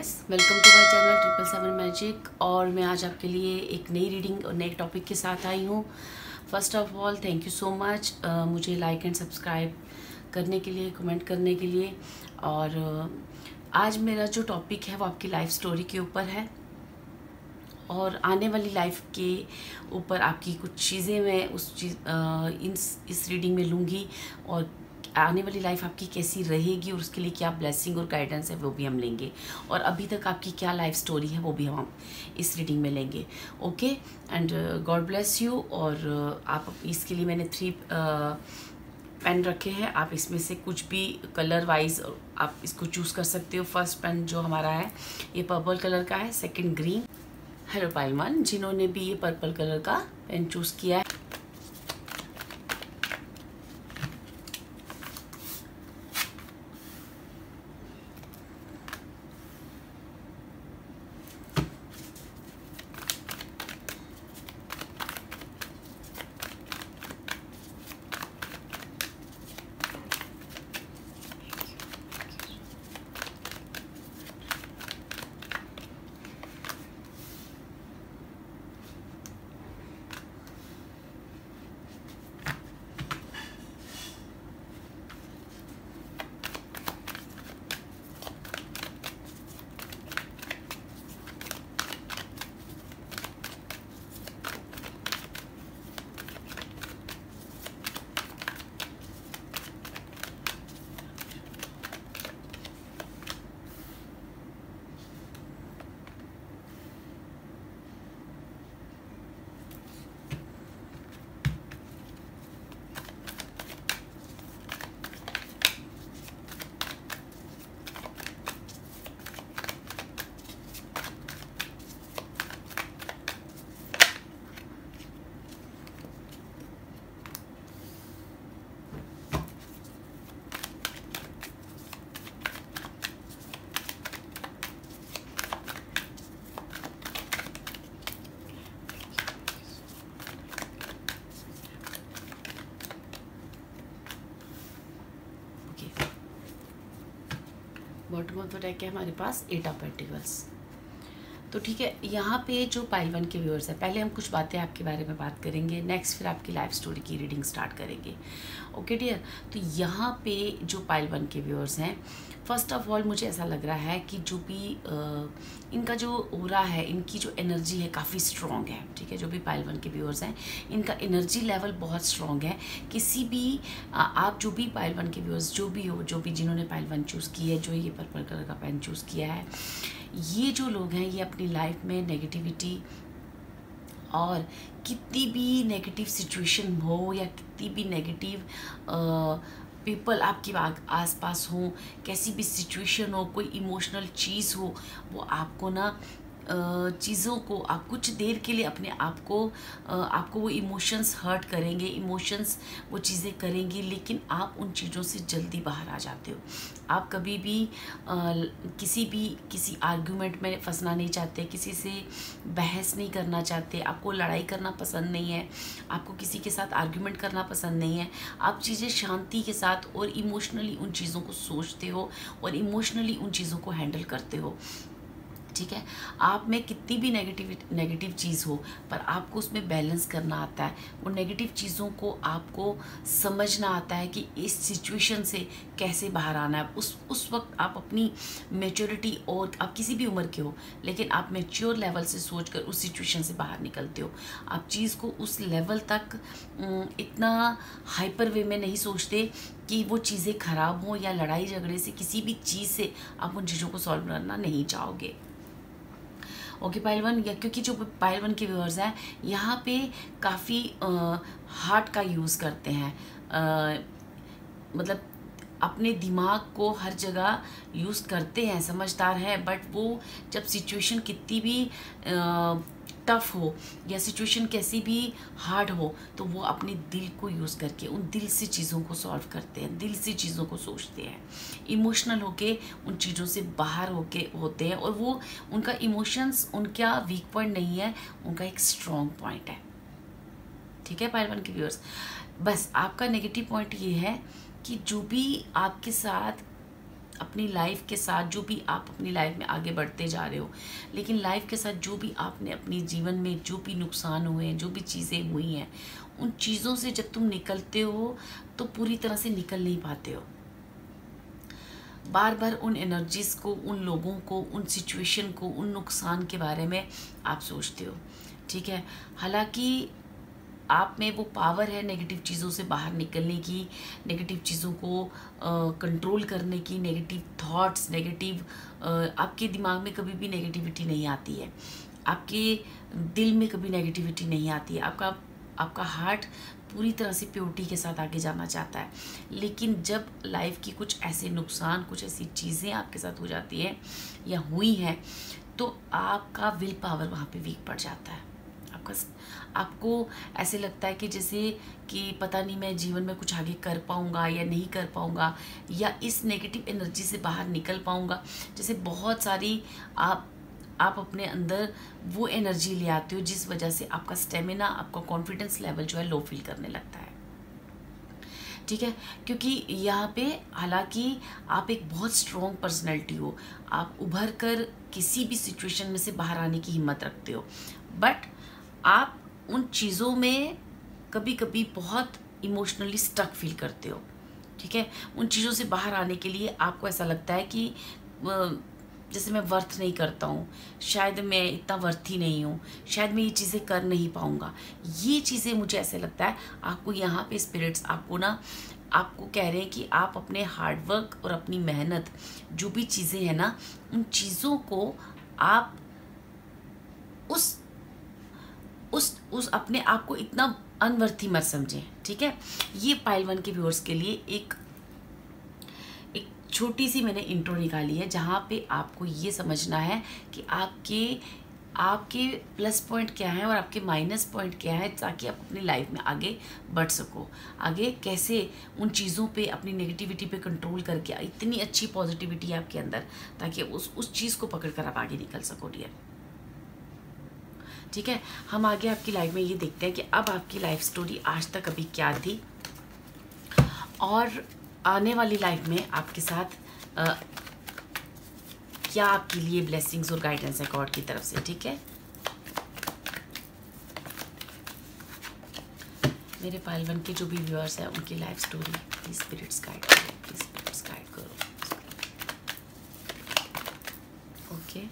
Guys, welcome to my channel 777 magic. और मैं आज आपके लिए एक नई रीडिंग और नए टॉपिक के साथ आई हूँ। First of all thank you so much मुझे लाइक एंड सब्सक्राइब करने के लिए, कमेंट करने के लिए। और आज मेरा जो टॉपिक है वो आपकी लाइफ स्टोरी के ऊपर है और आने वाली लाइफ के ऊपर आपकी कुछ चीज़ें मैं इस रीडिंग में लूँगी और आने वाली लाइफ आपकी कैसी रहेगी और उसके लिए क्या ब्लेसिंग और गाइडेंस है वो भी हम लेंगे। और अभी तक आपकी क्या लाइफ स्टोरी है वो भी हम इस रीडिंग में लेंगे। Okay, and God bless you. और आप इसके लिए मैंने 3 पेन रखे हैं। आप इसमें से कुछ भी कलर वाइज आप इसको चूज़ कर सकते हो। फर्स्ट पेन जो हमारा है ये पर्पल कलर का है, सेकेंड ग्रीन। हेलो पाइलमन, जिन्होंने भी ये पर्पल कलर का पेन चूज़ किया है, बॉटम ऑफ द डेक है हमारे पास 8 ऑफ पेंटिकल्स। तो ठीक है, यहाँ पे जो पाइल 1 के व्यूअर्स हैं, पहले हम कुछ बातें आपके बारे में बात करेंगे, नेक्स्ट फिर आपकी लाइफ स्टोरी की रीडिंग स्टार्ट करेंगे। ओके डियर, तो यहाँ पे जो पाइल 1 के व्यूअर्स हैं, फर्स्ट ऑफ ऑल मुझे ऐसा लग रहा है कि जो भी इनका जो ओरा है, इनकी जो एनर्जी है काफ़ी स्ट्रॉन्ग है। ठीक है, जो भी पाइल 1 के व्यूअर्स हैं इनका एनर्जी लेवल बहुत स्ट्रॉन्ग है। किसी भी आप जो भी पाइल 1 के व्यूअर्स जो भी हो, जो भी जिन्होंने पाइल 1 चूज़ की है, जो ये पर्पल कलर का पेन चूज़ किया है, ये जो लोग हैं ये अपनी लाइफ में नेगेटिविटी और कितनी भी नेगेटिव सिचुएशन हो या कितनी भी नेगेटिव पीपल आपके आसपास हो, कैसी भी सिचुएशन हो, कोई इमोशनल चीज़ हो, वो आपको ना चीज़ों को आप कुछ देर के लिए अपने आपको वो इमोशंस हर्ट करेंगे, इमोशंस वो चीज़ें करेंगी, लेकिन आप उन चीज़ों से जल्दी बाहर आ जाते हो। आप कभी भी किसी आर्गुमेंट में फंसना नहीं चाहते, किसी से बहस नहीं करना चाहते, आपको लड़ाई करना पसंद नहीं है, आपको किसी के साथ आर्गुमेंट करना पसंद नहीं है। आप चीज़ें शांति के साथ और इमोशनली उन चीज़ों को सोचते हो और इमोशनली उन चीज़ों को हैंडल करते हो। ठीक है, आप में कितनी भी नेगेटिव चीज़ हो, पर आपको उसमें बैलेंस करना आता है। वो नेगेटिव चीज़ों को आपको समझना आता है कि इस सिचुएशन से कैसे बाहर आना है। उस वक्त आप अपनी मैच्योरिटी, और आप किसी भी उम्र के हो, लेकिन आप मैच्योर लेवल से सोचकर उस सिचुएशन से बाहर निकलते हो। आप चीज़ को उस लेवल तक इतना हाइपर वे में नहीं सोचते कि वो चीज़ें ख़राब हों या लड़ाई झगड़े से किसी भी चीज़ से आप उन चीज़ों को सॉल्व करना नहीं चाहोगे। ओके पाइल 1, या क्योंकि जो पाइल 1 के व्यूअर्स हैं यहाँ पे काफ़ी हार्ट का यूज़ करते हैं, मतलब अपने दिमाग को हर जगह यूज़ करते हैं, समझदार हैं, बट वो जब सिचुएशन कितनी भी टफ हो या सिचुएशन कैसी भी हार्ड हो, तो वो अपने दिल को यूज़ करके उन दिल से चीज़ों को सॉल्व करते हैं, दिल से चीज़ों को सोचते हैं, इमोशनल होके उन चीज़ों से बाहर होते हैं। और वो उनका इमोशंस उनका वीक पॉइंट नहीं है, उनका एक स्ट्रॉन्ग पॉइंट है। ठीक है पाइल 1 के व्यूअर्स, बस आपका नेगेटिव पॉइंट ये है कि जो भी आपके साथ अपनी लाइफ के साथ जो भी आप अपनी लाइफ में आगे बढ़ते जा रहे हो, लेकिन लाइफ के साथ जो भी आपने अपनी जीवन में जो भी नुकसान हुए हैं, जो भी चीज़ें हुई हैं, उन चीज़ों से जब तुम निकलते हो तो पूरी तरह से निकल नहीं पाते हो। बार बार उन एनर्जीज़ को, उन लोगों को, उन सिचुएशन को, उन नुकसान के बारे में आप सोचते हो, ठीक है। हालांकि आप में वो पावर है नेगेटिव चीज़ों से बाहर निकलने की, नेगेटिव चीज़ों को कंट्रोल करने की, नेगेटिव थॉट्स, नेगेटिव आपके दिमाग में कभी भी नेगेटिविटी नहीं आती है, आपके दिल में कभी नेगेटिविटी नहीं आती है, आपका हार्ट पूरी तरह से प्योरिटी के साथ आगे जाना चाहता है। लेकिन जब लाइफ की कुछ ऐसे नुकसान, कुछ ऐसी चीज़ें आपके साथ हो जाती हैं या हुई हैं, तो आपका विल पावर वहाँ पे वीक पड़ जाता है। आपको ऐसे लगता है कि जैसे कि पता नहीं मैं जीवन में कुछ आगे कर पाऊँगा या नहीं कर पाऊँगा, या इस नेगेटिव एनर्जी से बाहर निकल पाऊँगा। जैसे बहुत सारी आप अपने अंदर वो एनर्जी ले आते हो जिस वजह से आपका स्टेमिना, आपका कॉन्फिडेंस लेवल जो है लो फील करने लगता है, ठीक है। क्योंकि यहाँ पे हालांकि आप एक बहुत स्ट्रॉन्ग पर्सनैलिटी हो, आप उभर कर किसी भी सिचुएशन में से बाहर आने की हिम्मत रखते हो, बट आप उन चीज़ों में कभी कभी बहुत इमोशनली स्टक फील करते हो, ठीक है। उन चीज़ों से बाहर आने के लिए आपको ऐसा लगता है कि जैसे मैं वर्थ नहीं करता हूँ, शायद मैं इतना वर्थ ही नहीं हूँ, शायद मैं ये चीज़ें कर नहीं पाऊँगा। ये चीज़ें मुझे ऐसे लगता है आपको यहाँ पे स्पिरिट्स आपको कह रहे हैं कि आप अपने हार्डवर्क और अपनी मेहनत, जो भी चीज़ें हैं ना, उन चीज़ों को आप उस अपने आप को इतना अनवर्थी मत समझें, ठीक है। ये पाइल 1 के व्यूअर्स के लिए एक छोटी सी मैंने इंट्रो निकाली है, जहाँ पे आपको ये समझना है कि आपके प्लस पॉइंट क्या है और आपके माइनस पॉइंट क्या है, ताकि आप अपनी लाइफ में आगे बढ़ सको। आगे कैसे उन चीज़ों पे, अपनी नेगेटिविटी पे कंट्रोल करके इतनी अच्छी पॉजिटिविटी है आपके अंदर, ताकि उस चीज़ को पकड़ कर आप आगे निकल सको डियर, ठीक है। हम आगे आपकी लाइफ में ये देखते हैं कि अब आपकी लाइफ स्टोरी आज तक अभी क्या थी, और आने वाली लाइफ में आपके साथ क्या आपके लिए ब्लेसिंग्स और गाइडेंस है गॉड की तरफ से, ठीक है। मेरे पाइल 1 के जो भी व्यूअर्स हैं उनकी life story please spirits guide करो, प्लीज स्पिरिट्स गाइड करो, ओके।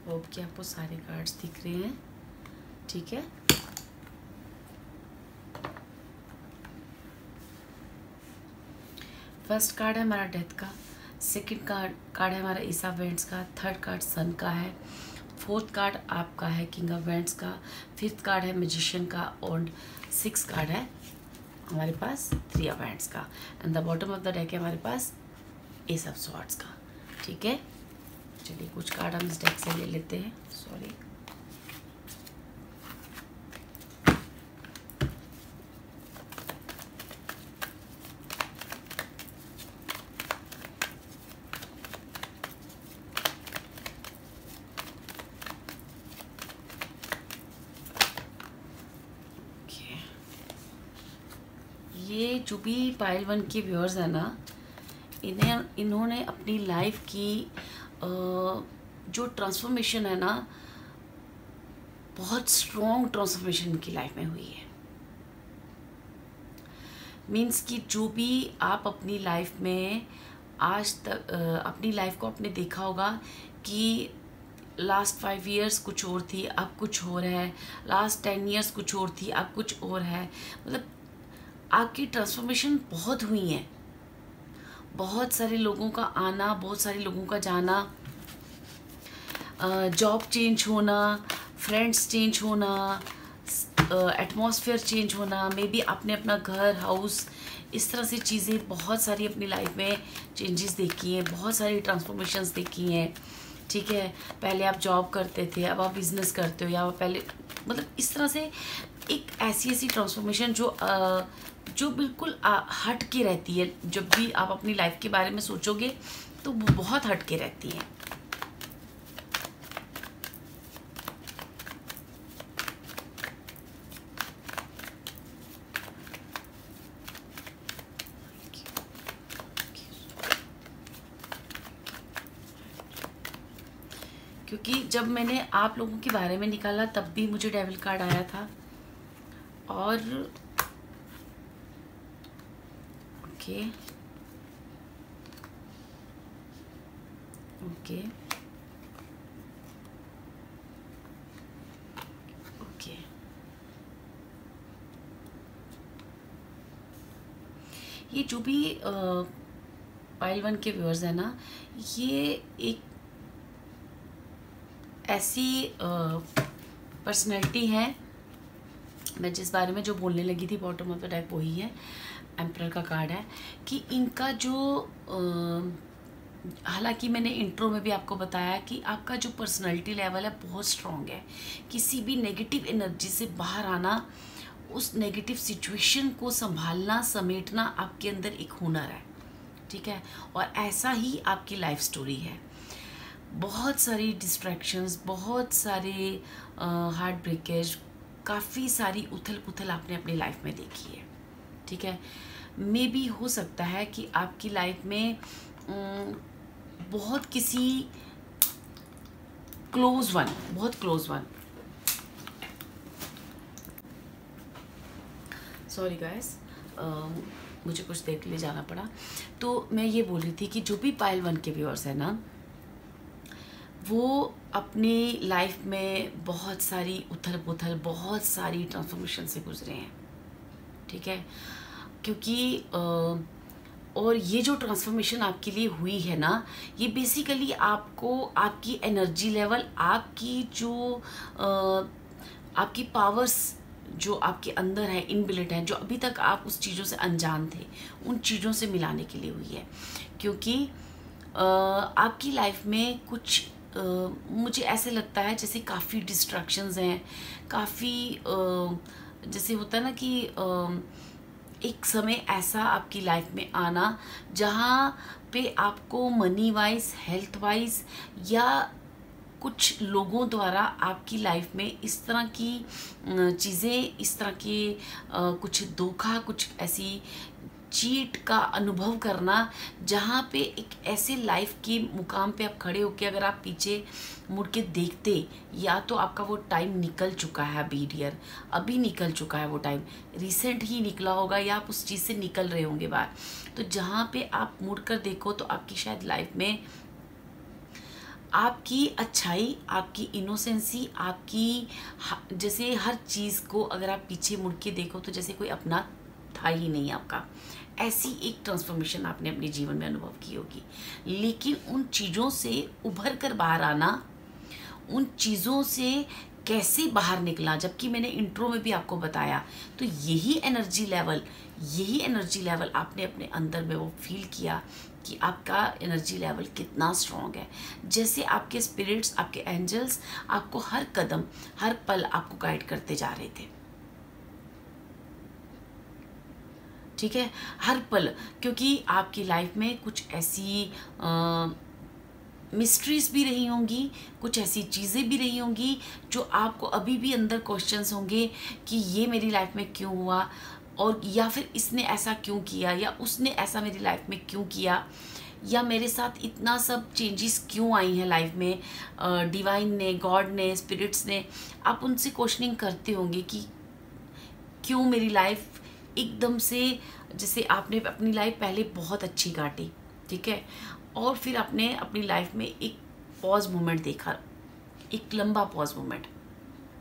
होप कि आपको सारे कार्ड्स दिख रहे हैं, ठीक है। फर्स्ट कार्ड है हमारा डेथ का, सेकंड कार्ड है हमारा एस ऑफ वेंट्स का, थर्ड कार्ड सन का है, फोर्थ कार्ड आपका है किंग ऑफ वेंट्स का, फिफ्थ कार्ड है मैजिशियन का, और सिक्स कार्ड है हमारे पास थ्री ऑफ हैंड्स का, and the bottom of the deck है हमारे पास एस ऑफ स्वॉर्ड्स का, ठीक है। चलिए कुछ कार्ड हम इस डेक से ले लेते हैं, सॉरी। ये जो भी पाइल 1 के व्यूअर्स हैं ना, इन्होंने अपनी लाइफ की जो ट्रांसफॉर्मेशन है ना, बहुत स्ट्रॉन्ग ट्रांसफॉर्मेशन इनकी लाइफ में हुई है। मीन्स कि जो भी आप अपनी लाइफ में आज तक अपनी लाइफ को आपने देखा होगा कि लास्ट 5 ईयर्स कुछ और थी, अब कुछ और है, लास्ट 10 ईयर्स कुछ और थी, अब कुछ और है। मतलब आपकी ट्रांसफॉर्मेशन बहुत हुई है, बहुत सारे लोगों का आना, बहुत सारे लोगों का जाना, जॉब चेंज होना, फ्रेंड्स चेंज होना, एटमॉस्फेयर चेंज होना, मे बी आपने अपना घर, हाउस, इस तरह से चीज़ें बहुत सारी अपनी लाइफ में चेंजेस देखी हैं, बहुत सारी ट्रांसफॉर्मेशंस देखी हैं। ठीक है, पहले आप जॉब करते थे, अब आप बिज़नेस करते हो, या पहले मतलब इस तरह से एक ऐसी ट्रांसफॉर्मेशन जो बिल्कुल हट के रहती है। जब भी आप अपनी लाइफ के बारे में सोचोगे तो वो बहुत हट के रहती है। क्योंकि जब मैंने आप लोगों के बारे में निकाला तब भी मुझे डेविल कार्ड आया था, और ओके ओके ओके, ये जो भी पाइल 1 के व्यूअर्स है ना, ये एक ऐसी पर्सनैलिटी है, मैं जिस बारे में जो बोलने लगी थी बॉटम ऑफ द डेक वही है, एम्परर का कार्ड है, कि इनका जो हालांकि मैंने इंट्रो में भी आपको बताया कि आपका जो पर्सनैलिटी लेवल है बहुत स्ट्रॉन्ग है। किसी भी नेगेटिव एनर्जी से बाहर आना, उस नेगेटिव सिचुएशन को संभालना, समेटना आपके अंदर एक हुनर है। ठीक है, और ऐसा ही आपकी लाइफ स्टोरी है। बहुत सारी डिस्ट्रैक्शंस, बहुत सारे हार्ट ब्रेकेज, काफ़ी सारी उथल पुथल आपने अपनी लाइफ में देखी है। ठीक है, मे बी हो सकता है कि आपकी लाइफ में बहुत किसी क्लोज वन, बहुत क्लोज वन, सॉरी गाइस, मुझे कुछ देर के लिए जाना पड़ा। तो मैं ये बोल रही थी कि जो भी पाइल 1 के व्यूअर्स है ना, वो अपनी लाइफ में बहुत सारी उथल पुथल, बहुत सारी ट्रांसफॉर्मेशन से गुजरे हैं। ठीक है, क्योंकि और ये जो ट्रांसफॉर्मेशन आपके लिए हुई है ना, ये बेसिकली आपको आपकी एनर्जी लेवल, आपकी जो आपकी पावर्स जो आपके अंदर है, इनबिल्ट है, जो अभी तक आप उस चीज़ों से अनजान थे, उन चीज़ों से मिलाने के लिए हुई है। क्योंकि आपकी लाइफ में कुछ मुझे ऐसे लगता है जैसे काफ़ी डिस्ट्रैक्शंस हैं, काफ़ी जैसे होता है ना कि एक समय ऐसा आपकी लाइफ में आना जहाँ पे आपको मनी वाइज, हेल्थ वाइज, या कुछ लोगों द्वारा आपकी लाइफ में इस तरह की चीज़ें, इस तरह के कुछ धोखा, कुछ ऐसी चीट का अनुभव करना, जहाँ पे एक ऐसे लाइफ के मुकाम पे आप खड़े होके अगर आप पीछे मुड़ के देखते, या तो आपका वो टाइम निकल चुका है, अभी डियर, अभी निकल चुका है वो टाइम, रिसेंट ही निकला होगा, या आप उस चीज़ से निकल रहे होंगे बाहर। तो जहाँ पे आप मुड़ कर देखो तो आपकी शायद लाइफ में आपकी अच्छाई, आपकी इनोसेंसी, आपकी जैसे हर चीज़ को अगर आप पीछे मुड़ के देखो तो जैसे कोई अपना था ही नहीं आपका। ऐसी एक ट्रांसफॉर्मेशन आपने अपने जीवन में अनुभव की होगी। लेकिन उन चीज़ों से उभर कर बाहर आना, उन चीज़ों से कैसे बाहर निकला, जबकि मैंने इंट्रो में भी आपको बताया, तो यही एनर्जी लेवल आपने अपने अंदर में वो फील किया कि आपका एनर्जी लेवल कितना स्ट्रॉन्ग है। जैसे आपके स्पिरिट्स, आपके एंजल्स आपको हर कदम, हर पल आपको गाइड करते जा रहे थे। ठीक है, हर पल, क्योंकि आपकी लाइफ में कुछ ऐसी मिस्ट्रीज भी रही होंगी, कुछ ऐसी चीज़ें भी रही होंगी जो आपको अभी भी अंदर क्वेश्चंस होंगे कि ये मेरी लाइफ में क्यों हुआ, और या फिर इसने ऐसा क्यों किया, या उसने ऐसा मेरी लाइफ में क्यों किया, या मेरे साथ इतना सब चेंजेस क्यों आई हैं लाइफ में, डिवाइन ने, गॉड ने, स्पिरिट्स ने। आप उनसे क्वेश्चनिंग करते होंगे कि क्यों मेरी लाइफ एकदम से, जैसे आपने अपनी लाइफ पहले बहुत अच्छी काटी, ठीक है, और फिर आपने अपनी लाइफ में एक पॉज मोमेंट देखा, एक लंबा पॉज मोमेंट,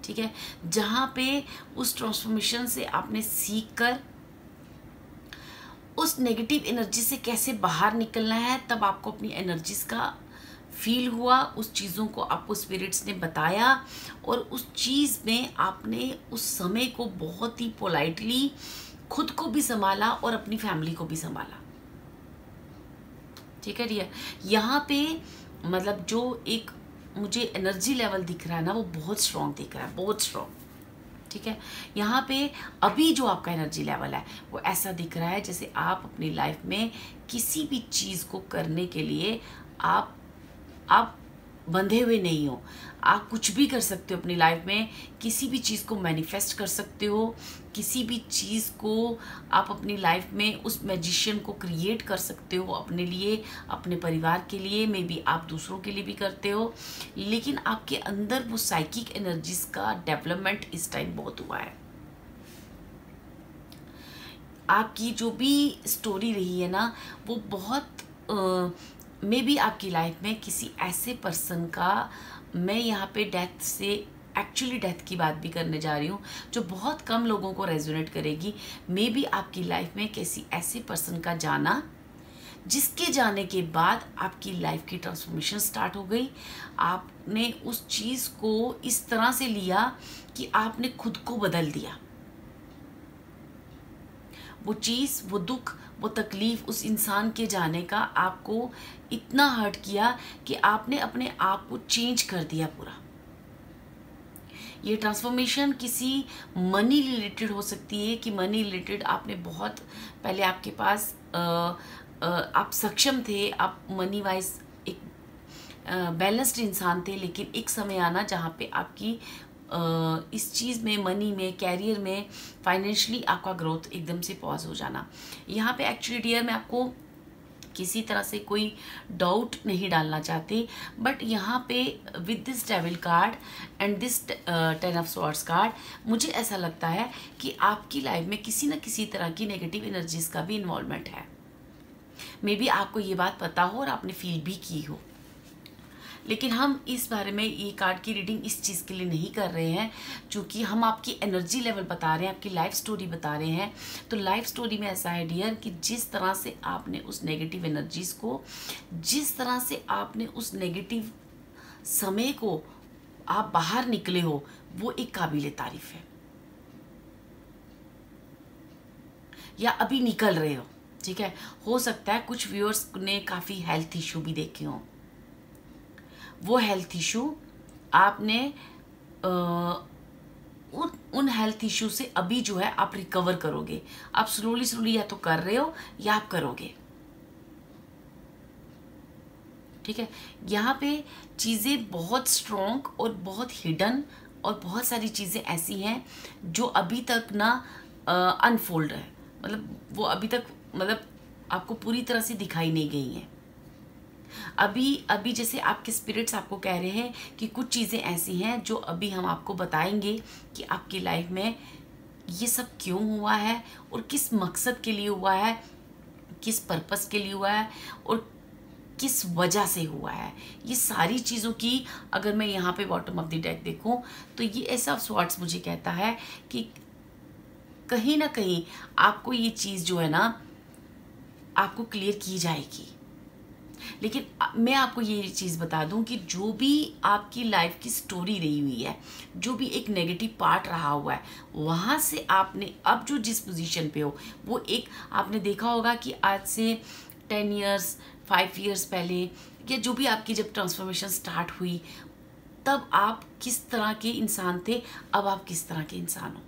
ठीक है, जहाँ पे उस ट्रांसफॉर्मेशन से आपने सीख कर उस नेगेटिव एनर्जी से कैसे बाहर निकलना है, तब आपको अपनी एनर्जीज का फील हुआ, उस चीज़ों को आपको स्पिरिट्स ने बताया और उस चीज़ में आपने उस समय को बहुत ही पोलाइटली खुद को भी संभाला और अपनी फैमिली को भी संभाला। ठीक है डियर, यहाँ पे मतलब जो एक मुझे एनर्जी लेवल दिख रहा है ना, वो बहुत स्ट्रॉन्ग दिख रहा है, बहुत स्ट्रॉन्ग। ठीक है, यहाँ पे अभी जो आपका एनर्जी लेवल है वो ऐसा दिख रहा है जैसे आप अपनी लाइफ में किसी भी चीज़ को करने के लिए आप बंधे हुए नहीं हो। आप कुछ भी कर सकते हो अपनी लाइफ में, किसी भी चीज़ को मैनिफेस्ट कर सकते हो, किसी भी चीज़ को आप अपनी लाइफ में उस मैजिशियन को क्रिएट कर सकते हो अपने लिए, अपने परिवार के लिए, मे बी आप दूसरों के लिए भी करते हो। लेकिन आपके अंदर वो साइकिक एनर्जीज का डेवलपमेंट इस टाइम बहुत हुआ है। आपकी जो भी स्टोरी रही है ना, वो बहुत मे बी आपकी लाइफ में किसी ऐसे पर्सन का, मैं यहाँ पे डेथ से एक्चुअली डेथ की बात भी करने जा रही हूँ जो बहुत कम लोगों को रेजोनेट करेगी। मे बी आपकी लाइफ में किसी ऐसे पर्सन का जाना जिसके जाने के बाद आपकी लाइफ की ट्रांसफॉर्मेशन स्टार्ट हो गई। आपने उस चीज़ को इस तरह से लिया कि आपने खुद को बदल दिया। वो चीज़, वो दुख, वो तकलीफ, उस इंसान के जाने का आपको इतना हर्ट किया कि आपने अपने आप को चेंज कर दिया पूरा। ये ट्रांसफॉर्मेशन किसी मनी रिलेटेड हो सकती है कि मनी रिलेटेड आपने बहुत पहले आपके पास आप सक्षम थे, आप मनी वाइज एक बैलेंस्ड इंसान थे, लेकिन एक समय आना जहाँ पे आपकी इस चीज़ में, मनी में, कैरियर में, फाइनेंशियली आपका ग्रोथ एकदम से पॉज हो जाना। यहाँ पे एक्चुअली डियर मैं आपको किसी तरह से कोई डाउट नहीं डालना चाहती, बट यहाँ पे with this devil card and this 10 of swords card मुझे ऐसा लगता है कि आपकी लाइफ में किसी न किसी तरह की नेगेटिव एनर्जीज का भी इन्वॉल्वमेंट है। मे बी आपको ये बात पता हो और आपने फील भी की हो, लेकिन हम इस बारे में ये कार्ड की रीडिंग इस चीज़ के लिए नहीं कर रहे हैं, क्योंकि हम आपकी एनर्जी लेवल बता रहे हैं, आपकी लाइफ स्टोरी बता रहे हैं। तो लाइफ स्टोरी में ऐसा है डियर कि जिस तरह से आपने उस नेगेटिव एनर्जीज को, जिस तरह से आपने उस नेगेटिव समय को आप बाहर निकले हो, वो एक काबिले तारीफ है, या अभी निकल रहे हो। ठीक है, हो सकता है कुछ व्यूअर्स ने काफ़ी हेल्थ इशू भी देखे हों, वो हेल्थ इशू आपने उन हेल्थ इशू से अभी जो है आप रिकवर करोगे। आप स्लोली स्लोली या तो कर रहे हो या आप करोगे। ठीक है, यहाँ पे चीज़ें बहुत स्ट्रॉन्ग और बहुत हिडन और बहुत सारी चीज़ें ऐसी हैं जो अभी तक ना अनफोल्ड है, मतलब वो अभी तक मतलब आपको पूरी तरह से दिखाई नहीं गई हैं। अभी जैसे आपके स्पिरिट्स आपको कह रहे हैं कि कुछ चीज़ें ऐसी हैं जो अभी हम आपको बताएंगे कि आपकी लाइफ में ये सब क्यों हुआ है और किस मकसद के लिए हुआ है, किस पर्पस के लिए हुआ है और किस वजह से हुआ है। ये सारी चीज़ों की अगर मैं यहाँ पे बॉटम ऑफ द डेक देखूँ तो ये एस ऑफ स्वॉर्ड्स मुझे कहता है कि कहीं ना कहीं आपको ये चीज़ जो है ना आपको क्लियर की जाएगी। लेकिन मैं आपको ये चीज़ बता दूं कि जो भी आपकी लाइफ की स्टोरी रही हुई है, जो भी एक नेगेटिव पार्ट रहा हुआ है, वहाँ से आपने अब जो जिस पोजीशन पे हो, वो एक आपने देखा होगा कि आज से 10 इयर्स 5 इयर्स पहले, या जो भी आपकी जब ट्रांसफॉर्मेशन स्टार्ट हुई, तब आप किस तरह के इंसान थे, अब आप किस तरह के इंसान हो।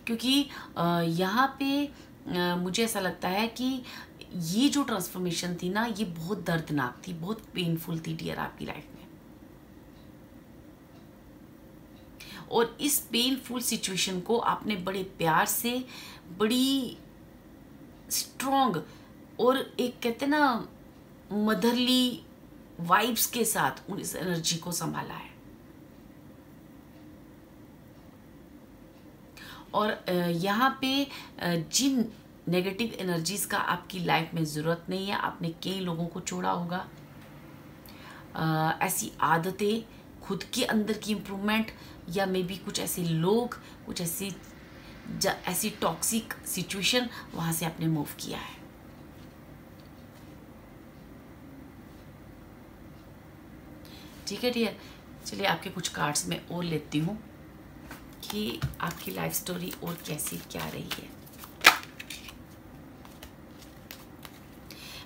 क्योंकि यहाँ पे मुझे ऐसा लगता है कि ये जो ट्रांसफॉर्मेशन थी ना, ये बहुत दर्दनाक थी, बहुत पेनफुल थी डियर आपकी लाइफ में। और इस पेनफुल सिचुएशन को आपने बड़े प्यार से, बड़ी स्ट्रॉन्ग और एक कहते ना मदरली वाइब्स के साथ उस एनर्जी को संभाला है। और यहाँ पे जिन नेगेटिव एनर्जीज का आपकी लाइफ में ज़रूरत नहीं है। आपने कई लोगों को छोड़ा होगा। ऐसी आदतें, खुद के अंदर की इम्प्रूवमेंट, या मे बी कुछ ऐसे लोग, कुछ ऐसी टॉक्सिक सिचुएशन, वहाँ से आपने मूव किया है। ठीक है डियर, चलिए आपके कुछ कार्ड्स में और लेती हूँ कि आपकी लाइफ स्टोरी और कैसी क्या रही है।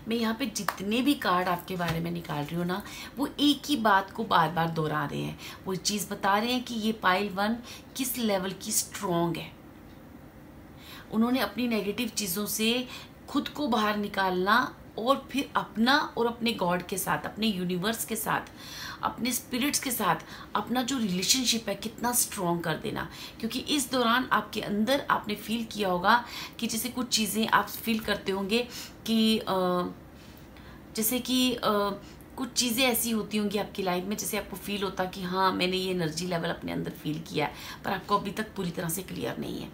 मैं यहाँ पे जितने भी कार्ड आपके बारे में निकाल रही हूँ ना, वो एक ही बात को बार बार दोहरा रहे हैं। वो चीज़ बता रहे हैं कि ये पाइल 1 किस लेवल की स्ट्रॉन्ग है। उन्होंने अपनी नेगेटिव चीज़ों से खुद को बाहर निकालना और फिर अपना और अपने गॉड के साथ, अपने यूनिवर्स के साथ, अपने स्पिरिट्स के साथ अपना जो रिलेशनशिप है कितना स्ट्रॉन्ग कर देना। क्योंकि इस दौरान आपके अंदर आपने फील किया होगा कि जैसे कुछ चीज़ें आप फील करते होंगे कि जैसे कि कुछ चीज़ें ऐसी होती होंगी आपकी लाइफ में, जैसे आपको फील होता कि हाँ मैंने ये एनर्जी लेवल अपने अंदर फील किया है, पर आपको अभी तक पूरी तरह से क्लियर नहीं है।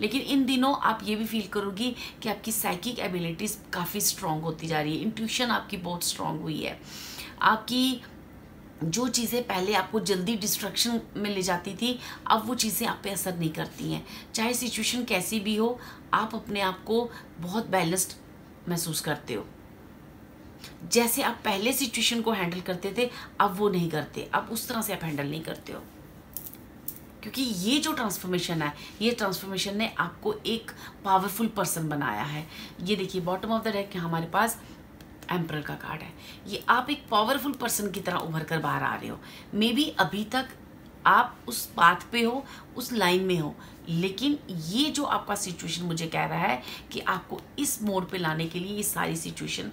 लेकिन इन दिनों आप ये भी फील करोगी कि आपकी साइकिक एबिलिटीज़ काफ़ी स्ट्रॉन्ग होती जा रही है। इंट्यूशन आपकी बहुत स्ट्रॉन्ग हुई है। आपकी जो चीज़ें पहले आपको जल्दी डिस्ट्रक्शन में ले जाती थी, अब वो चीज़ें आप पे असर नहीं करती हैं। चाहे सिचुएशन कैसी भी हो, आप अपने आप को बहुत बैलेंस्ड महसूस करते हो। जैसे आप पहले सिचुएशन को हैंडल करते थे, अब वो नहीं करते। अब उस तरह से आप हैंडल नहीं करते हो, क्योंकि ये जो ट्रांसफॉर्मेशन है, ये ट्रांसफॉर्मेशन ने आपको एक पावरफुल पर्सन बनाया है। ये देखिए बॉटम ऑफ द डेक हमारे पास एम्परर का कार्ड है। ये आप एक पावरफुल पर्सन की तरह उभर कर बाहर आ रहे हो। मे बी अभी तक आप उस पाथ पे हो, उस लाइन में हो, लेकिन ये जो आपका सिचुएशन मुझे कह रहा है कि आपको इस मोड पे लाने के लिए ये सारी सिचुएशन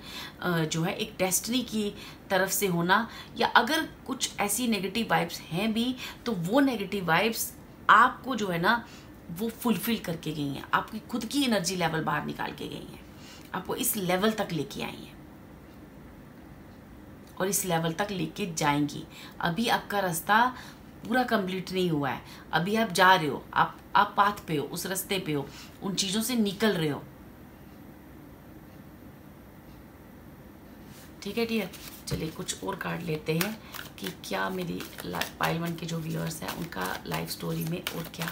जो है एक डेस्टिनी की तरफ से होना, या अगर कुछ ऐसी नेगेटिव वाइब्स हैं भी, तो वो नेगेटिव वाइब्स आपको जो है ना वो फुलफिल करके गई हैं। आपकी खुद की एनर्जी लेवल बाहर निकाल के गई हैं, आपको इस लेवल तक लेके आई हैं और इस लेवल तक लेके जाएंगी। अभी आपका रास्ता पूरा कंप्लीट नहीं हुआ है। अभी आप जा रहे हो, आप पाथ पे हो, उस रास्ते पे हो, उन चीज़ों से निकल रहे हो। ठीक है डियर, चलिए कुछ और कार्ड लेते हैं कि क्या मेरी पाइल 1 के जो व्यूअर्स हैं उनका लाइफ स्टोरी में और क्या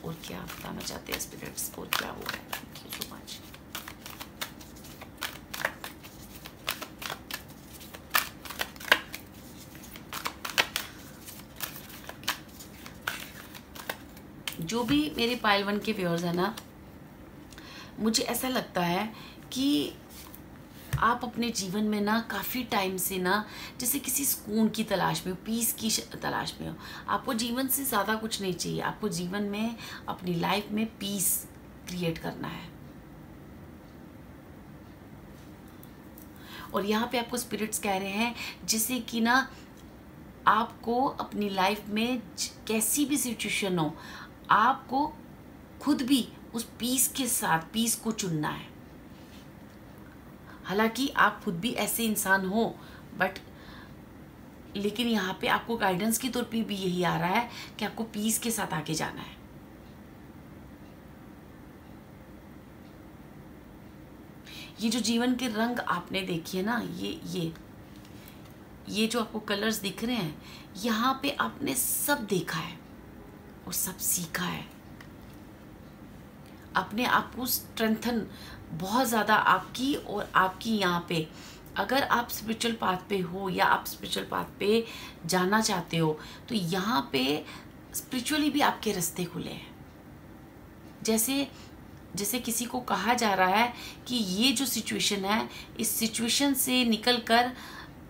बताना चाहते हैं स्पिरिट्स, और क्या हुआ है। Thank you so much. जो भी मेरे पाइल 1 के व्यूअर्स हैं ना, मुझे ऐसा लगता है कि आप अपने जीवन में ना काफ़ी टाइम से ना जैसे किसी सुकून की तलाश में हो, पीस की तलाश में हो। आपको जीवन से ज़्यादा कुछ नहीं चाहिए। आपको जीवन में अपनी लाइफ में पीस क्रिएट करना है। और यहाँ पे आपको स्पिरिट्स कह रहे हैं जैसे कि ना आपको अपनी लाइफ में कैसी भी सिचुएशन हो, आपको खुद भी उस पीस के साथ पीस को चुनना है। हालांकि आप खुद भी ऐसे इंसान हो, बट लेकिन यहाँ पे आपको गाइडेंस के तौर पे भी यही आ रहा है कि आपको पीस के साथ आगे जाना है। ये जो जीवन के रंग आपने देखी है ना, ये जो आपको कलर्स दिख रहे हैं, यहाँ पे आपने सब देखा है और सब सीखा है। अपने आप को स्ट्रेंथन बहुत ज़्यादा आपकी और आपकी यहाँ पे, अगर आप स्पिरिचुअल पाथ पे हो या आप स्पिरिचुअल पाथ पे जाना चाहते हो, तो यहाँ पे स्पिरिचुअली भी आपके रास्ते खुले हैं। जैसे किसी को कहा जा रहा है कि ये जो सिचुएशन है, इस सिचुएशन से निकलकर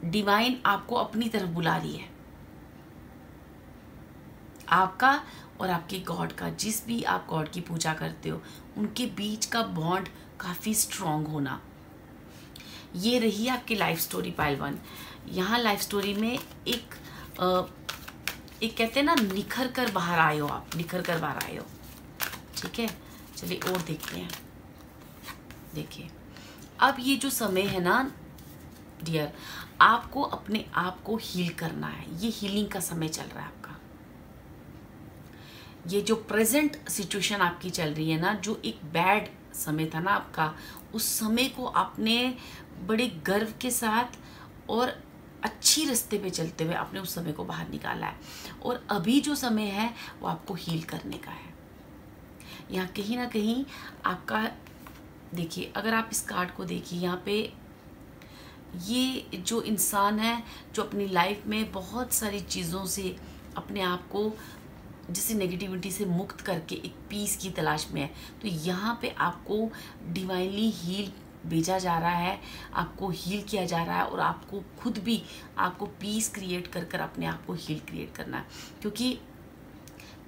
डिवाइन आपको अपनी तरफ बुला रही है। आपका और आपके गॉड का, जिस भी आप गॉड की पूजा करते हो, उनके बीच का बॉन्ड काफ़ी स्ट्रॉन्ग होना, ये रही आपकी लाइफ स्टोरी पाइल 1। यहाँ लाइफ स्टोरी में एक कहते हैं ना, निखर कर बाहर आए हो आप, निखर कर बाहर आए हो। ठीक है, चलिए और देखते हैं। देखिए अब ये जो समय है ना डियर, आपको अपने आप को हील करना है। ये हीलिंग का समय चल रहा है आपका। ये जो प्रेजेंट सिचुएशन आपकी चल रही है ना, जो एक बैड समय था ना आपका, उस समय को आपने बड़े गर्व के साथ और अच्छी रास्ते पे चलते हुए आपने उस समय को बाहर निकाला है। और अभी जो समय है वो आपको हील करने का है। यहाँ कहीं ना कहीं आपका, देखिए अगर आप इस कार्ड को देखिए, यहाँ पे ये जो इंसान है जो अपनी लाइफ में बहुत सारी चीज़ों से अपने आप को जैसे नेगेटिविटी से मुक्त करके एक पीस की तलाश में है, तो यहाँ पे आपको डिवाइनली हील भेजा जा रहा है, आपको हील किया जा रहा है और आपको खुद भी आपको पीस क्रिएट कर कर अपने आप को हील क्रिएट करना है। क्योंकि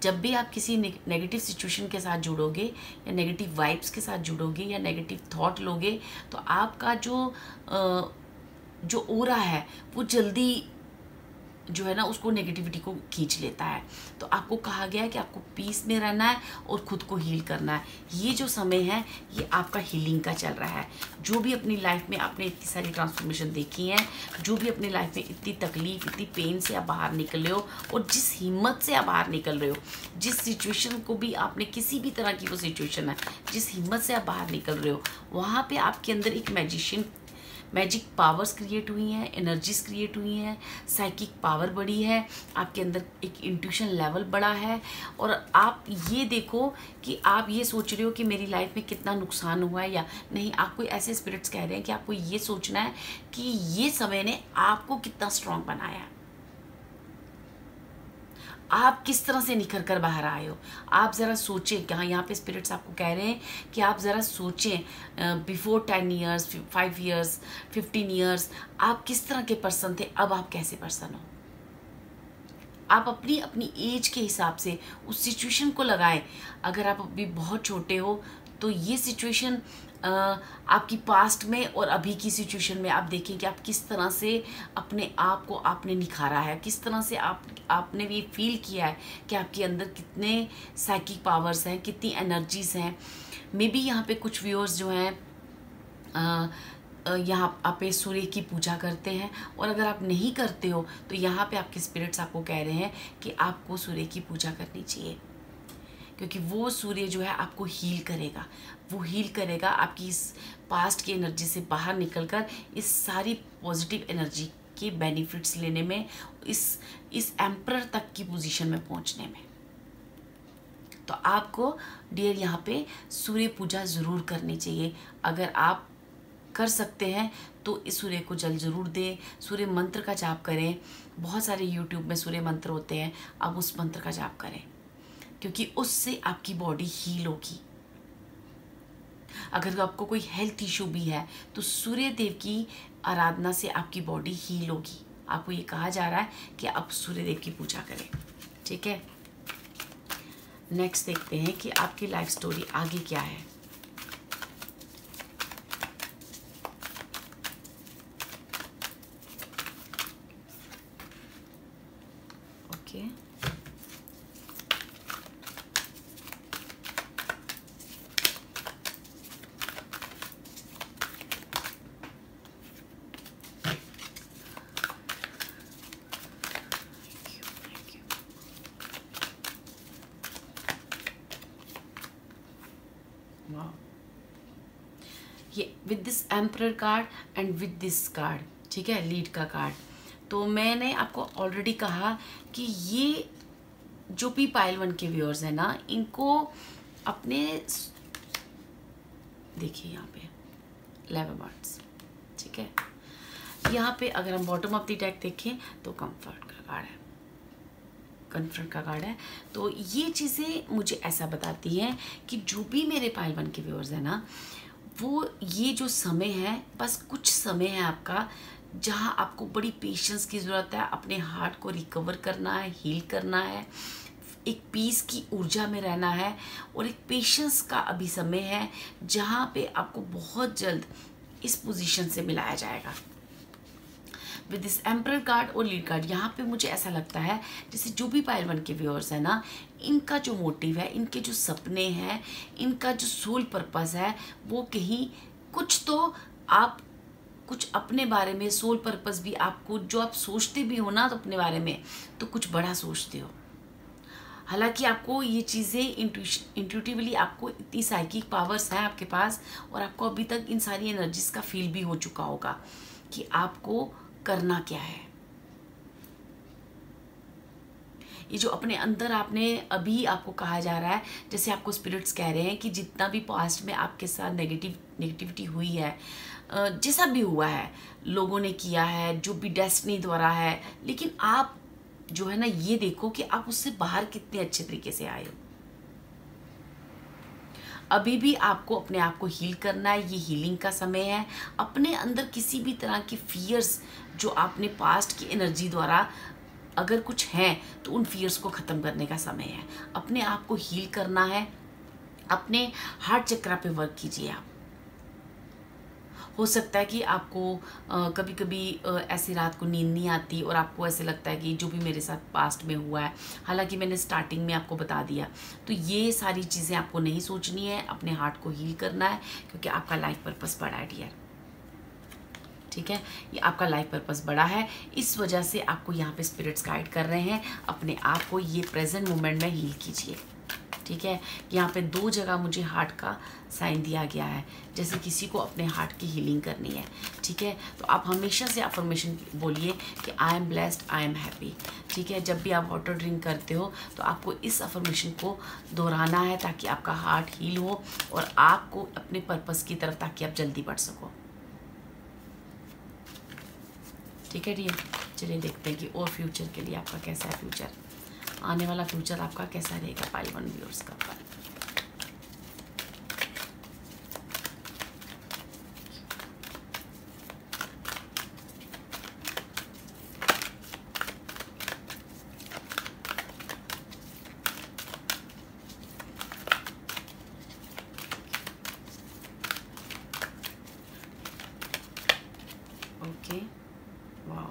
जब भी आप किसी नेगेटिव सिचुएशन के साथ जुड़ोगे या नेगेटिव वाइब्स के साथ जुड़ोगे या नेगेटिव थॉट लोगे, तो आपका जो ओरा है वो जल्दी जो है ना उसको नेगेटिविटी को खींच लेता है। तो आपको कहा गया है कि आपको पीस में रहना है और खुद को हील करना है। ये जो समय है ये आपका हीलिंग का चल रहा है। जो भी अपनी लाइफ में आपने इतनी सारी ट्रांसफॉर्मेशन देखी है, जो भी अपनी लाइफ में इतनी तकलीफ, इतनी पेन से आप बाहर निकल रहे हो और जिस हिम्मत से आप बाहर निकल रहे हो, जिस सिचुएशन को भी आपने, किसी भी तरह की वो सिचुएशन है, जिस हिम्मत से आप बाहर निकल रहे हो, वहाँ पर आपके अंदर एक मैजिक पावर्स क्रिएट हुई हैं, एनर्जीज क्रिएट हुई हैं, साइकिक पावर बढ़ी है, आपके अंदर एक इंट्यूशन लेवल बढ़ा है। और आप ये देखो कि आप ये सोच रहे हो कि मेरी लाइफ में कितना नुकसान हुआ है या नहीं। आपको ऐसे स्पिरिट्स कह रहे हैं कि आपको ये सोचना है कि ये समय ने आपको कितना स्ट्रांग बनाया है, आप किस तरह से निखर कर बाहर आए हो। आप ज़रा सोचें, क्या यहाँ पे स्पिरिट्स आपको कह रहे हैं कि आप ज़रा सोचें, बिफोर 10 ईयर्स, 5 ईयर्स, 15 ईयर्स आप किस तरह के पर्सन थे, अब आप कैसे पर्सन हो। आप अपनी अपनी एज के हिसाब से उस सिचुएशन को लगाएं। अगर आप अभी बहुत छोटे हो तो ये सिचुएशन आपकी पास्ट में और अभी की सिचुएशन में आप देखें कि आप किस तरह से अपने आप को आपने निखारा है, किस तरह से आपने भी फील किया है कि आपके अंदर कितने साइकिक पावर्स हैं, कितनी एनर्जीज हैं। मे बी यहाँ पे कुछ व्यूअर्स जो हैं यहाँ आप सूर्य की पूजा करते हैं, और अगर आप नहीं करते हो तो यहाँ पे आपके स्पिरिट्स आपको कह रहे हैं कि आपको सूर्य की पूजा करनी चाहिए, क्योंकि वो सूर्य जो है आपको हील करेगा। वो हील करेगा आपकी इस पास्ट की एनर्जी से बाहर निकलकर इस सारी पॉजिटिव एनर्जी के बेनिफिट्स लेने में, इस एम्परर तक की पोजीशन में पहुंचने में। तो आपको डियर यहाँ पे सूर्य पूजा ज़रूर करनी चाहिए। अगर आप कर सकते हैं तो इस सूर्य को जल ज़रूर दें, सूर्य मंत्र का जाप करें। बहुत सारे यूट्यूब में सूर्य मंत्र होते हैं, आप उस मंत्र का जाप करें, क्योंकि उससे आपकी बॉडी हील होगी। अगर आपको कोई हेल्थ इशू भी है तो सूर्य देव की आराधना से आपकी बॉडी हील होगी। आपको ये कहा जा रहा है कि आप सूर्य देव की पूजा करें, ठीक है। नेक्स्ट देखते हैं कि आपकी लाइफ स्टोरी आगे क्या है। ओके, ये with this emperor card and with this card, ठीक है, लीड का कार्ड। तो मैंने आपको ऑलरेडी कहा कि ये जो भी पाइल 1 के व्यूअर्स हैं ना, इनको अपने देखिए यहाँ पे 11 वर्ड्स, ठीक है। यहाँ पे अगर हम बॉटम ऑफ द डेक देखें तो कंफर्ट का कार्ड है, कन्फ्रंट का कार्ड है। तो ये चीज़ें मुझे ऐसा बताती हैं कि जो भी मेरे पाइल 1 के व्यूअर्स हैं ना, वो ये जो समय है, बस कुछ समय है आपका जहाँ आपको बड़ी पेशेंस की ज़रूरत है। अपने हार्ट को रिकवर करना है, हील करना है, एक पीस की ऊर्जा में रहना है, और एक पेशेंस का अभी समय है जहाँ पे आपको बहुत जल्द इस पोजीशन से मिलाया जाएगा। विद दिस एम्परर कार्ड और लीड कार्ड, यहाँ पे मुझे ऐसा लगता है जैसे जो भी पाइल 1 के व्यूअर्स है ना, इनका जो मोटिव है, इनके जो सपने हैं, इनका जो सोल पर्पस है, वो कहीं कुछ तो आप कुछ अपने बारे में सोल पर्पस भी आपको जो आप सोचते भी हो ना तो अपने बारे में, तो कुछ बड़ा सोचते हो। हालांकि आपको ये चीज़ें इंट्यूटिवली आपको इतनी साइकिक पावर्स हैं आपके पास, और आपको अभी तक इन सारी एनर्जीज का फील भी हो चुका होगा कि आपको करना क्या है। ये जो अपने अंदर आपने अभी आपको कहा जा रहा है, जैसे आपको स्पिरिट्स कह रहे हैं कि जितना भी पास्ट में आपके साथ नेगेटिविटी हुई है, जैसा भी हुआ है, लोगों ने किया है, जो भी डेस्टिनी द्वारा है, लेकिन आप जो है ना ये देखो कि आप उससे बाहर कितने अच्छे तरीके से आए हो। अभी भी आपको अपने आप को हील करना है, ये हीलिंग का समय है। अपने अंदर किसी भी तरह के फियर्स जो आपने पास्ट की एनर्जी द्वारा अगर कुछ हैं तो उन फियर्स को ख़त्म करने का समय है। अपने आप को हील करना है। अपने हार्ट चक्र पे वर्क कीजिए आप। हो सकता है कि आपको कभी कभी ऐसी रात को नींद नहीं आती और आपको ऐसे लगता है कि जो भी मेरे साथ पास्ट में हुआ है, हालांकि मैंने स्टार्टिंग में आपको बता दिया, तो ये सारी चीज़ें आपको नहीं सोचनी है। अपने हार्ट को हील करना है, क्योंकि आपका लाइफ पर्पस बड़ा है डियर। ठीक है, ये आपका लाइफ पर्पस बड़ा है, इस वजह से आपको यहाँ पे स्पिरिट्स गाइड कर रहे हैं। अपने आप को ये प्रेजेंट मोमेंट में हील कीजिए। ठीक है, यहाँ पे 2 जगह मुझे हार्ट का साइन दिया गया है, जैसे किसी को अपने हार्ट की हीलिंग करनी है। ठीक है, तो आप हमेशा से अफर्मेशन बोलिए कि I am blessed, I am happy. ठीक है, जब भी आप वाटर ड्रिंक करते हो तो आपको इस अफर्मेशन को दोहराना है, ताकि आपका हार्ट हील हो और आपको अपने पर्पस की तरफ, ताकि आप जल्दी बढ़ सको। ठीक है डियर, चलिए देखते हैं कि और फ्यूचर के लिए आपका कैसा है फ्यूचर, आने वाला फ्यूचर आपका कैसा रहेगा पाइल 1 व्यूअर्स का। ओके, वाह,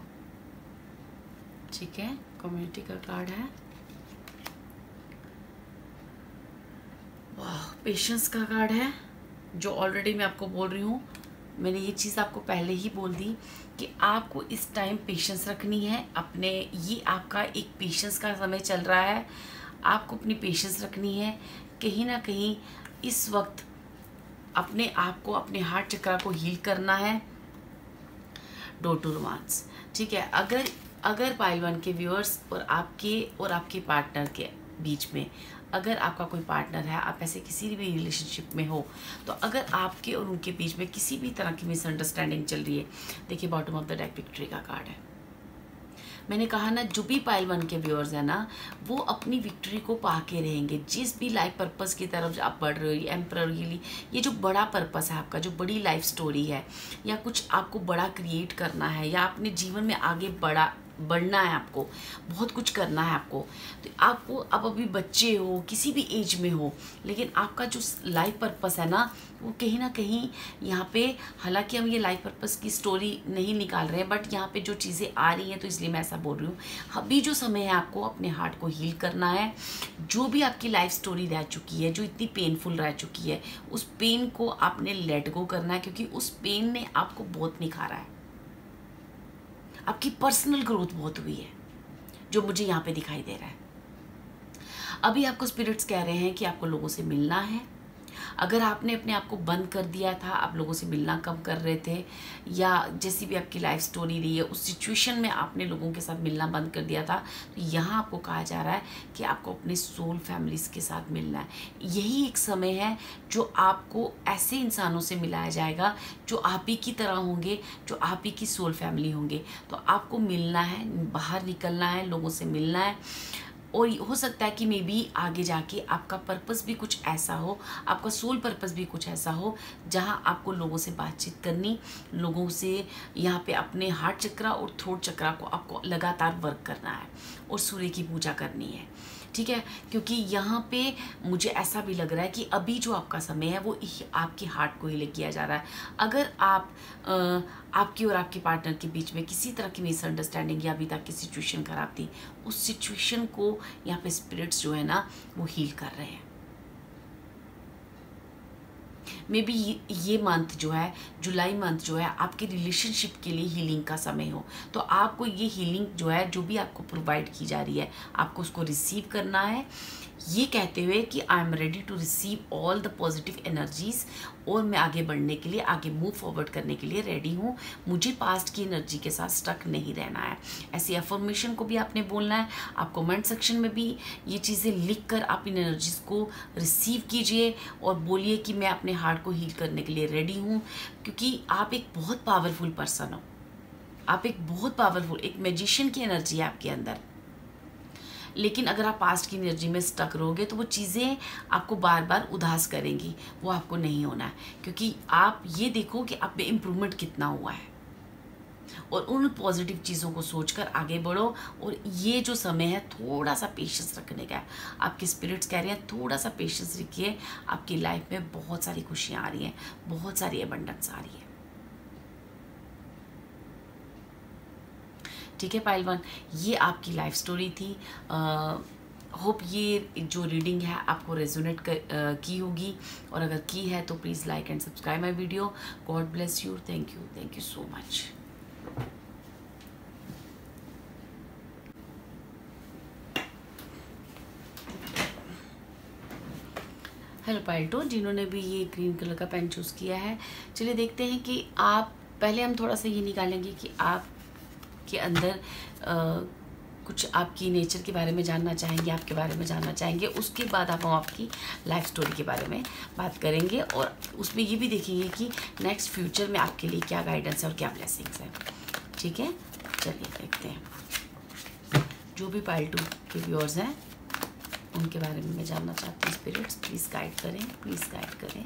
ठीक है, कम्युनिटी का कार्ड है। वाह, पेशेंस का कार्ड है, जो ऑलरेडी मैं आपको बोल रही हूँ, मैंने ये चीज़ आपको पहले ही बोल दी कि आपको इस टाइम पेशेंस रखनी है अपने। ये आपका एक पेशेंस का समय चल रहा है, आपको अपनी पेशेंस रखनी है। कहीं ना कहीं इस वक्त अपने आप को, अपने हार्ट चक्र को हील करना है। Door to romance. ठीक है, अगर पाइल 1 के व्यूअर्स और आपके पार्टनर के बीच में, अगर आपका कोई पार्टनर है, आप ऐसे किसी भी रिलेशनशिप में हो, तो अगर आपके और उनके बीच में किसी भी तरह की मिसअंडरस्टैंडिंग चल रही है, देखिए bottom of the deck victory का कार्ड है। मैंने कहा ना, जो भी पाइल 1 के व्यूअर्स हैं ना, वो अपनी विक्ट्री को पा के रहेंगे। जिस भी लाइफ पर्पस की तरफ आप बढ़ रहे हो, एम्परर के लिए, ये जो बड़ा पर्पस है आपका, जो बड़ी लाइफ स्टोरी है, या कुछ आपको बड़ा क्रिएट करना है, या अपने जीवन में आगे बढ़ना है, आपको बहुत कुछ करना है आपको, तो आपको अब अभी बच्चे हो, किसी भी एज में हो, लेकिन आपका जो लाइफ पर्पस है ना, वो कहीं ना कहीं यहाँ पे, हालांकि हम ये लाइफ पर्पस की स्टोरी नहीं निकाल रहे हैं, बट यहाँ पे जो चीज़ें आ रही हैं, तो इसलिए मैं ऐसा बोल रही हूँ। अभी जो समय है, आपको अपने हार्ट को हील करना है। जो भी आपकी लाइफ स्टोरी रह चुकी है, जो इतनी पेनफुल रह चुकी है, उस पेन को आपने लेट गो करना है, क्योंकि उस पेन ने आपको बहुत निखारा है। आपकी पर्सनल ग्रोथ बहुत हुई है, जो मुझे यहाँ पे दिखाई दे रहा है। अभी आपको स्पिरिट्स कह रहे हैं कि आपको लोगों से मिलना है। अगर आपने अपने आप को बंद कर दिया था, आप लोगों से मिलना कम कर रहे थे, या जैसी भी आपकी लाइफ स्टोरी रही है, उस सिचुएशन में आपने लोगों के साथ मिलना बंद कर दिया था, तो यहाँ आपको कहा जा रहा है कि आपको अपने सोल फैमिलीज़ के साथ मिलना है। यही एक समय है जो आपको ऐसे इंसानों से मिलाया जाएगा जो आप ही की तरह होंगे, जो आप ही की सोल फैमिली होंगे। तो आपको मिलना है, बाहर निकलना है, लोगों से मिलना है। और हो सकता है कि मे बी आगे जाके आपका पर्पस भी कुछ ऐसा हो, आपका सोल पर्पस भी कुछ ऐसा हो, जहां आपको लोगों से बातचीत करनी, लोगों से यहाँ पे अपने हार्ट चक्र और थ्रोट चक्र को आपको लगातार वर्क करना है, और सूर्य की पूजा करनी है। ठीक है, क्योंकि यहाँ पे मुझे ऐसा भी लग रहा है कि अभी जो आपका समय है, वो आपकी हार्ट को ही किया जा रहा है। अगर आपकी और आपके पार्टनर के बीच में किसी तरह की मिसअंडरस्टैंडिंग या अभी तक की सिचुएशन खराब थी, उस सिचुएशन को यहाँ पे स्पिरिट्स जो है ना, वो हील कर रहे हैं। मे बी ये मंथ जो है, जुलाई मंथ जो है, आपके रिलेशनशिप के लिए हीलिंग का समय हो। तो आपको ये हीलिंग जो है, जो भी आपको प्रोवाइड की जा रही है, आपको उसको रिसीव करना है, ये कहते हुए कि I am ready to receive all the positive energies, और मैं आगे बढ़ने के लिए, आगे मूव फॉरवर्ड करने के लिए रेडी हूँ। मुझे पास्ट की एनर्जी के साथ स्टक नहीं रहना है। ऐसी अफर्मेशन को भी आपने बोलना है। आप कमेंट सेक्शन में भी ये चीज़ें लिख कर आप इन एनर्जीज को रिसीव कीजिए और बोलिए कि मैं अपने हार्ट को हील करने के लिए रेडी हूँ, क्योंकि आप एक बहुत पावरफुल पर्सन हो। आप एक बहुत पावरफुल, एक मैजिशियन की एनर्जी है आपके अंदर। लेकिन अगर आप पास्ट की एनर्जी में स्टक रहोगे तो वो चीज़ें आपको बार बार उदास करेंगी। वो आपको नहीं होना है, क्योंकि आप ये देखो कि आप में इम्प्रूवमेंट कितना हुआ है, और उन पॉजिटिव चीज़ों को सोचकर आगे बढ़ो। और ये जो समय है, थोड़ा सा पेशेंस रखने का है। आपके स्पिरिट्स कह रहे हैं थोड़ा सा पेशेंस रखिए। आपकी लाइफ में बहुत सारी खुशियाँ आ रही हैं, बहुत सारी अबंडेंस आ रही है। ठीक है पाइल वन, ये आपकी लाइफ स्टोरी थी। होप ये जो रीडिंग है आपको रेजोनेट की होगी, और अगर की है तो please like and subscribe my video. God bless you. Thank you so much. Hello pile two, जिन्होंने भी ये ग्रीन कलर का पेन चूज़ किया है, चलिए देखते हैं कि आप, पहले हम थोड़ा सा ये निकालेंगे कि आप के अंदर कुछ आपकी नेचर के बारे में जानना चाहेंगे, आपके बारे में जानना चाहेंगे। उसके बाद हम आपकी लाइफ स्टोरी के बारे में बात करेंगे, और उसमें ये भी देखेंगे कि नेक्स्ट फ्यूचर में आपके लिए क्या गाइडेंस है और क्या ब्लेसिंग्स है। ठीक है, चलिए देखते हैं। जो भी पाइल टू के व्यूअर्स हैं उनके बारे में मैं जानना चाहती हूँ। स्पिरिट्स प्लीज़ गाइड करें, प्लीज़ गाइड करें।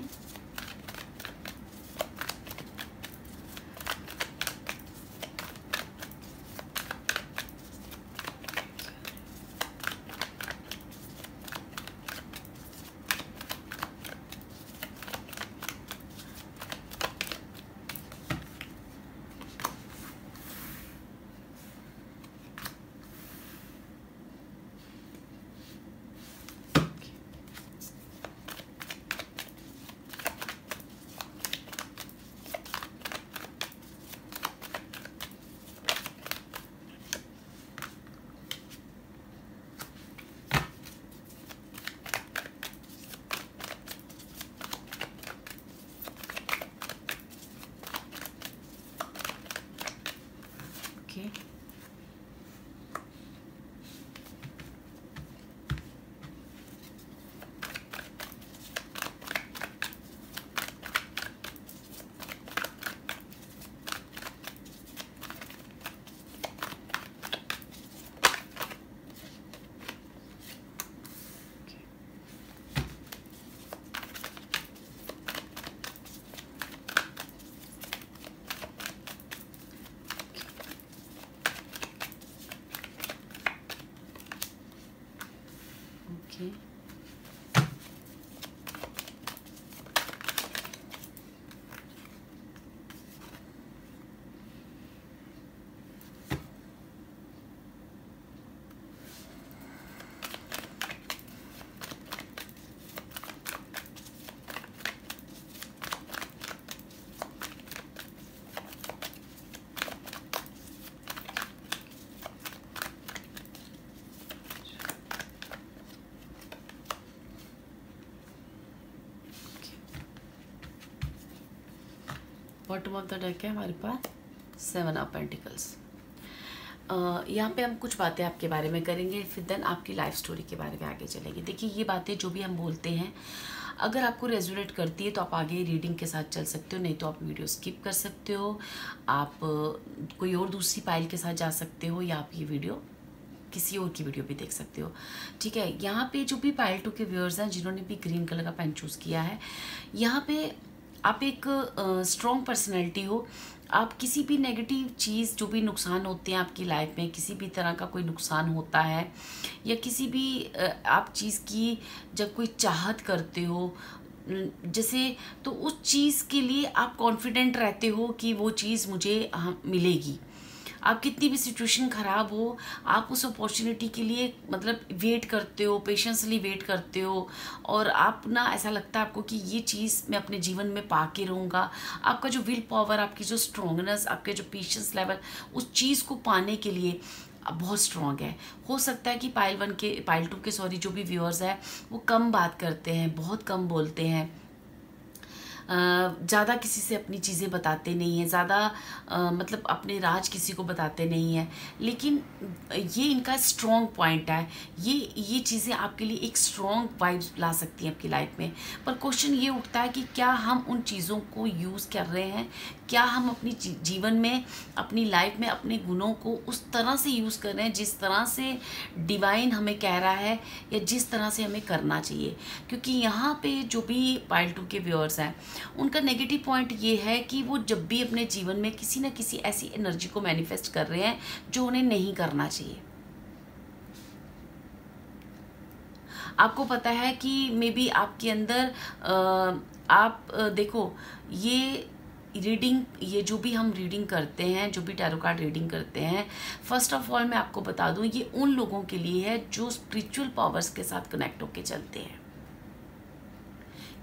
Okay. Okay. Bottom of the deck है हमारे पास 7 ऑफ पेंटिकल्स। यहाँ पे हम कुछ बातें आपके बारे में करेंगे, फिर देन आपकी लाइफ स्टोरी के बारे में आगे चलेंगे। देखिए, ये बातें जो भी हम बोलते हैं, अगर आपको रेजोनेट करती है तो आप आगे रीडिंग के साथ चल सकते हो, नहीं तो आप वीडियो स्किप कर सकते हो। आप कोई और दूसरी पाइल के साथ जा सकते हो, या आप ये वीडियो किसी और की वीडियो भी देख सकते हो। ठीक है, यहाँ पे जो भी पाइल 2 के व्यूअर्स हैं जिन्होंने भी ग्रीन कलर का पेन चूज़ किया है, यहाँ पे आप एक स्ट्रॉन्ग पर्सनैलिटी हो। आप किसी भी नेगेटिव चीज़, जो भी नुकसान होते हैं आपकी लाइफ में, किसी भी तरह का कोई नुकसान होता है, या किसी भी आप चीज़ की जब कोई चाहत करते हो जैसे, तो उस चीज़ के लिए आप कॉन्फिडेंट रहते हो कि वो चीज़ मुझे मिलेगी। आप कितनी भी सिचुएशन ख़राब हो, आप उस अपॉर्चुनिटी के लिए मतलब वेट करते हो, पेशेंसली वेट करते हो, और आप ना ऐसा लगता है आपको कि ये चीज़ मैं अपने जीवन में पा के रहूँगा। आपका जो विल पावर, आपकी जो स्ट्रॉन्गनेस, आपके जो पेशेंस लेवल उस चीज़ को पाने के लिए बहुत स्ट्रॉन्ग है। हो सकता है कि पाइल टू के सॉरी जो भी व्यूअर्स हैं वो कम बात करते हैं, बहुत कम बोलते हैं, ज़्यादा किसी से अपनी चीज़ें बताते नहीं हैं, ज़्यादा मतलब अपने राज किसी को बताते नहीं हैं, लेकिन ये इनका स्ट्रॉन्ग पॉइंट है। ये चीज़ें आपके लिए एक स्ट्रॉन्ग वाइब्स ला सकती हैं आपकी लाइफ में। पर क्वेश्चन ये उठता है कि क्या हम उन चीज़ों को यूज़ कर रहे हैं, क्या हम अपनी जीवन में, अपनी लाइफ में अपने गुणों को उस तरह से यूज़ कर रहे हैं जिस तरह से डिवाइन हमें कह रहा है, या जिस तरह से हमें करना चाहिए। क्योंकि यहाँ पे जो भी पाइल टू के व्यूअर्स हैं उनका नेगेटिव पॉइंट ये है कि वो जब भी अपने जीवन में किसी न किसी ऐसी एनर्जी को मैनिफेस्ट कर रहे हैं जो उन्हें नहीं करना चाहिए। आपको पता है कि मे बी आपके अंदर आप देखो, ये जो भी हम रीडिंग करते हैं, जो भी टैरो कार्ड रीडिंग करते हैं, फर्स्ट ऑफ ऑल मैं आपको बता दूं ये उन लोगों के लिए है जो स्पिरिचुअल पावर्स के साथ कनेक्ट होके चलते हैं।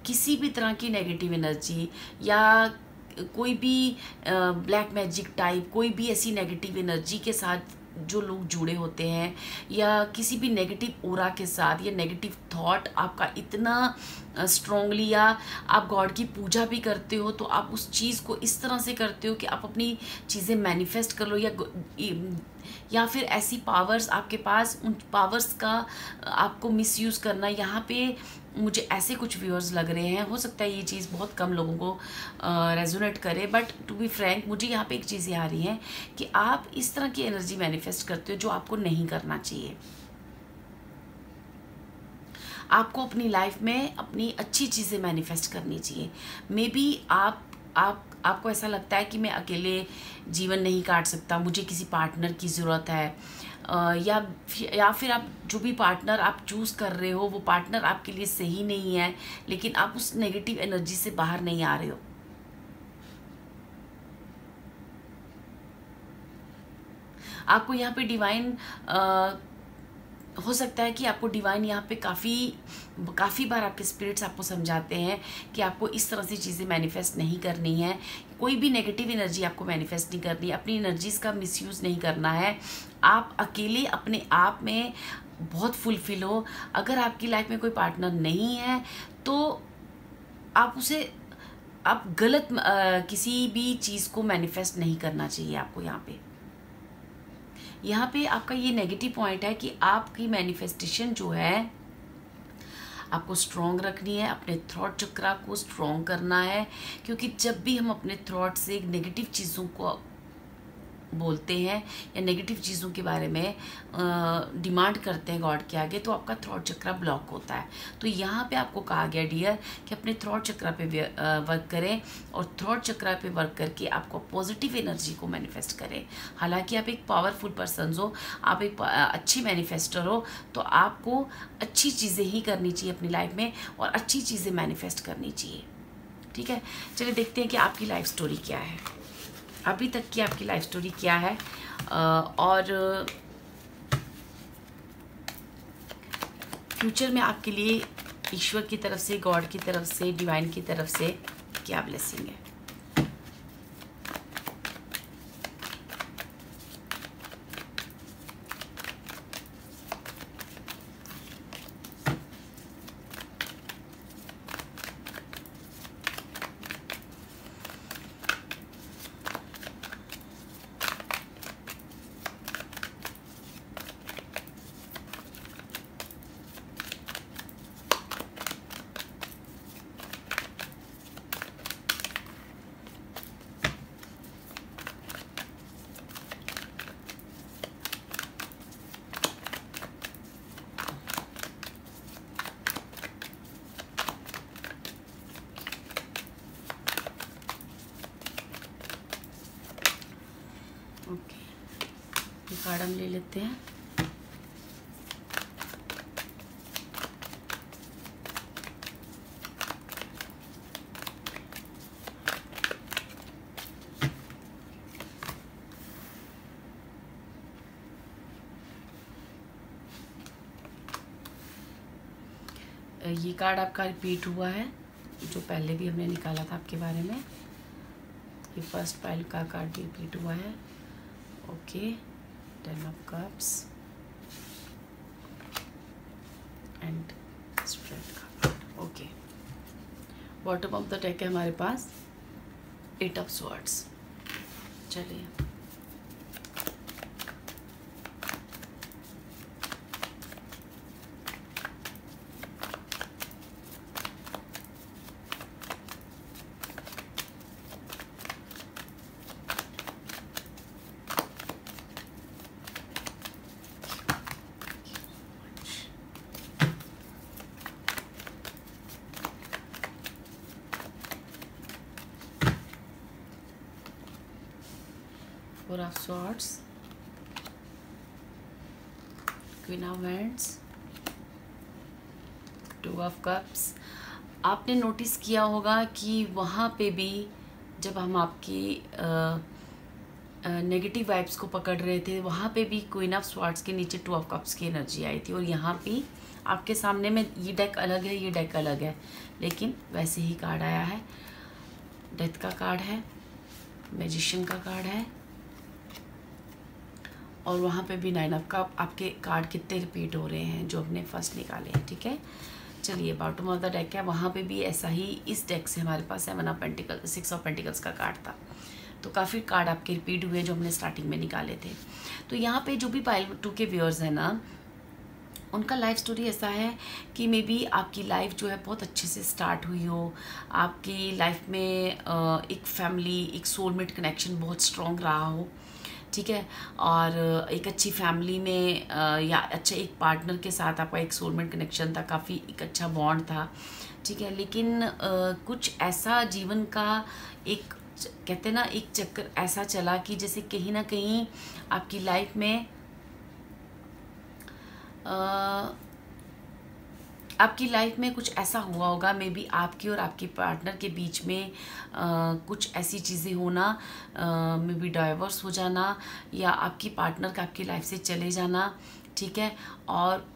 किसी भी तरह की नेगेटिव एनर्जी या कोई भी ब्लैक मैजिक टाइप, कोई भी ऐसी नेगेटिव एनर्जी के साथ जो लोग जुड़े होते हैं, या किसी भी नेगेटिव ओरा के साथ, या नेगेटिव थॉट आपका इतना स्ट्रॉन्गली, या आप गॉड की पूजा भी करते हो तो आप उस चीज़ को इस तरह से करते हो कि आप अपनी चीज़ें मैनिफेस्ट कर लो, या फिर ऐसी पावर्स आपके पास, उन पावर्स का आपको मिसयूज़ करना। यहाँ पे मुझे ऐसे कुछ व्यूअर्स लग रहे हैं, हो सकता है ये चीज़ बहुत कम लोगों को रेजोनेट करे, बट टू बी फ्रैंक मुझे यहाँ पे एक चीज़ ये आ रही है कि आप इस तरह की एनर्जी मैनिफेस्ट करते हो जो आपको नहीं करना चाहिए। आपको अपनी लाइफ में अपनी अच्छी चीज़ें मैनिफेस्ट करनी चाहिए। मे बी आपको ऐसा लगता है कि मैं अकेले जीवन नहीं काट सकता, मुझे किसी पार्टनर की ज़रूरत है, या फिर आप जो भी पार्टनर आप चूज़ कर रहे हो वो पार्टनर आपके लिए सही नहीं है, लेकिन आप उस नेगेटिव एनर्जी से बाहर नहीं आ रहे हो। आपको यहाँ पे डिवाइन हो सकता है कि आपको डिवाइन यहाँ पे काफ़ी बार आपके स्पिरिट्स आपको समझाते हैं कि आपको इस तरह से चीज़ें मैनिफेस्ट नहीं करनी है, कोई भी नेगेटिव एनर्जी आपको मैनिफेस्ट नहीं करनी है, अपनी एनर्जीज़ का मिसयूज़ नहीं करना है। आप अकेले अपने आप में बहुत फुलफिल हो। अगर आपकी लाइफ में कोई पार्टनर नहीं है तो आप गलत किसी भी चीज़ को मैनिफेस्ट नहीं करना चाहिए आपको। यहाँ पे आपका ये नेगेटिव पॉइंट है कि आपकी मैनिफेस्टेशन जो है आपको स्ट्रॉन्ग रखनी है, अपने थॉट चक्रा को स्ट्रॉन्ग करना है, क्योंकि जब भी हम अपने थॉट से नेगेटिव चीज़ों को बोलते हैं या नेगेटिव चीज़ों के बारे में डिमांड करते हैं गॉड के आगे, तो आपका थ्रॉट चक्रा ब्लॉक होता है। तो यहाँ पे आपको कहा गया डियर कि अपने थ्रॉट चक्रा पे वर्क करें, और थ्रॉट चक्रा पे वर्क करके आपको पॉजिटिव एनर्जी को मैनिफेस्ट करें। हालांकि आप एक पावरफुल पर्सन हो, आप एक अच्छी मैनिफेस्टर हो, तो आपको अच्छी चीज़ें ही करनी चाहिए अपनी लाइफ में, और अच्छी चीज़ें मैनिफेस्ट करनी चाहिए। ठीक है, चलिए देखते हैं कि आपकी लाइफ स्टोरी क्या है, अभी तक की आपकी लाइफ स्टोरी क्या है, और फ्यूचर में आपके लिए ईश्वर की तरफ से, गॉड की तरफ से, डिवाइन की तरफ से क्या ब्लेसिंग है। ओके, ये कार्ड हम ले लेते हैं। ये कार्ड आपका रिपीट हुआ है, जो पहले भी हमने निकाला था आपके बारे में। ये फर्स्ट पाइल का कार्ड भी रिपीट हुआ है। Okay, 10 of cups and strength का कार्ड। Okay, bottom of the deck है हमारे पास 8 ऑफ स्वॉर्ड्स। चलिए, Four of Swords, Queen of Wands, Two of Cups। आपने नोटिस किया होगा कि वहाँ पे भी जब हम आपकी नेगेटिव वाइब्स को पकड़ रहे थे, वहाँ पे भी क्वीन ऑफ स्वॉर्ड्स के नीचे 2 ऑफ कप्स की एनर्जी आई थी। और यहाँ पे आपके सामने में ये डेक अलग है, ये डेक अलग है, लेकिन वैसे ही कार्ड आया है। डेथ का कार्ड है, मैजिशियन का कार्ड है, और वहाँ पे भी 9 ऑफ कप। आपके कार्ड कितने रिपीट हो रहे हैं जो हमने फर्स्ट निकाले हैं, ठीक है। चलिए, बॉटम ऑफ द डेक है, वहाँ पे भी ऐसा ही इस डेक से हमारे पास 7 ऑफ पेंटिकल्स, 6 ऑफ पेंटिकल्स का कार्ड था। तो काफ़ी कार्ड आपके रिपीट हुए जो हमने स्टार्टिंग में निकाले थे। तो यहाँ पे जो भी पाइल 2 के व्यूअर्स हैं ना, उनका लाइफ स्टोरी ऐसा है कि मे बी आपकी लाइफ जो है बहुत अच्छे से स्टार्ट हुई हो, आपकी लाइफ में एक फैमिली, एक सोलमेट कनेक्शन बहुत स्ट्रॉन्ग रहा हो, ठीक है। और एक अच्छी फैमिली में या अच्छे एक पार्टनर के साथ आपका एक सोलमेट कनेक्शन था, काफ़ी एक अच्छा बॉन्ड था, ठीक है। लेकिन कुछ ऐसा जीवन का एक, कहते हैं ना, एक चक्कर ऐसा चला कि जैसे कहीं ना कहीं आपकी लाइफ में आपकी लाइफ में कुछ ऐसा हुआ होगा, मे बी आपकी और आपके पार्टनर के बीच में कुछ ऐसी चीज़ें होना, मे बी डाइवोर्स हो जाना, या आपकी पार्टनर का आपकी लाइफ से चले जाना, ठीक है। और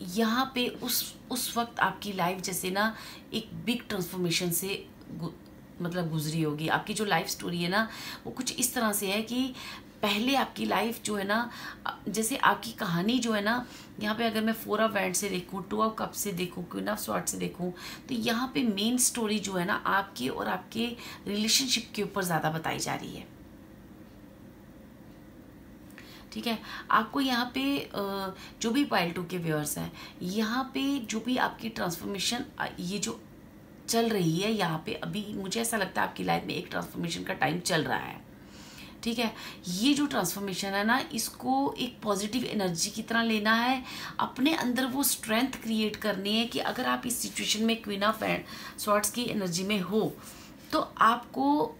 यहाँ पे उस वक्त आपकी लाइफ जैसे ना एक बिग ट्रांसफॉर्मेशन से मतलब गुजरी होगी। आपकी जो लाइफ स्टोरी है ना, वो कुछ इस तरह से है कि पहले आपकी लाइफ जो है ना, जैसे आपकी कहानी जो है ना, यहाँ पे अगर मैं 4 ऑफ वैंड से देखूँ, 2 ऑफ कप से देखूँ, क्वीन ऑफ स्वॉर्ड से देखूँ, तो यहाँ पे मेन स्टोरी जो है ना आपके और आपके रिलेशनशिप के ऊपर ज़्यादा बताई जा रही है, ठीक है। आपको यहाँ पे जो भी पाइल 2 के व्यूअर्स हैं, यहाँ पे जो भी आपकी ट्रांसफॉर्मेशन ये जो चल रही है, यहाँ पे अभी मुझे ऐसा लगता है आपकी लाइफ में एक ट्रांसफॉर्मेशन का टाइम चल रहा है, ठीक है। ये जो ट्रांसफॉर्मेशन है ना, इसको एक पॉजिटिव एनर्जी की तरह लेना है, अपने अंदर वो स्ट्रेंथ क्रिएट करनी है कि अगर आप इस सिचुएशन में क्वीन ऑफ स्वॉर्ड्स की एनर्जी में हो, तो आपको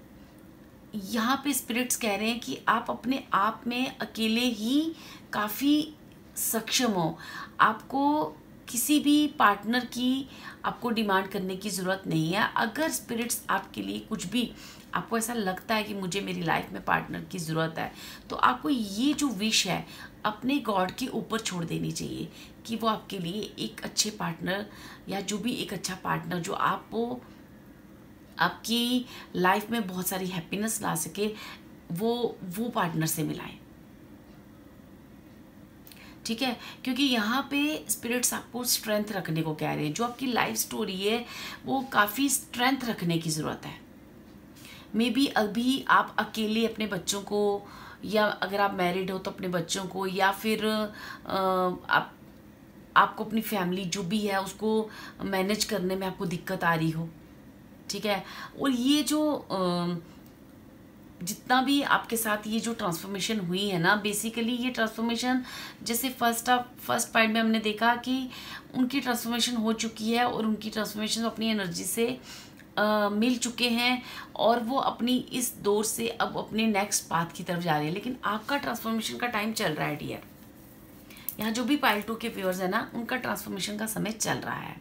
यहाँ पे स्पिरिट्स कह रहे हैं कि आप अपने आप में अकेले ही काफ़ी सक्षम हो। आपको किसी भी पार्टनर की आपको डिमांड करने की ज़रूरत नहीं है। अगर स्पिरिट्स आपके लिए कुछ भी, आपको ऐसा लगता है कि मुझे मेरी लाइफ में पार्टनर की ज़रूरत है, तो आपको ये जो विश है अपने गॉड के ऊपर छोड़ देनी चाहिए कि वो आपके लिए एक अच्छे पार्टनर, या जो भी एक अच्छा पार्टनर जो आपको आपकी लाइफ में बहुत सारी हैप्पीनेस ला सके, वो पार्टनर से मिलाएं, ठीक है। क्योंकि यहाँ पे स्पिरिट्स आपको स्ट्रेंथ रखने को कह रहे हैं। जो आपकी लाइफ स्टोरी है वो काफ़ी स्ट्रेंथ रखने की ज़रूरत है। मे बी अभी आप अकेले अपने बच्चों को, या अगर आप मैरिड हो तो अपने बच्चों को, या फिर आपको अपनी फैमिली जो भी है उसको मैनेज करने में आपको दिक्कत आ रही हो, ठीक है। और ये जो जितना भी आपके साथ ये जो ट्रांसफॉर्मेशन हुई है ना, बेसिकली ये ट्रांसफॉर्मेशन जैसे फर्स्ट पार्ट में हमने देखा कि उनकी ट्रांसफॉर्मेशन हो चुकी है, और उनकी ट्रांसफॉर्मेशन अपनी एनर्जी से मिल चुके हैं, और वो अपनी इस दौर से अब अपने नेक्स्ट पाथ की तरफ जा रहे हैं। लेकिन आपका ट्रांसफॉर्मेशन का टाइम चल रहा है डियर। यहाँ जो भी पाइल 2 के व्यूअर्स है ना, उनका ट्रांसफॉर्मेशन का समय चल रहा है।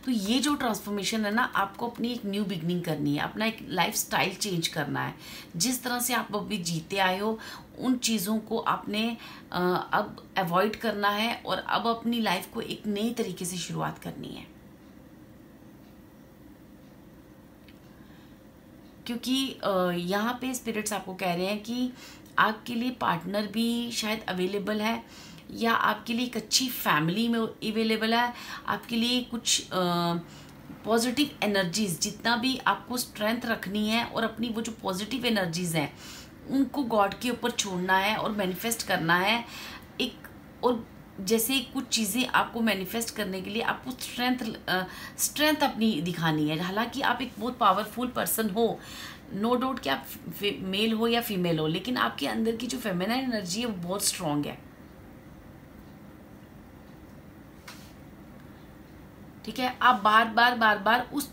तो ये जो ट्रांसफॉर्मेशन है ना, आपको अपनी एक न्यू बिगनिंग करनी है, अपना एक लाइफ स्टाइल चेंज करना है। जिस तरह से आप अभी जीते आए हो उन चीज़ों को आपने अब अवॉइड करना है और अब अपनी लाइफ को एक नई तरीके से शुरुआत करनी है। क्योंकि यहाँ पे स्पिरिट्स आपको कह रहे हैं कि आपके लिए पार्टनर भी शायद अवेलेबल है, या आपके लिए एक अच्छी फैमिली में अवेलेबल है, आपके लिए कुछ पॉजिटिव एनर्जीज, जितना भी आपको स्ट्रेंथ रखनी है और अपनी वो जो पॉजिटिव एनर्जीज हैं उनको गॉड के ऊपर छोड़ना है और मैनिफेस्ट करना है एक। और जैसे कुछ चीज़ें आपको मैनिफेस्ट करने के लिए आपको स्ट्रेंथ अपनी दिखानी है। हालांकि आप एक बहुत पावरफुल पर्सन हो, नो डाउट कि आप मेल हो या फीमेल हो, लेकिन आपके अंदर की जो फेमिनाइन एनर्जी है वो बहुत स्ट्रांग है। ठीक है, आप बार बार उस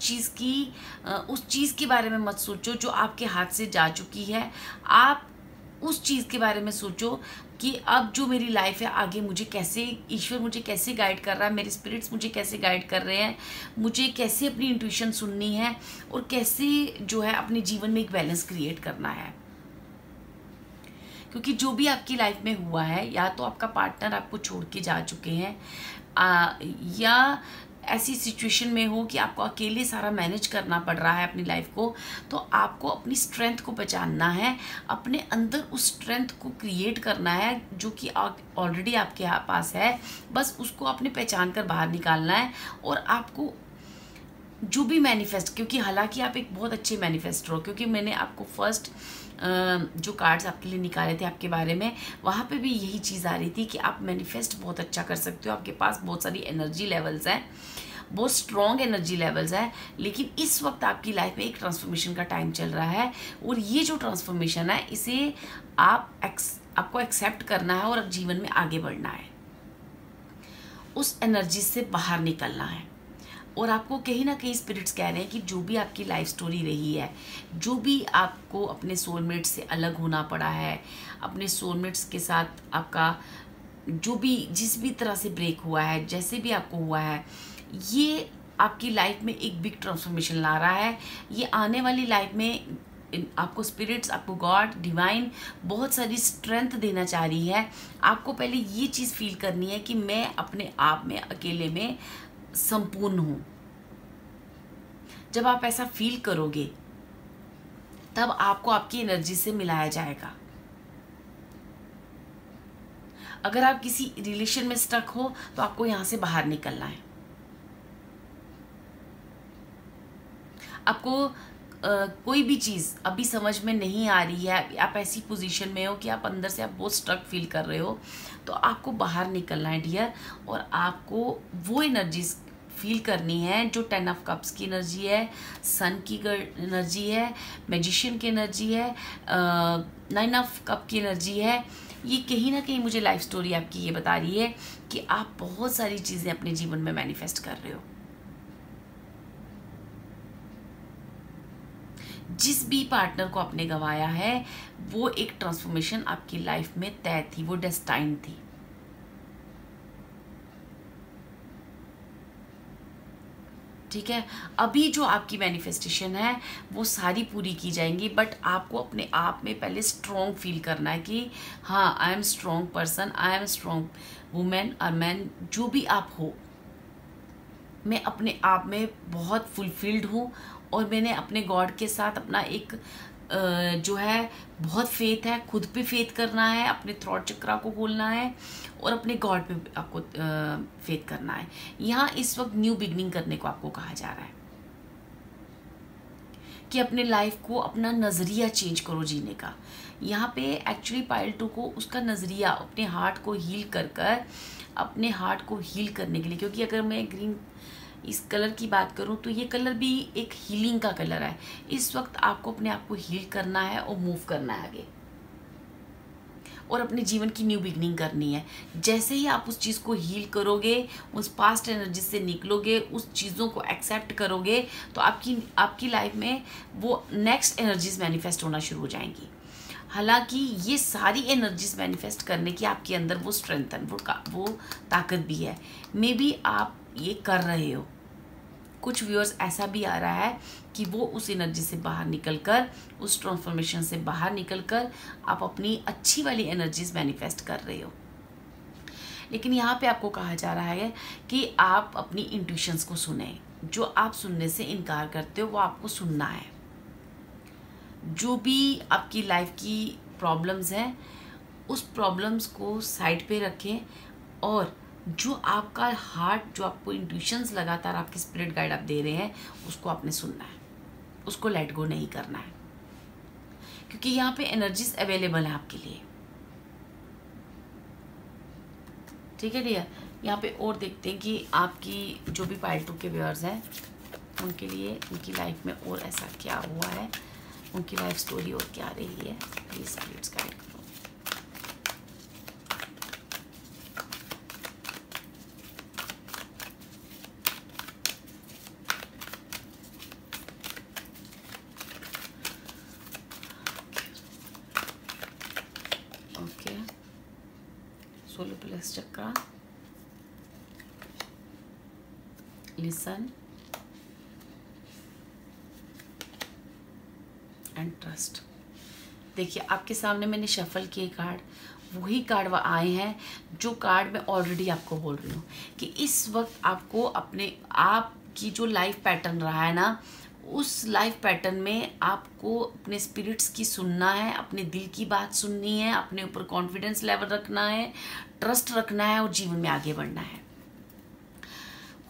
चीज़ के बारे में मत सोचो जो आपके हाथ से जा चुकी है। आप उस चीज़ के बारे में सोचो कि अब जो मेरी लाइफ है आगे मुझे कैसे, ईश्वर मुझे कैसे गाइड कर रहा है, मेरे स्पिरिट्स मुझे कैसे गाइड कर रहे हैं, मुझे कैसे अपनी इंट्यूशन सुननी है और कैसे जो है अपने जीवन में एक बैलेंस क्रिएट करना है। क्योंकि जो भी आपकी लाइफ में हुआ है, या तो आपका पार्टनर आपको छोड़ के जा चुके हैं, या ऐसी सिचुएशन में हो कि आपको अकेले सारा मैनेज करना पड़ रहा है अपनी लाइफ को, तो आपको अपनी स्ट्रेंथ को पहचानना है, अपने अंदर उस स्ट्रेंथ को क्रिएट करना है जो कि ऑलरेडी आपके पास है। बस उसको आपने पहचान कर बाहर निकालना है। और आपको जो भी मैनिफेस्ट, क्योंकि हालांकि आप एक बहुत अच्छे मैनिफेस्टर हो, क्योंकि मैंने आपको फर्स्ट जो कार्ड्स आपके लिए निकाले थे आपके बारे में, वहाँ पे भी यही चीज़ आ रही थी कि आप मैनिफेस्ट बहुत अच्छा कर सकते हो, आपके पास बहुत सारी एनर्जी लेवल्स हैं, बहुत स्ट्रॉन्ग एनर्जी लेवल्स हैं। लेकिन इस वक्त आपकी लाइफ में एक ट्रांसफॉर्मेशन का टाइम चल रहा है, और ये जो ट्रांसफॉर्मेशन है इसे आपको एक्सेप्ट करना है और जीवन में आगे बढ़ना है, उस एनर्जी से बाहर निकलना है। और आपको कहीं ना कहीं स्पिरिट्स कह रहे हैं कि जो भी आपकी लाइफ स्टोरी रही है, जो भी आपको अपने सोलमेट से अलग होना पड़ा है, अपने सोलमेट्स के साथ आपका जो भी जिस भी तरह से ब्रेक हुआ है, जैसे भी आपको हुआ है, ये आपकी लाइफ में एक बिग ट्रांसफॉर्मेशन ला रहा है। ये आने वाली लाइफ में आपको स्पिरिट्स, आपको गॉड, डिवाइन बहुत सारी स्ट्रेंथ देना चाह रही है। आपको पहले ये चीज़ फील करनी है कि मैं अपने आप में अकेले में संपूर्ण हूं। जब आप ऐसा फील करोगे तब आपको आपकी एनर्जी से मिलाया जाएगा। अगर आप किसी रिलेशन में स्टक हो तो आपको यहां से बाहर निकलना है। आपको कोई भी चीज़ अभी समझ में नहीं आ रही है, आप ऐसी पोजीशन में हो कि आप अंदर से आप बहुत स्ट्रक फील कर रहे हो, तो आपको बाहर निकलना है डियर। और आपको वो एनर्जीज फील करनी है जो 10 ऑफ कप्स की एनर्जी है, सन की एनर्जी है, मैजिशियन की एनर्जी है, 9 ऑफ कप की एनर्जी है। ये कहीं ना कहीं मुझे लाइफ स्टोरी आपकी ये बता रही है कि आप बहुत सारी चीज़ें अपने जीवन में मैनिफेस्ट कर रहे हो। जिस भी पार्टनर को आपने गंवाया है वो एक ट्रांसफॉर्मेशन आपकी लाइफ में तय थी, वो डेस्टाइन थी। ठीक है, अभी जो आपकी मैनिफेस्टेशन है वो सारी पूरी की जाएंगी, बट आपको अपने आप में पहले स्ट्रॉन्ग फील करना है कि हाँ, I am strong person, I am strong women और मैन, जो भी आप हो, मैं अपने आप में बहुत फुलफिल्ड हूँ। और मैंने अपने गॉड के साथ अपना एक जो है बहुत फेथ है, खुद पे फेथ करना है, अपने थ्रॉट चक्रा को खोलना है और अपने गॉड पे आपको फेथ करना है। यहाँ इस वक्त न्यू बिगनिंग करने को आपको कहा जा रहा है कि अपने लाइफ को, अपना नज़रिया चेंज करो जीने का। यहाँ पे एक्चुअली पाइल 2 को उसका नज़रिया, अपने हार्ट को हील कर अपने हार्ट को हील करने के लिए, क्योंकि अगर मैं ग्रीन इस कलर की बात करूं तो ये कलर भी एक हीलिंग का कलर है। इस वक्त आपको अपने आप को हील करना है और मूव करना है आगे, और अपने जीवन की न्यू बिगनिंग करनी है। जैसे ही आप उस चीज़ को हील करोगे, उस पास्ट एनर्जी से निकलोगे, उस चीज़ों को एक्सेप्ट करोगे, तो आपकी लाइफ में वो नेक्स्ट एनर्जीज मैनिफेस्ट होना शुरू हो जाएंगी। हालांकि ये सारी एनर्जीज मैनिफेस्ट करने की आपके अंदर वो स्ट्रेंथ है, वो ताकत भी है। मे बी आप ये कर रहे हो, कुछ व्यूअर्स ऐसा भी आ रहा है कि वो उस एनर्जी से बाहर निकलकर, उस ट्रांसफॉर्मेशन से बाहर निकलकर आप अपनी अच्छी वाली एनर्जीज मैनिफेस्ट कर रहे हो। लेकिन यहाँ पे आपको कहा जा रहा है कि आप अपनी इंट्यूशंस को सुने। जो आप सुनने से इनकार करते हो वो आपको सुनना है। जो भी आपकी लाइफ की प्रॉब्लम्स हैं उस प्रॉब्लम्स को साइड पे रखें और जो आपका हार्ट, जो आपको इंट्यूशंस लगातार आपके स्पिरिट गाइड आप दे रहे हैं उसको आपने सुनना है, उसको लेट गो नहीं करना है, क्योंकि यहाँ पे एनर्जीज अवेलेबल है आपके लिए। ठीक है डियर। यहाँ पे और देखते हैं कि आपकी जो भी पाइल 2 के व्यूअर्स हैं उनके लिए, उनकी लाइफ में और ऐसा क्या हुआ है, उनकी लाइफ स्टोरी और क्या रही है। प्लीज स्पिरिट्स गाइड करो। Okay, solar plexus chakra, listen and trust. देखिए आपके सामने मैंने शफल किए कार्ड, वही कार्ड आए हैं जो कार्ड मैं ऑलरेडी आपको बोल रही हूँ कि इस वक्त आपको अपने आपकी जो लाइफ पैटर्न रहा है ना, उस लाइफ पैटर्न में आपको अपने स्पिरिट्स की सुनना है, अपने दिल की बात सुननी है, अपने ऊपर कॉन्फिडेंस लेवल रखना है, ट्रस्ट रखना है और जीवन में आगे बढ़ना है।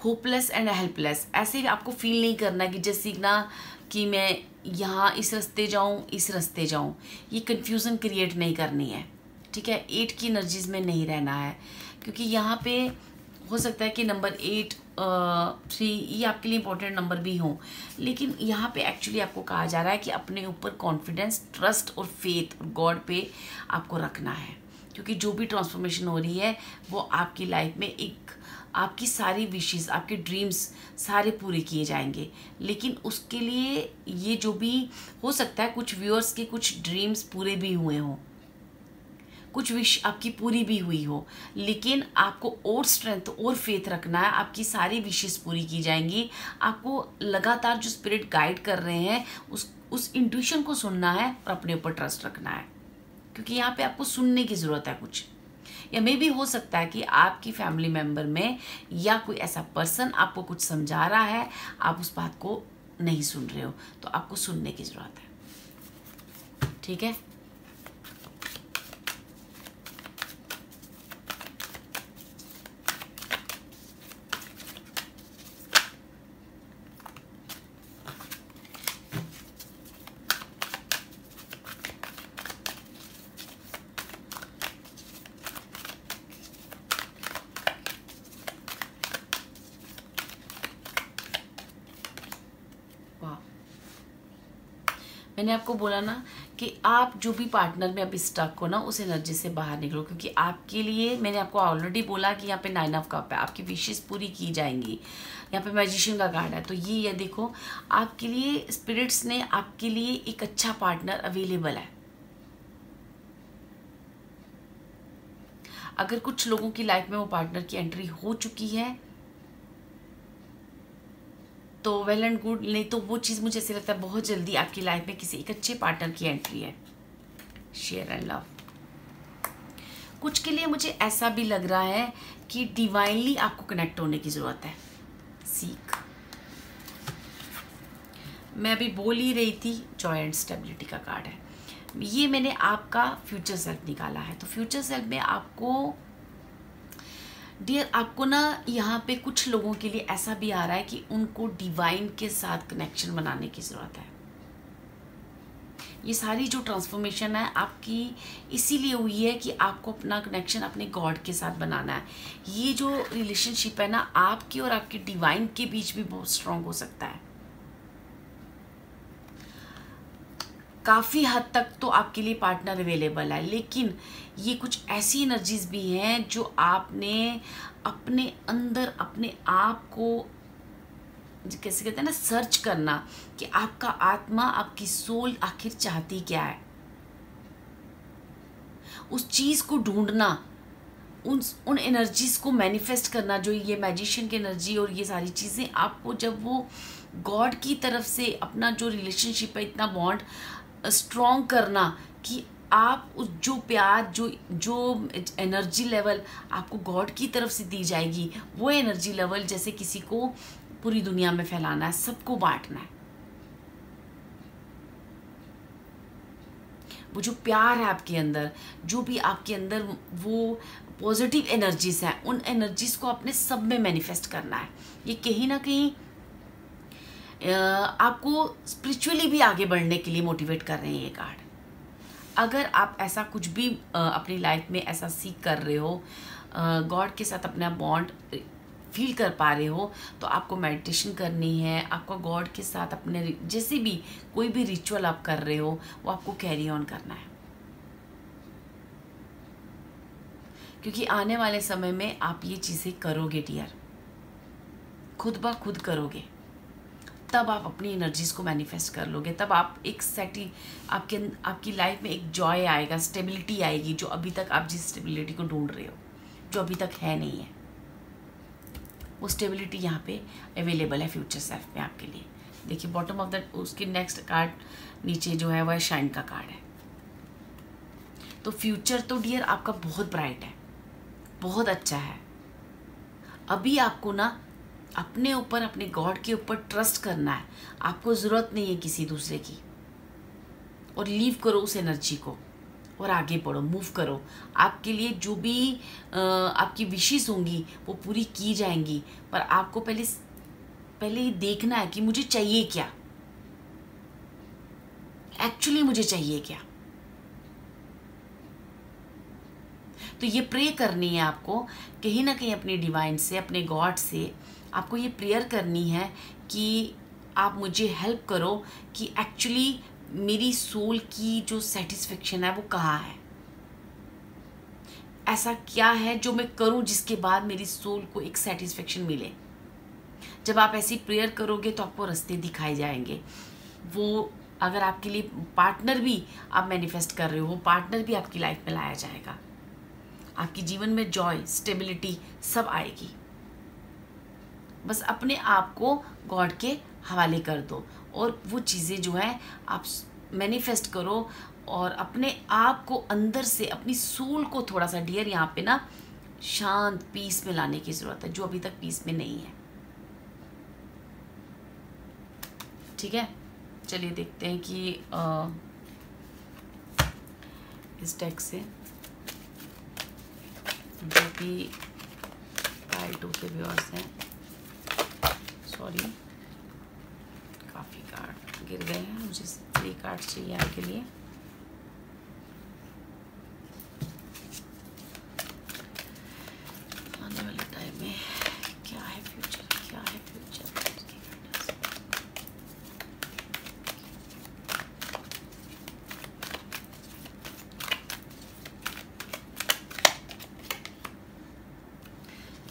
होपलेस एंड हेल्पलेस ऐसे आपको फील नहीं करना कि जैसे ना कि मैं यहाँ इस रास्ते जाऊँ, इस रास्ते जाऊँ, ये कन्फ्यूज़न क्रिएट नहीं करनी है। ठीक है, 8 की एनर्जीज में नहीं रहना है, क्योंकि यहाँ पे हो सकता है कि नंबर 8, 3 ये आपके लिए इंपॉर्टेंट नंबर भी हों, लेकिन यहाँ पे एक्चुअली आपको कहा जा रहा है कि अपने ऊपर कॉन्फिडेंस, ट्रस्ट और फेथ और गॉड पे आपको रखना है, क्योंकि जो भी ट्रांसफॉर्मेशन हो रही है वो आपकी लाइफ में एक, आपकी सारी विशेस, आपके ड्रीम्स सारे पूरे किए जाएंगे। लेकिन उसके लिए ये जो भी हो सकता है, कुछ व्यूअर्स के कुछ ड्रीम्स पूरे भी हुए हों, कुछ विश आपकी पूरी भी हुई हो, लेकिन आपको और स्ट्रेंथ और फेथ रखना है, आपकी सारी विशेस पूरी की जाएंगी। आपको लगातार जो स्पिरिट गाइड कर रहे हैं उस इंट्यूशन को सुनना है और अपने ऊपर ट्रस्ट रखना है, क्योंकि यहाँ पे आपको सुनने की ज़रूरत है कुछ। या मे भी हो सकता है कि आपकी फैमिली मेम्बर में या कोई ऐसा पर्सन आपको कुछ समझा रहा है, आप उस बात को नहीं सुन रहे हो, तो आपको सुनने की ज़रूरत है। ठीक है, मैंने आपको बोला ना कि आप जो भी पार्टनर में अभी स्टक हो ना, उस एनर्जी से बाहर निकलो, क्योंकि आपके लिए मैंने आपको ऑलरेडी बोला कि यहाँ पे 9 ऑफ कप है, आपकी विशेस पूरी की जाएंगी। यहाँ पे मैजिशियन का कार्ड है, तो ये देखो आपके लिए स्पिरिट्स ने आपके लिए एक अच्छा पार्टनर अवेलेबल है। अगर कुछ लोगों की लाइफ में वो पार्टनर की एंट्री हो चुकी है तो वेल एंड गुड, नहीं तो वो चीज़ मुझे ऐसे लगता है बहुत जल्दी आपकी लाइफ में किसी एक अच्छे पार्टनर की एंट्री है। Share and love. कुछ के लिए मुझे ऐसा भी लग रहा है कि डिवाइनली आपको कनेक्ट होने की ज़रूरत है। सीख, मैं अभी बोल ही रही थी, जॉय एंड स्टेबिलिटी का कार्ड है ये। मैंने आपका फ्यूचर सेल्फ निकाला है, तो फ्यूचर सेल्फ में आपको डियर, आपको ना यहाँ पे कुछ लोगों के लिए ऐसा भी आ रहा है कि उनको डिवाइन के साथ कनेक्शन बनाने की ज़रूरत है। ये सारी जो ट्रांसफॉर्मेशन है आपकी इसीलिए हुई है कि आपको अपना कनेक्शन अपने गॉड के साथ बनाना है। ये जो रिलेशनशिप है ना, आपकी और आपके डिवाइन के बीच भी बहुत स्ट्रांग हो सकता है। काफ़ी हद तक तो आपके लिए पार्टनर अवेलेबल है, लेकिन ये कुछ ऐसी एनर्जीज भी हैं जो आपने अपने अंदर अपने आप को, कैसे कहते हैं ना, सर्च करना कि आपका आत्मा, आपकी सोल आखिर चाहती क्या है, उस चीज़ को ढूंढना उन एनर्जीज को मैनिफेस्ट करना, जो ये मैजिशियन की एनर्जी और ये सारी चीज़ें आपको जब वो गॉड की तरफ से अपना जो रिलेशनशिप है, इतना बॉन्ड स्ट्रॉन्ग करना कि आप उस जो प्यार जो एनर्जी लेवल आपको गॉड की तरफ से दी जाएगी, वो एनर्जी लेवल जैसे किसी को पूरी दुनिया में फैलाना है, सबको बांटना है। वो जो प्यार है आपके अंदर, जो भी आपके अंदर वो पॉजिटिव एनर्जीज हैं, उन एनर्जीज को आपने सब में मैनिफेस्ट करना है। ये कहीं ना कहीं आपको स्पिरिचुअली भी आगे बढ़ने के लिए मोटिवेट कर रहे हैं ये कार्ड। अगर आप ऐसा कुछ भी अपनी लाइफ में ऐसा सीख कर रहे हो, गॉड के साथ अपना बॉन्ड फील कर पा रहे हो, तो आपको मेडिटेशन करनी है। आपको गॉड के साथ अपने जैसे भी कोई भी रिचुअल आप कर रहे हो, वो आपको कैरी ऑन करना है, क्योंकि आने वाले समय में आप ये चीज़ें करोगे डियर, खुद ब खुद करोगे, तब आप अपनी एनर्जीज को मैनिफेस्ट कर लोगे। तब आप एक आपकी लाइफ में एक जॉय आएगा, स्टेबिलिटी आएगी, जो अभी तक आप जिस स्टेबिलिटी को ढूंढ रहे हो, जो अभी तक है नहीं है, वो स्टेबिलिटी यहाँ पे अवेलेबल है फ्यूचर सेल्फ में आपके लिए। देखिए बॉटम ऑफ द उसके नेक्स्ट कार्ड नीचे जो है वह शाइन का कार्ड है। तो फ्यूचर तो डियर आपका बहुत ब्राइट है, बहुत अच्छा है। अभी आपको ना अपने ऊपर, अपने गॉड के ऊपर ट्रस्ट करना है। आपको ज़रूरत नहीं है किसी दूसरे की, और लीव करो उस एनर्जी को और आगे बढ़ो, मूव करो। आपके लिए जो भी आपकी विशेष होंगी वो पूरी की जाएंगी, पर आपको पहले ये देखना है कि मुझे चाहिए क्या, एक्चुअली मुझे चाहिए क्या। तो ये प्रे करनी है आपको, कहीं ना कहीं अपने डिवाइन से, अपने गॉड से आपको ये प्रेयर करनी है कि आप मुझे हेल्प करो कि एक्चुअली मेरी सोल की जो सेटिस्फेक्शन है वो कहाँ है, ऐसा क्या है जो मैं करूं जिसके बाद मेरी सोल को एक सेटिस्फेक्शन मिले। जब आप ऐसी प्रेयर करोगे तो आपको रास्ते दिखाए जाएंगे। वो अगर आपके लिए पार्टनर भी आप मैनिफेस्ट कर रहे हो, वो पार्टनर भी आपकी लाइफ में लाया जाएगा। आपके जीवन में जॉय, स्टेबिलिटी सब आएगी। बस अपने आप को गॉड के हवाले कर दो और वो चीज़ें जो है आप मैनिफेस्ट करो, और अपने आप को अंदर से, अपनी सोल को थोड़ा सा डियर यहाँ पे ना शांत पीस में लाने की ज़रूरत है, जो अभी तक पीस में नहीं है। ठीक है, चलिए देखते हैं कि इस डेक से जो भी पाइल 2 के व्यूअर्स हैं, सॉरी काफ़ी कार्ड गिर गए हैं, मुझे 3 कार्ड चाहिए आपके लिए। आने वाले टाइम में क्या है फ्यूचर, क्या है फ्यूचर।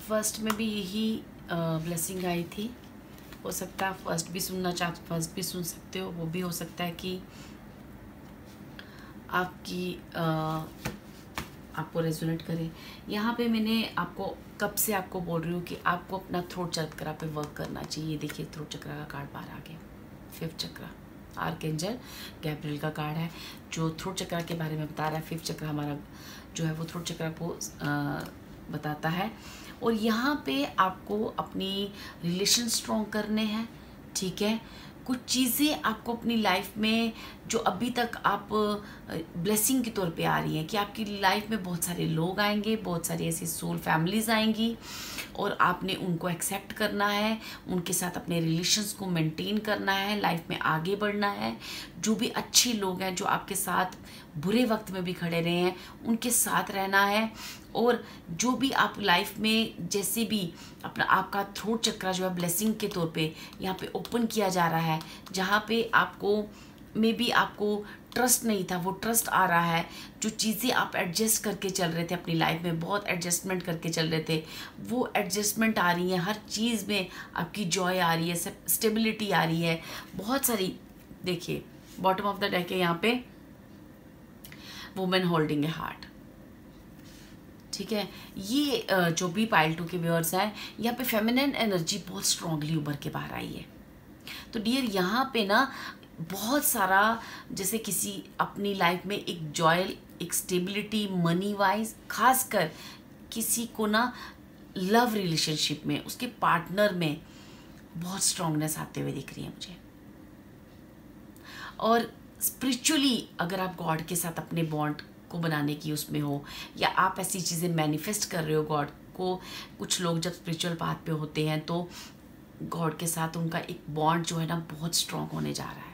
फर्स्ट में भी यही ब्लेसिंग आई थी। हो सकता है फर्स्ट भी सुनना चाहते, फर्स्ट भी सुन सकते हो। वो भी हो सकता है कि आपको रेजोनेट करे। यहाँ पे मैंने आपको कब से आपको बोल रही हूँ कि आपको अपना थ्रोट चक्र पे वर्क करना चाहिए। देखिए थ्रोट चक्र का कार्ड बाहर आ गया, 5th चक्र, आर्कएंजल गैब्रिएल का कार्ड है जो थ्रोट चक्र के बारे में बता रहा है। 5th चक्र हमारा जो है वो थ्रोट चक्र को बताता है। और यहाँ पे आपको अपनी रिलेशन स्ट्रॉन्ग करने हैं। ठीक है, कुछ चीज़ें आपको अपनी लाइफ में जो अभी तक आप ब्लेसिंग के तौर पे आ रही हैं कि आपकी लाइफ में बहुत सारे लोग आएंगे, बहुत सारी ऐसी सोल फैमिलीज आएंगी, और आपने उनको एक्सेप्ट करना है, उनके साथ अपने रिलेशंस को मेंटेन करना है, लाइफ में आगे बढ़ना है। जो भी अच्छे लोग हैं जो आपके साथ बुरे वक्त में भी खड़े रहे हैं, उनके साथ रहना है। और जो भी आप लाइफ में जैसे भी अपना आपका थ्रोट चक्र जो है ब्लेसिंग के तौर पे यहाँ पे ओपन किया जा रहा है, जहाँ पे आपको मे बी आपको ट्रस्ट नहीं था, वो ट्रस्ट आ रहा है। जो चीज़ें आप एडजस्ट करके चल रहे थे अपनी लाइफ में, बहुत एडजस्टमेंट करके चल रहे थे, वो एडजस्टमेंट आ रही है। हर चीज़ में आपकी जॉय आ रही है, स्टेबिलिटी आ रही है, बहुत सारी। देखिए बॉटम ऑफ द डेक है यहाँ पे वुमेन होल्डिंग ए हार्ट। ठीक है। ये जो भी पाइल 2 के व्यूअर्स हैं, यहाँ पे फेमिनिन एनर्जी बहुत स्ट्रांगली उभर के बाहर आई है। तो डियर यहाँ पे ना बहुत सारा, जैसे किसी अपनी लाइफ में एक जॉय, एक स्टेबिलिटी मनी वाइज, खासकर किसी को ना लव रिलेशनशिप में उसके पार्टनर में बहुत स्ट्रांगनेस आते हुए दिख रही है मुझे। और स्पिरिचुअली अगर आप गॉड के साथ अपने बॉन्ड को बनाने की उसमें हो, या आप ऐसी चीज़ें मैनिफेस्ट कर रहे हो गॉड को, कुछ लोग जब स्पिरिचुअल पाथ पे होते हैं तो गॉड के साथ उनका एक बॉन्ड जो है ना बहुत स्ट्रांग होने जा रहा है।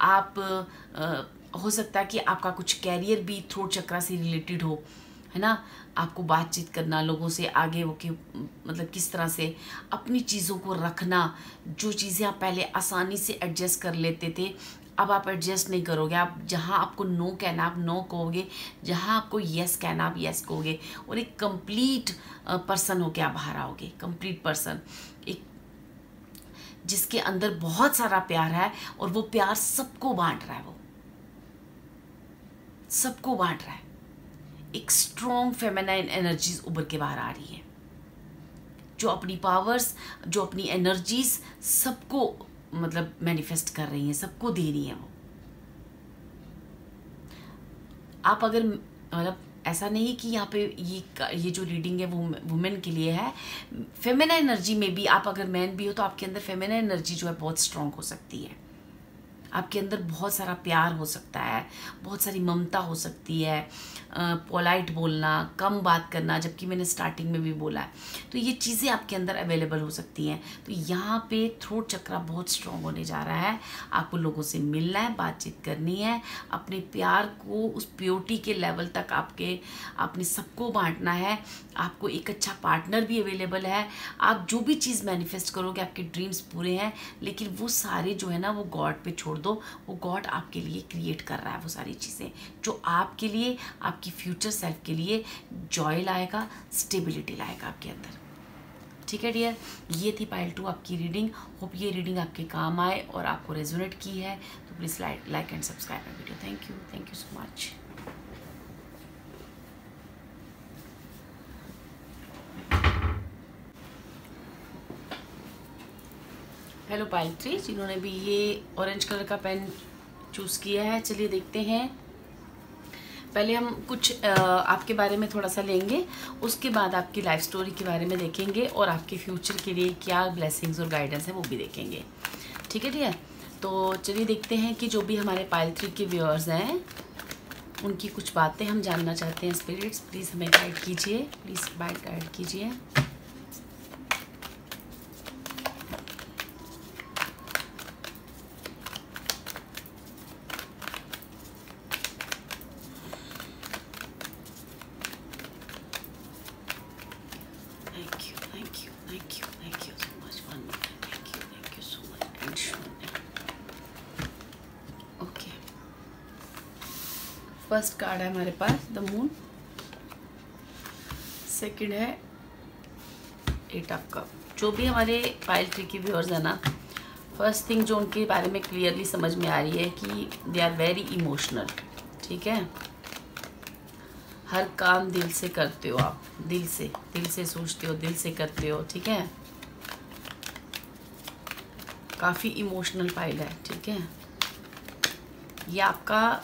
आप हो सकता है कि आपका कुछ कैरियर भी थ्रोट चक्रा से रिलेटेड हो, है ना। आपको बातचीत करना, लोगों से आगे होके मतलब किस तरह से अपनी चीज़ों को रखना, जो चीज़ें आप पहले आसानी से एडजस्ट कर लेते थे अब आप एडजस्ट नहीं करोगे। आप जहाँ आपको नो कहना आप नो कहोगे, जहाँ आपको यस कहना आप यस कहोगे, और एक कंप्लीट पर्सन होके आप बाहर आओगे। कंप्लीट पर्सन, एक जिसके अंदर बहुत सारा प्यार है और वो प्यार सबको बांट रहा है, वो सबको बांट रहा है। एक स्ट्रॉन्ग फेमिनाइन एनर्जीज उभर के बाहर आ रही है, जो अपनी पावर्स, जो अपनी एनर्जीज सबको मतलब मैनिफेस्ट कर रही हैं, सबको दे रही हैं वो। आप अगर मतलब ऐसा नहीं कि यहाँ पे ये जो रीडिंग है वो वुमेन के लिए है, फेमिनाइन एनर्जी में भी आप अगर मैन भी हो तो आपके अंदर फेमिनाइन एनर्जी जो है बहुत स्ट्रॉन्ग हो सकती है। आपके अंदर बहुत सारा प्यार हो सकता है, बहुत सारी ममता हो सकती है, पोलाइट बोलना, कम बात करना, जबकि मैंने स्टार्टिंग में भी बोला है। तो ये चीज़ें आपके अंदर अवेलेबल हो सकती हैं। तो यहाँ पे थ्रोट चक्रा बहुत स्ट्रॉन्ग होने जा रहा है। आपको लोगों से मिलना है, बातचीत करनी है, अपने प्यार को उस प्योरिटी के लेवल तक आपने सबको बांटना है। आपको एक अच्छा पार्टनर भी अवेलेबल है। आप जो भी चीज़ मैनिफेस्ट करोगे, आपके ड्रीम्स पूरे हैं, लेकिन वो सारे जो है ना वो गॉड पे छोड़ दो। वो गॉड आपके लिए क्रिएट कर रहा है वो सारी चीज़ें जो आपके लिए, आपकी फ्यूचर सेल्फ के लिए जॉय लाएगा, स्टेबिलिटी लाएगा आपके अंदर। ठीक है डियर, ये थी पाइल 2 आपकी रीडिंग। होप ये रीडिंग आपके काम आए और आपको रेजोनेट की है तो please like and subscribe my video. Thank you so much. Hello pile 3, जिन्होंने भी ये ऑरेंज कलर का पेन चूज़ किया है, चलिए देखते हैं। पहले हम कुछ आपके बारे में थोड़ा सा लेंगे, उसके बाद आपकी लाइफ स्टोरी के बारे में देखेंगे और आपके फ्यूचर के लिए क्या ब्लेसिंग्स और गाइडेंस है वो भी देखेंगे। ठीक है डियर, तो चलिए देखते हैं कि जो भी हमारे पाइल 3 के व्यूअर्स हैं उनकी कुछ बातें हम जानना चाहते हैं। स्पिरिट्स प्लीज़ हमें गाइड कीजिए, प्लीज़ गाइड कीजिए। फर्स्ट कार्ड है हमारे पास द मून, सेकंड है 8 ऑफ कप। जो भी हमारे पाइल 3 के व्यूअर्स है ना, फर्स्ट थिंग जो उनके बारे में क्लियरली समझ में आ रही है कि दे आर वेरी इमोशनल। ठीक है, हर काम दिल से करते हो आप, दिल से सोचते हो, दिल से करते हो। ठीक है, काफ़ी इमोशनल पाइल है। ठीक है, ये आपका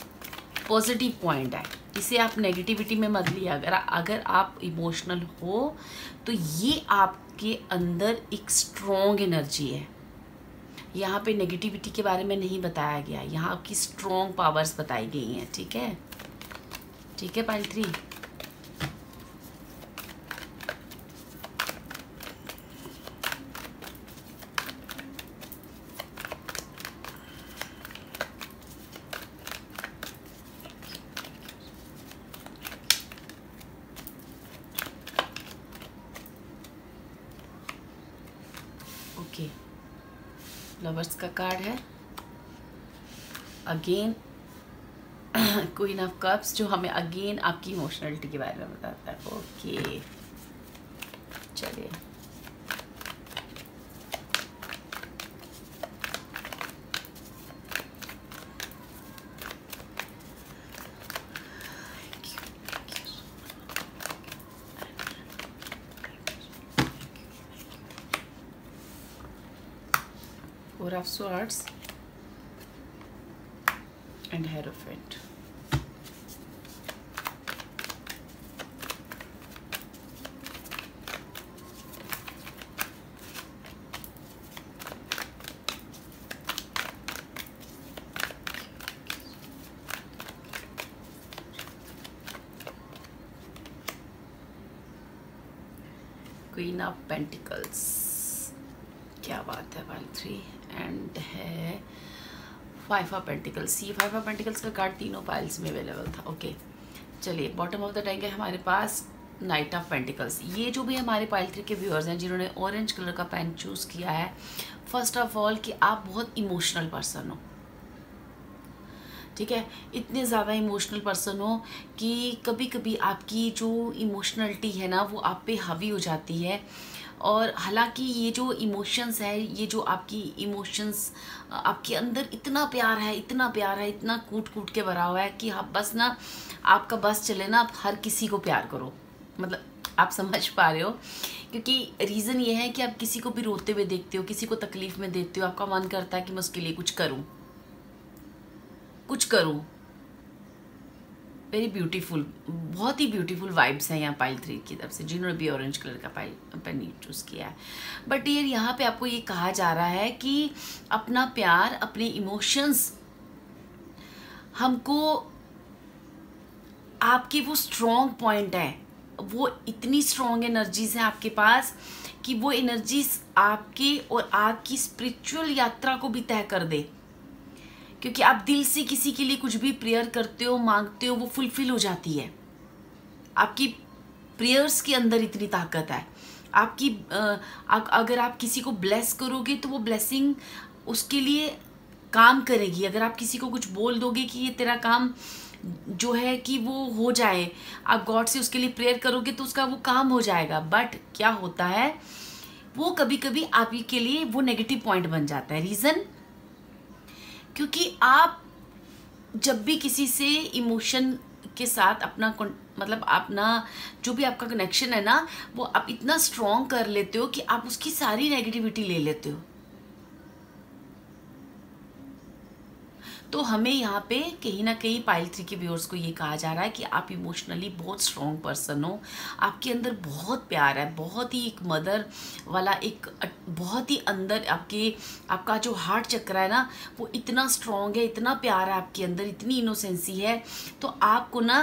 पॉजिटिव पॉइंट है, इसे आप नेगेटिविटी में मत लिया। अगर आप इमोशनल हो तो ये आपके अंदर एक स्ट्रॉन्ग एनर्जी है। यहाँ पे नेगेटिविटी के बारे में नहीं बताया गया, यहाँ आपकी स्ट्रॉन्ग पावर्स बताई गई हैं। ठीक है, ठीक है पाइल 3। ओके, लवर्स का कार्ड है अगेन, क्वीन ऑफ कप्स, जो हमें अगेन आपकी इमोशनलिटी के बारे में बताता है। ओके चलिए, 4 of Swords and Hierophant. Queen of pentacles, क्या बात है, वाल 3 एंड है 5 ऑफ पेंटिकल्स। ये 5 ऑफ पेंटिकल्स का कार्ड तीनों पाइल्स में अवेलेबल था। ओके चलिए, बॉटम ऑफ द डेक है हमारे पास नाइट ऑफ पेंटिकल्स। ये जो भी हमारे पाइल 3 के व्यूअर्स हैं जिन्होंने ऑरेंज कलर का पेन चूज़ किया है, फर्स्ट ऑफ ऑल कि आप बहुत इमोशनल पर्सन हो, ठीक है, इतने ज़्यादा इमोशनल पर्सन हो कि कभी कभी आपकी जो इमोशनलिटी है ना वो आप पे हावी हो जाती है। और हालांकि ये जो इमोशंस है, ये जो आपकी इमोशंस, आपके अंदर इतना प्यार है, इतना प्यार है, इतना कूट कूट के भरा हुआ है कि आप बस ना, आपका बस चले ना, आप हर किसी को प्यार करो। मतलब आप समझ पा रहे हो, क्योंकि रीज़न ये है कि आप किसी को भी रोते हुए देखते हो, किसी को तकलीफ़ में देखते हो, आपका मन करता है कि मैं उसके लिए कुछ करूँ, कुछ करूँ। वेरी ब्यूटीफुल, बहुत ही ब्यूटीफुल वाइब्स हैं यहाँ पाइल 3 की तरफ से, जिन्होंने भी ऑरेंज कलर का पेन चूज़ किया है। बट ये यहाँ पे आपको ये कहा जा रहा है कि अपना प्यार, अपने इमोशंस, हमको, आपके वो स्ट्रॉन्ग पॉइंट है, वो इतनी स्ट्रॉन्ग एनर्जीज हैं आपके पास कि वो एनर्जीज आपके और आपकी स्पिरिचुअल यात्रा को भी तय कर दे। क्योंकि आप दिल से किसी के लिए कुछ भी प्रेयर करते हो, मांगते हो, वो फुलफिल हो जाती है। आपकी प्रेयर्स के अंदर इतनी ताकत है। आपकी अगर आप किसी को ब्लेस करोगे तो वो ब्लेसिंग उसके लिए काम करेगी। अगर आप किसी को कुछ बोल दोगे कि ये तेरा काम जो है कि वो हो जाए, आप गॉड से उसके लिए प्रेयर करोगे तो उसका वो काम हो जाएगा। बट क्या होता है, वो कभी कभी आपके लिए वो नेगेटिव पॉइंट बन जाता है। रीज़न, क्योंकि आप जब भी किसी से इमोशन के साथ अपना मतलब अपना जो भी आपका कनेक्शन है ना, वो आप इतना स्ट्रॉन्ग कर लेते हो कि आप उसकी सारी नेगेटिविटी ले लेते हो। तो हमें यहाँ पे कहीं ना कहीं पाइल 3 के व्यूअर्स को ये कहा जा रहा है कि आप इमोशनली बहुत स्ट्रॉन्ग पर्सन हो, आपके अंदर बहुत प्यार है, बहुत ही एक मदर वाला एक बहुत ही अंदर आपका जो हार्ट चक्र है ना वो इतना स्ट्रॉन्ग है, इतना प्यार है आपके अंदर, इतनी इनोसेंसी है। तो आपको ना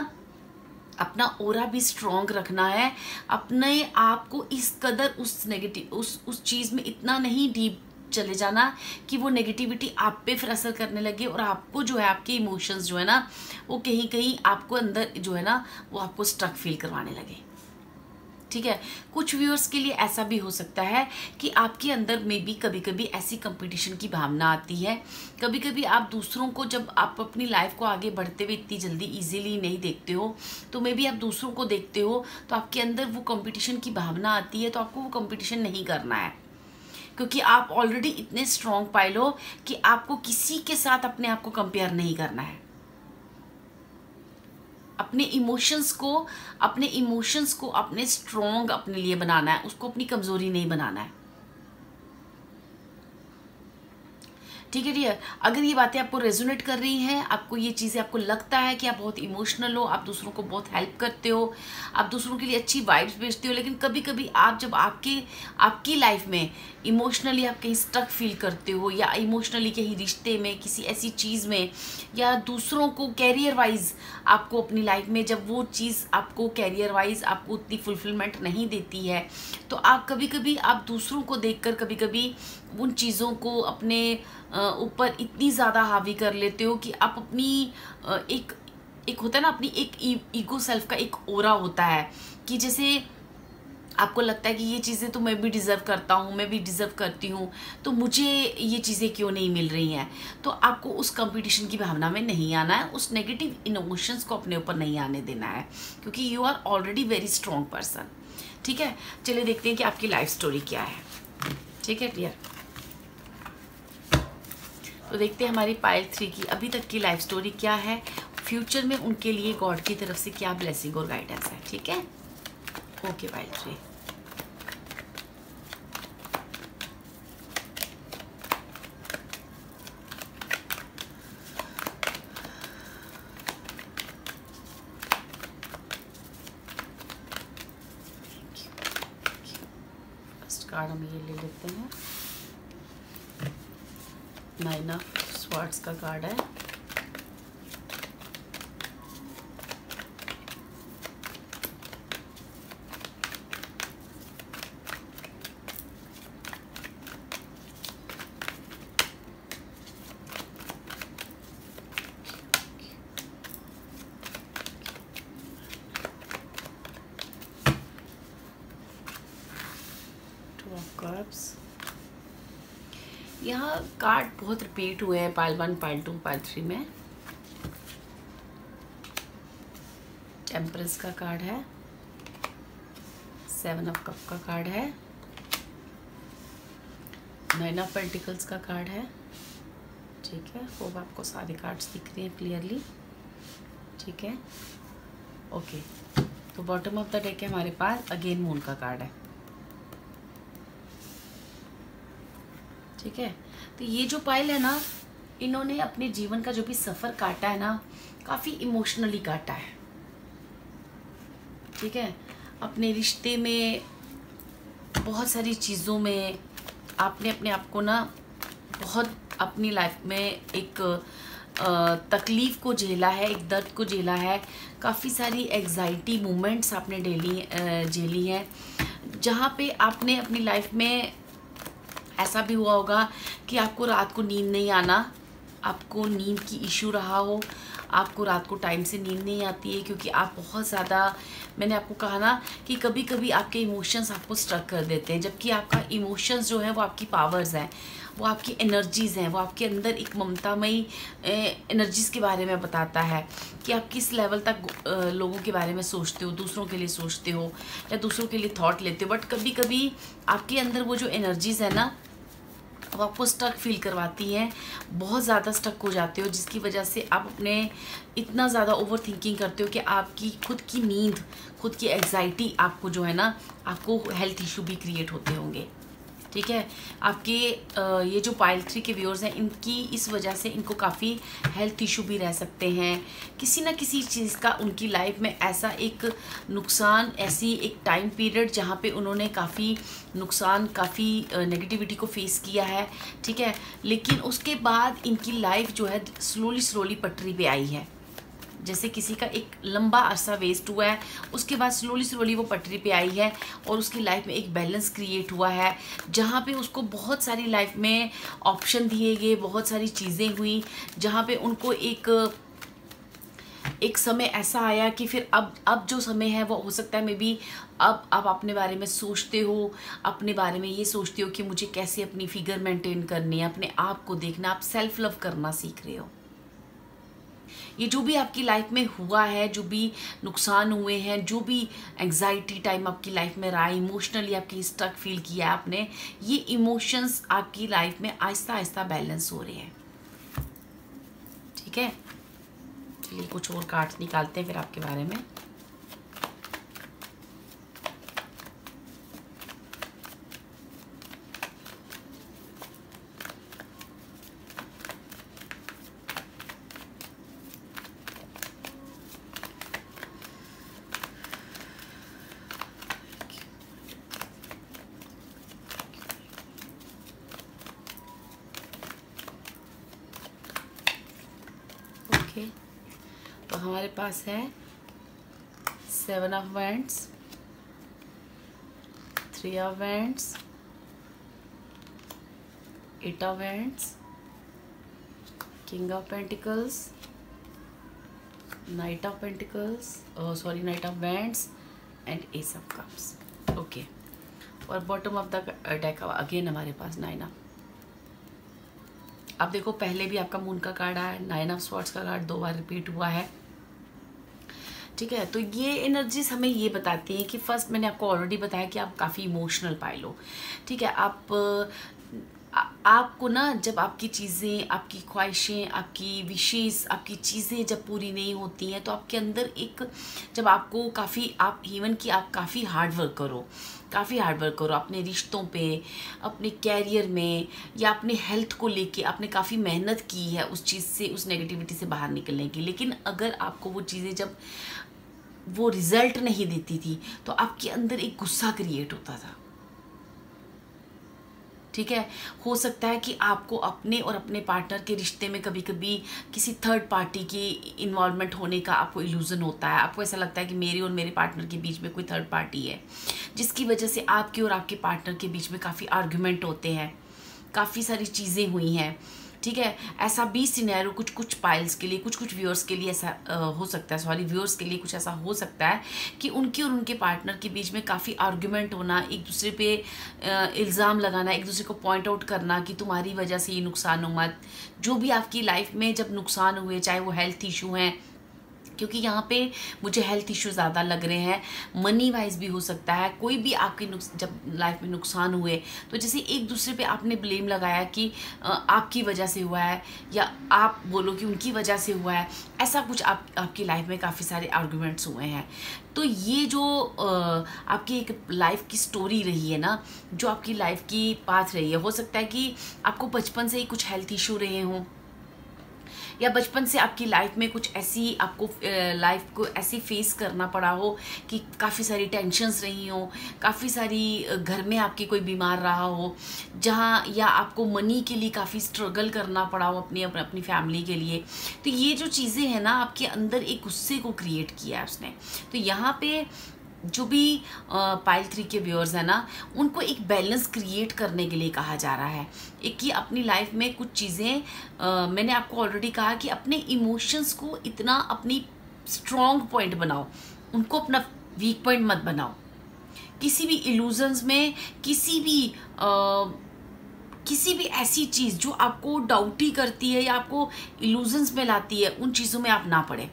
अपना ओरा भी स्ट्रॉन्ग रखना है, अपने आप को इस कदर उस नेगेटिव उस चीज़ में इतना नहीं डीप चले जाना कि वो नेगेटिविटी आप पे फिर असर करने लगे और आपको जो है, आपके इमोशंस जो है ना वो कहीं कहीं आपको अंदर जो है ना वो आपको स्ट्रक फील करवाने लगे। ठीक है, कुछ व्यूअर्स के लिए ऐसा भी हो सकता है कि आपके अंदर में भी कभी कभी ऐसी कंपटीशन की भावना आती है। कभी कभी आप दूसरों को, जब आप अपनी लाइफ को आगे बढ़ते हुए इतनी जल्दी इजीली नहीं देखते हो, तो मे बी आप दूसरों को देखते हो तो आपके अंदर वो कंपटीशन की भावना आती है। तो आपको वो कंपटीशन नहीं करना है, क्योंकि आप ऑलरेडी इतने स्ट्रॉन्ग पाइल हो कि आपको किसी के साथ अपने आप को कंपेयर नहीं करना है। अपने इमोशंस को अपने स्ट्रॉन्ग अपने लिए बनाना है, उसको अपनी कमजोरी नहीं बनाना है। ठीक है डियर, अगर ये बातें आपको रेजोनेट कर रही हैं, आपको ये चीज़ें, आपको लगता है कि आप बहुत इमोशनल हो, आप दूसरों को बहुत हेल्प करते हो, आप दूसरों के लिए अच्छी वाइब्स भेजते हो, लेकिन कभी कभी आप जब आपकी लाइफ में इमोशनली आप कहीं स्टक फील करते हो, या इमोशनली कहीं रिश्ते में, किसी ऐसी चीज़ में, या दूसरों को कैरियर वाइज आपको अपनी लाइफ में जब वो चीज़ आपको कैरियर वाइज आपको उतनी फुलफिलमेंट नहीं देती है, तो आप कभी कभी आप दूसरों को देखकर कभी कभी उन चीज़ों को अपने ऊपर इतनी ज़्यादा हावी कर लेते हो कि आप अपनी एक होता है ना, अपनी एक ईगो सेल्फ का एक ओरा होता है कि जैसे आपको लगता है कि ये चीज़ें तो मैं भी डिज़र्व करता हूँ, मैं भी डिज़र्व करती हूँ, तो मुझे ये चीज़ें क्यों नहीं मिल रही हैं। तो आपको उस कंपटीशन की भावना में नहीं आना है, उस नेगेटिव इमोशंस को अपने ऊपर नहीं आने देना है, क्योंकि you are already very strong person. ठीक है, चलिए देखते हैं कि आपकी लाइफ स्टोरी क्या है। ठीक है डियर, तो देखते हैं हमारी पाइल 3 की अभी तक की लाइफ स्टोरी क्या है, फ्यूचर में उनके लिए गॉड की तरफ से क्या ब्लेसिंग और गाइडेंस है। ठीक है, ओके पाइल 3। कार्ड हम ये ले लेते हैं। 9 ऑफ स्वॉर्ड्स का कार्ड है। यहाँ कार्ड बहुत रिपीट हुए हैं पाइल 1, पाइल 2, पाइल 3 में। टेम्परेंस का कार्ड है, 7 ऑफ कप का कार्ड है, 9 ऑफ पेंटिकल्स का कार्ड है। ठीक है, होप आपको सारे कार्ड्स दिख रहे हैं क्लियरली। ठीक है, ओके। तो बॉटम ऑफ द डेक है हमारे पास अगेन मून का कार्ड है। ठीक है, तो ये जो पाइल है ना, इन्होंने अपने जीवन का जो भी सफ़र काटा है ना, काफ़ी इमोशनली काटा है। ठीक है, अपने रिश्ते में, बहुत सारी चीज़ों में आपने अपने आप को ना बहुत अपनी लाइफ में एक तकलीफ़ को झेला है, एक दर्द को झेला है। काफ़ी सारी एग्जाइटी मोमेंट्स आपने झेली हैं, जहाँ पे आपने अपनी लाइफ में ऐसा भी हुआ होगा कि आपको रात को नींद नहीं आना, आपको नींद की इशू रहा हो, आपको रात को टाइम से नींद नहीं आती है क्योंकि आप बहुत ज़्यादा, मैंने आपको कहा ना कि कभी कभी आपके इमोशंस आपको स्ट्रक कर देते हैं, जबकि आपका इमोशंस जो है वो आपकी पावर्स हैं, वो आपकी एनर्जीज़ हैं, वो आपके अंदर एक ममतामयी एनर्जीज़ के बारे में बताता है कि आप किस लेवल तक लोगों के बारे में सोचते हो, दूसरों के लिए सोचते हो या दूसरों के लिए थॉट लेते हो। बट कभी कभी आपके अंदर वो जो एनर्जीज़ है ना, वो आपको स्टक फील करवाती हैं, बहुत ज़्यादा स्टक हो जाते हो, जिसकी वजह से आप अपने इतना ज़्यादा ओवर थिंकिंग करते हो कि आपकी खुद की नींद, खुद की एग्जाइटी आपको जो है ना, आपको हेल्थ इशू भी क्रिएट होते होंगे। ठीक है, आपके ये जो पाइल 3 के व्यूअर्स हैं, इनकी इस वजह से इनको काफ़ी हेल्थ इशू भी रह सकते हैं। किसी ना किसी चीज़ का उनकी लाइफ में ऐसा एक नुकसान, ऐसी एक टाइम पीरियड जहाँ पे उन्होंने काफ़ी नुकसान, काफ़ी नेगेटिविटी को फेस किया है। ठीक है, लेकिन उसके बाद इनकी लाइफ जो है स्लोली पटरी पे आई है। जैसे किसी का एक लंबा अरसा वेस्ट हुआ है, उसके बाद स्लोली वो पटरी पे आई है और उसकी लाइफ में एक बैलेंस क्रिएट हुआ है, जहाँ पे उसको बहुत सारी लाइफ में ऑप्शन दिए गए, बहुत सारी चीज़ें हुई, जहाँ पे उनको एक समय ऐसा आया कि फिर अब जो समय है वो हो सकता है मे बी अब आप अपने बारे में सोचते हो, अपने बारे में ये सोचते हो कि मुझे कैसे अपनी फिगर मेंटेन करनी है, अपने आप को देखना, आप सेल्फ लव करना सीख रहे हो। ये जो भी आपकी लाइफ में हुआ है, जो भी नुकसान हुए हैं, जो भी एंग्जाइटी टाइम आपकी लाइफ में रहा, इमोशनली आपकी स्टक फील किया है आपने, ये इमोशंस आपकी लाइफ में आहिस्ता आहिस्ता बैलेंस हो रहे हैं। ठीक है, चलिए कुछ और कार्ड्स निकालते हैं फिर आपके बारे में। तो हमारे पास है 7 of wands, 3 of wands, 8 of wands, king of pentacles, knight of pentacles, knight of wands and ace of cups. Okay, और bottom of the deck again हमारे पास 9 ऑफ। अब देखो, पहले भी आपका मून का कार्ड आया, 9 ऑफ स्वॉर्ड्स का कार्ड 2 बार रिपीट हुआ है। ठीक है, तो ये एनर्जीज हमें ये बताती हैं कि फर्स्ट मैंने आपको ऑलरेडी बताया कि आप काफ़ी इमोशनल पाइल हो। ठीक है, आपको ना जब आपकी चीज़ें, आपकी ख्वाहिशें, आपकी विशेष, आपकी चीज़ें जब पूरी नहीं होती हैं, तो आपके अंदर एक, जब आपको काफ़ी, आप इवन कि आप काफ़ी हार्ड वर्क करो अपने रिश्तों पे, अपने कैरियर में, या अपने हेल्थ को लेके आपने काफ़ी मेहनत की है उस चीज़ से, उस नेगेटिविटी से बाहर निकलने की, लेकिन अगर आपको वो चीज़ें जब वो रिज़ल्ट नहीं देती थी तो आपके अंदर एक गुस्सा क्रिएट होता था। ठीक है। हो सकता है कि आपको अपने और अपने पार्टनर के रिश्ते में कभी कभी किसी थर्ड पार्टी की इन्वॉल्वमेंट होने का आपको इल्यूजन होता है। आपको ऐसा लगता है कि मेरे और मेरे पार्टनर के बीच में कोई थर्ड पार्टी है, जिसकी वजह से आपके और आपके पार्टनर के बीच में काफ़ी आर्ग्यूमेंट होते हैं, काफ़ी सारी चीज़ें हुई हैं। ठीक है, ऐसा भी सिनेरियो कुछ पाइल्स के लिए, कुछ व्यूअर्स के लिए ऐसा हो सकता है, सॉरी व्यूअर्स के लिए कुछ ऐसा हो सकता है कि उनके और उनके पार्टनर के बीच में काफ़ी आर्ग्यूमेंट होना, एक दूसरे पे इल्ज़ाम लगाना, एक दूसरे को पॉइंट आउट करना कि तुम्हारी वजह से ये नुकसान हुआ। जो भी आपकी लाइफ में जब नुकसान हुए, चाहे वो हेल्थ इशू हैं, क्योंकि यहाँ पे मुझे हेल्थ इशू ज़्यादा लग रहे हैं, मनी वाइज भी हो सकता है, कोई भी आपके जब लाइफ में नुकसान हुए तो जैसे एक दूसरे पे आपने ब्लेम लगाया कि आपकी वजह से हुआ है, या आप बोलो कि उनकी वजह से हुआ है, ऐसा कुछ आपकी लाइफ में काफ़ी सारे आर्गुमेंट्स हुए हैं। तो ये जो आपकी एक लाइफ की स्टोरी रही है ना, जो आपकी लाइफ की पाथ रही है, हो सकता है कि आपको बचपन से ही कुछ हेल्थ इशू रहे हों, या बचपन से आपकी लाइफ में कुछ ऐसी आपको लाइफ को ऐसी फेस करना पड़ा हो कि काफ़ी सारी टेंशन्स रही हो, काफ़ी सारी घर में आपके कोई बीमार रहा हो, जहाँ या आपको मनी के लिए काफ़ी स्ट्रगल करना पड़ा हो अपनी फैमिली के लिए। तो ये जो चीज़ें हैं ना, आपके अंदर एक गुस्से को क्रिएट किया है उसने। तो यहाँ पे जो भी पाइल 3 के व्यूअर्स हैं ना, उनको एक बैलेंस क्रिएट करने के लिए कहा जा रहा है। एक कि अपनी लाइफ में कुछ चीज़ें, मैंने आपको ऑलरेडी कहा कि अपने इमोशंस को इतना अपनी स्ट्रॉन्ग पॉइंट बनाओ, उनको अपना वीक पॉइंट मत बनाओ। किसी भी इल्यूजन्स में, किसी भी ऐसी चीज़ जो आपको डाउटी करती है या आपको इल्यूजन्स में लाती है, उन चीज़ों में आप ना पड़े,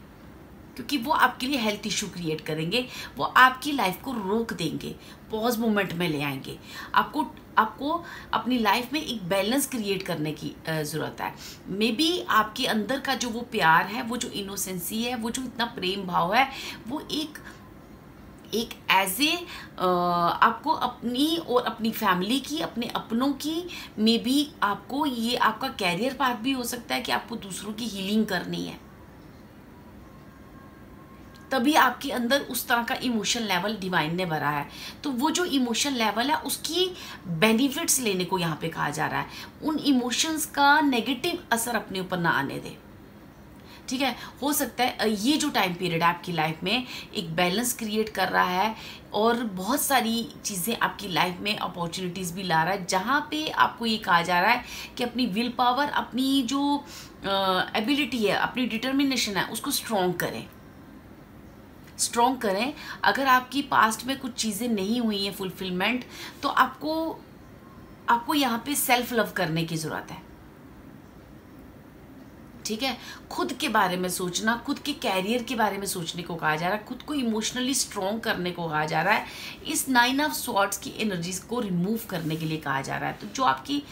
क्योंकि वो आपके लिए हेल्थ इशू क्रिएट करेंगे, वो आपकी लाइफ को रोक देंगे, पॉज मोमेंट में ले आएंगे। आपको अपनी लाइफ में एक बैलेंस क्रिएट करने की ज़रूरत है। मे बी आपके अंदर का जो वो प्यार है, वो जो इनोसेंसी है, वो जो इतना प्रेम भाव है, वो एक एज ए आपको अपनी और अपनी फैमिली की, अपने अपनों की, मे बी आपको ये आपका कैरियर पाथ भी हो सकता है कि आपको दूसरों की हीलिंग करनी है, तभी आपके अंदर उस तरह का इमोशन लेवल डिवाइन ने भरा है। तो वो जो इमोशन लेवल है, उसकी बेनिफिट्स लेने को यहाँ पे कहा जा रहा है। उन इमोशंस का नेगेटिव असर अपने ऊपर ना आने दे। ठीक है, हो सकता है ये जो टाइम पीरियड है आपकी लाइफ में एक बैलेंस क्रिएट कर रहा है, और बहुत सारी चीज़ें आपकी लाइफ में अपॉर्चुनिटीज़ भी ला रहा है, जहाँ पे आपको ये कहा जा रहा है कि अपनी विल पावर, अपनी जो एबिलिटी है, अपनी डिटर्मिनेशन है, उसको स्ट्रॉन्ग करें। अगर आपकी पास्ट में कुछ चीज़ें नहीं हुई हैं फुलफिलमेंट, तो आपको यहाँ पे सेल्फ लव करने की ज़रूरत है। ठीक है, खुद के बारे में सोचना, खुद के कैरियर के बारे में सोचने को कहा जा रहा है, खुद को इमोशनली स्ट्रॉन्ग करने को कहा जा रहा है, इस 9 ऑफ स्वॉर्ड्स की एनर्जीज को रिमूव करने के लिए कहा जा रहा है। तो जो आपकी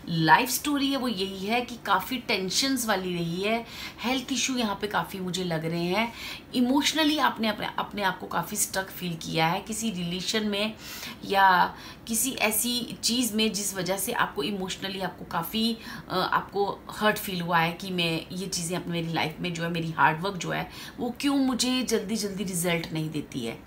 लाइफ स्टोरी है वो यही है कि काफ़ी टेंशन्स वाली रही है, हेल्थ इशू यहाँ पे काफ़ी मुझे लग रहे हैं, इमोशनली आपने अपने आप को काफ़ी स्टक फील किया है किसी रिलेशन में या किसी ऐसी चीज़ में जिस वजह से आपको इमोशनली आपको काफ़ी आपको हर्ट फील हुआ है कि मैं ये चीज़ें अपनी मेरी लाइफ में जो है, मेरी हार्डवर्क जो है वो क्यों मुझे जल्दी रिजल्ट नहीं देती है,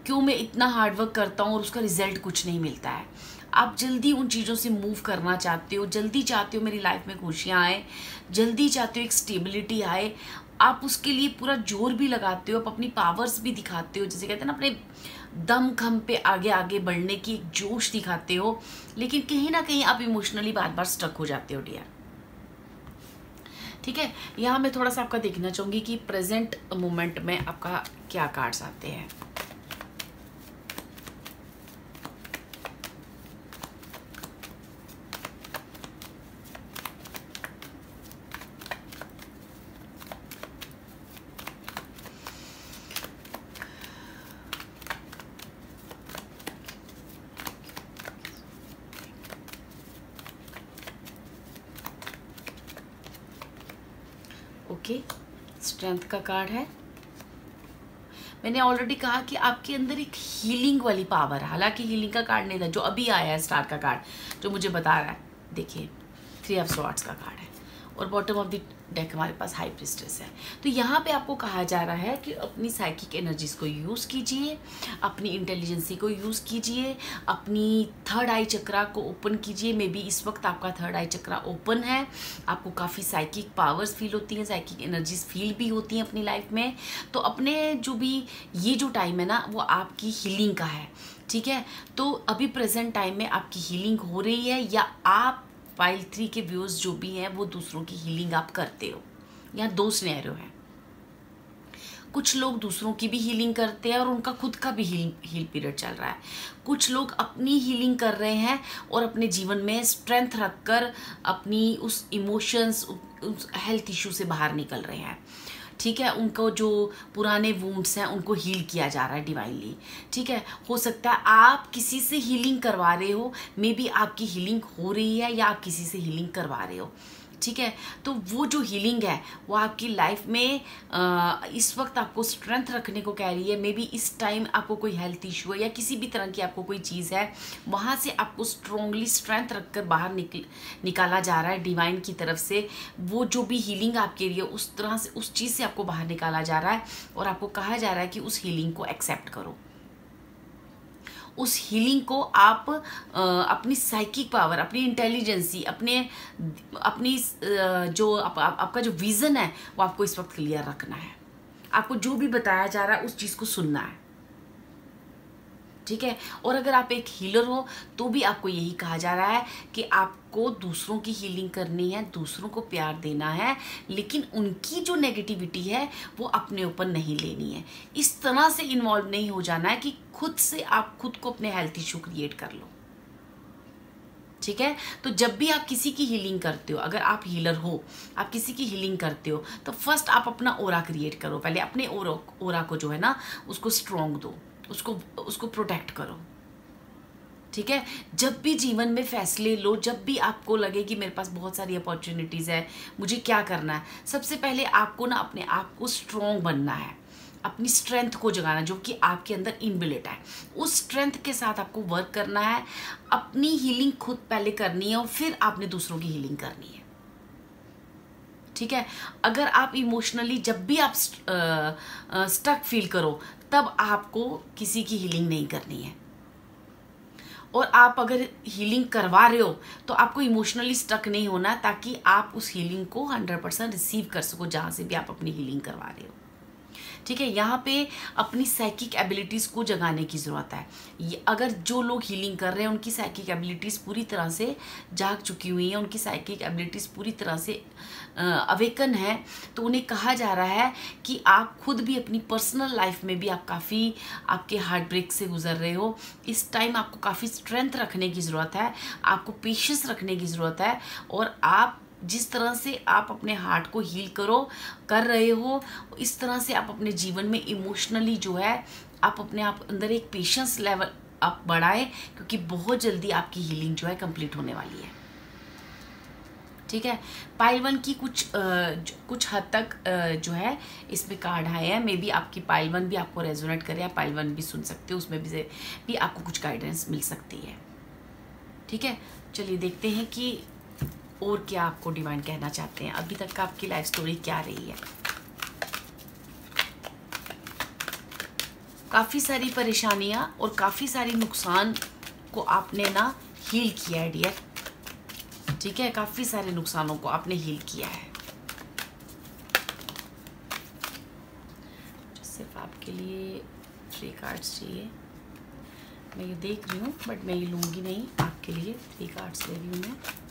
क्यों मैं इतना हार्डवर्क करता हूँ और उसका रिजल्ट कुछ नहीं मिलता है। आप जल्दी उन चीज़ों से मूव करना चाहते हो, जल्दी चाहते हो मेरी लाइफ में खुशियाँ आए, जल्दी चाहते हो एक स्टेबिलिटी आए, आप उसके लिए पूरा जोर भी लगाते हो, आप अपनी पावर्स भी दिखाते हो, जैसे कहते हैं ना, अपने दम खम पे आगे बढ़ने की एक जोश दिखाते हो, लेकिन कहीं ना कहीं आप इमोशनली बार बार स्टक हो जाते हो डियर। ठीक है, यहाँ मैं थोड़ा सा आपका देखना चाहूँगी कि प्रेजेंट मोमेंट में आपका क्या कार्ड्स आते हैं। ओके, स्ट्रेंथ का कार्ड है। मैंने ऑलरेडी कहा कि आपके अंदर एक हीलिंग वाली पावर है, हालांकि हीलिंग का कार्ड नहीं था जो अभी आया है, स्टार का कार्ड जो मुझे बता रहा है। देखिए 3 ऑफ स्वॉर्ड्स का कार्ड है, और बॉटम ऑफ द डेक हमारे पास हाई प्रीस्टेस है। तो यहाँ पे आपको कहा जा रहा है कि अपनी साइकिक एनर्जीज को यूज़ कीजिए, अपनी इंटेलिजेंसी को यूज़ कीजिए, अपनी थर्ड आई चक्रा को ओपन कीजिए। मे बी इस वक्त आपका थर्ड आई चक्रा ओपन है, आपको काफ़ी साइकिक पावर्स फील होती हैं, साइकिक एनर्जीज फील भी होती हैं अपनी लाइफ में। तो अपने जो भी ये जो टाइम है ना वो आपकी हीलिंग का है, ठीक है। तो अभी प्रेजेंट टाइम में आपकी हीलिंग हो रही है, या आप पाइल 3 के व्यूअर्स जो भी हैं वो दूसरों की हीलिंग आप करते हो। यहाँ 2 सिनेरियो हैं, कुछ लोग दूसरों की भी हीलिंग करते हैं और उनका खुद का भी हील पीरियड चल रहा है। कुछ लोग अपनी हीलिंग कर रहे हैं और अपने जीवन में स्ट्रेंथ रखकर अपनी उस इमोशंस, उस हेल्थ इशू से बाहर निकल रहे हैं, ठीक है। उनको जो पुराने वुंड्स हैं उनको हील किया जा रहा है डिवाइनली, ठीक है। हो सकता है आप किसी से हीलिंग करवा रहे हो, मे बी आपकी हीलिंग हो रही है या आप किसी से हीलिंग करवा रहे हो, ठीक है। तो वो जो हीलिंग है वो आपकी लाइफ में इस वक्त आपको स्ट्रेंथ रखने को कह रही है। मे बी इस टाइम आपको कोई हेल्थ इशू है या किसी भी तरह की आपको कोई चीज़ है, वहाँ से आपको स्ट्रॉन्गली स्ट्रेंथ रखकर बाहर निकाला जा रहा है डिवाइन की तरफ से। वो जो भी हीलिंग आपके लिए उस तरह से, उस चीज़ से आपको बाहर निकाला जा रहा है और आपको कहा जा रहा है कि उस हीलिंग को एक्सेप्ट करो। उस हीलिंग को आप अपनी साइकिक पावर, अपनी इंटेलिजेंसी, अपनी जो आपका जो विज़न है वो आपको इस वक्त क्लियर रखना है। आपको जो भी बताया जा रहा है उस चीज़ को सुनना है, ठीक है। और अगर आप एक हीलर हो तो भी आपको यही कहा जा रहा है कि आपको दूसरों की हीलिंग करनी है, दूसरों को प्यार देना है, लेकिन उनकी जो नेगेटिविटी है वो अपने ऊपर नहीं लेनी है। इस तरह से इन्वॉल्व नहीं हो जाना है कि खुद से आप खुद को अपने हेल्थ इशू क्रिएट कर लो, ठीक है। तो जब भी आप किसी की हीलिंग करते हो, अगर आप हीलर हो, आप किसी की हीलिंग करते हो, तो फर्स्ट आप अपना ओरा क्रिएट करो। पहले अपने ओरा को जो है ना उसको स्ट्रॉन्ग दो, उसको प्रोटेक्ट करो, ठीक है। जब भी जीवन में फैसले लो, जब भी आपको लगे कि मेरे पास बहुत सारी अपॉर्चुनिटीज़ है, मुझे क्या करना है, सबसे पहले आपको ना अपने आप को स्ट्रॉन्ग बनना है, अपनी स्ट्रेंथ को जगाना जो कि आपके अंदर इनबिल्ट है। उस स्ट्रेंथ के साथ आपको वर्क करना है, अपनी हीलिंग खुद पहले करनी है और फिर आपने दूसरों की हीलिंग करनी है, ठीक है। अगर आप इमोशनली जब भी आप स्टक फील करो तब आपको किसी की हीलिंग नहीं करनी है। और आप अगर हीलिंग करवा रहे हो तो आपको इमोशनली स्टक नहीं होना, ताकि आप उस हीलिंग को 100% रिसीव कर सको जहाँ से भी आप अपनी हीलिंग करवा रहे हो, ठीक है। यहाँ पे अपनी साइकिक एबिलिटीज़ को जगाने की ज़रूरत है। अगर जो लोग हीलिंग कर रहे हैं उनकी साइकिक एबिलिटीज़ पूरी तरह से जाग चुकी हुई हैं, उनकी साइकिक एबिलिटीज़ पूरी तरह से अवेकन है, तो उन्हें कहा जा रहा है कि आप खुद भी अपनी पर्सनल लाइफ में भी आप काफ़ी आपके हार्ट ब्रेक से गुजर रहे हो। इस टाइम आपको काफ़ी स्ट्रेंथ रखने की ज़रूरत है, आपको पेशेंस रखने की ज़रूरत है, और आप जिस तरह से आप अपने हार्ट को हील कर रहे हो, इस तरह से आप अपने जीवन में इमोशनली जो है आप अपने आप अंदर एक पेशेंस लेवल आप बढ़ाएं, क्योंकि बहुत जल्दी आपकी हीलिंग जो है कंप्लीट होने वाली है, ठीक है। पाइल 1 की कुछ हद तक जो है इसमें कार्ड आए हैं। मे बी आपकी पाइल 1 भी आपको रेजोनेट करे, आप पाइल 1 भी सुन सकते हो, उसमें भी आपको कुछ गाइडेंस मिल सकती है, ठीक है। चलिए देखते हैं कि और क्या आपको डिवाइन कहना चाहते हैं, अभी तक का आपकी लाइफ स्टोरी क्या रही है। काफ़ी सारी परेशानियां और काफ़ी सारी नुकसान को आपने ना हील किया है डियर, ठीक है। काफ़ी सारे नुकसानों को आपने हील किया है। सिर्फ आपके लिए 3 कार्ड्स चाहिए, मैं ये देख रही हूँ बट मैं ये लूँगी नहीं, आपके लिए 3 कार्ड्स ले रही हूँ मैं।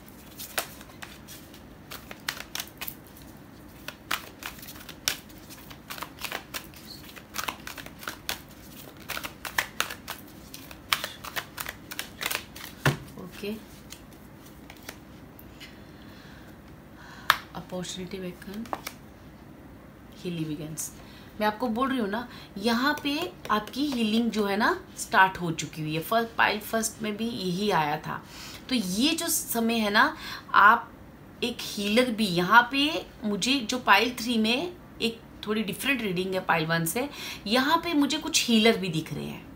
Opportunity woken, healing begins. मैं आपको बोल रही हूँ ना, यहाँ पे आपकी हीलिंग जो है ना स्टार्ट हो चुकी हुई है। पाइल फर्स्ट में भी यही आया था। तो ये जो समय है ना, आप एक हीलर भी यहाँ पे, मुझे जो पाइल 3 में एक थोड़ी डिफरेंट रीडिंग है पाइल 1 से, यहाँ पे मुझे कुछ हीलर भी दिख रहे हैं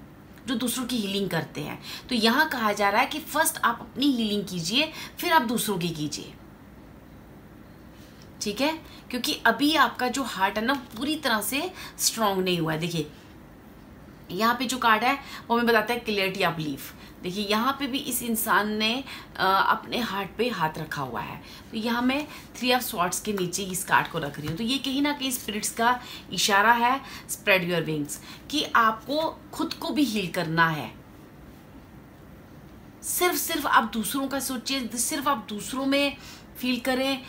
जो दूसरों की हीलिंग करते हैं। तो यहाँ कहा जा रहा है कि फर्स्ट आप अपनी हीलिंग कीजिए, फिर आप दूसरों की कीजिए, ठीक है, क्योंकि अभी आपका जो हार्ट है ना पूरी तरह से स्ट्रांग नहीं हुआ है। देखिए यहाँ पे जो कार्ड है वो हमें बताता है क्लियरिटी ऑफ बिलीफ। देखिए यहाँ पे भी इस इंसान ने अपने हार्ट पे हाथ रखा हुआ है। तो यहाँ मैं 3 ऑफ स्वॉर्ड्स के नीचे इस कार्ड को रख रही हूँ। तो ये कहीं ना कहीं स्पिरिट्स का इशारा है, स्प्रेड योर विंग्स, कि आपको खुद को भी हील करना है। सिर्फ आप दूसरों का सोचिए, सिर्फ आप दूसरों में फील करें,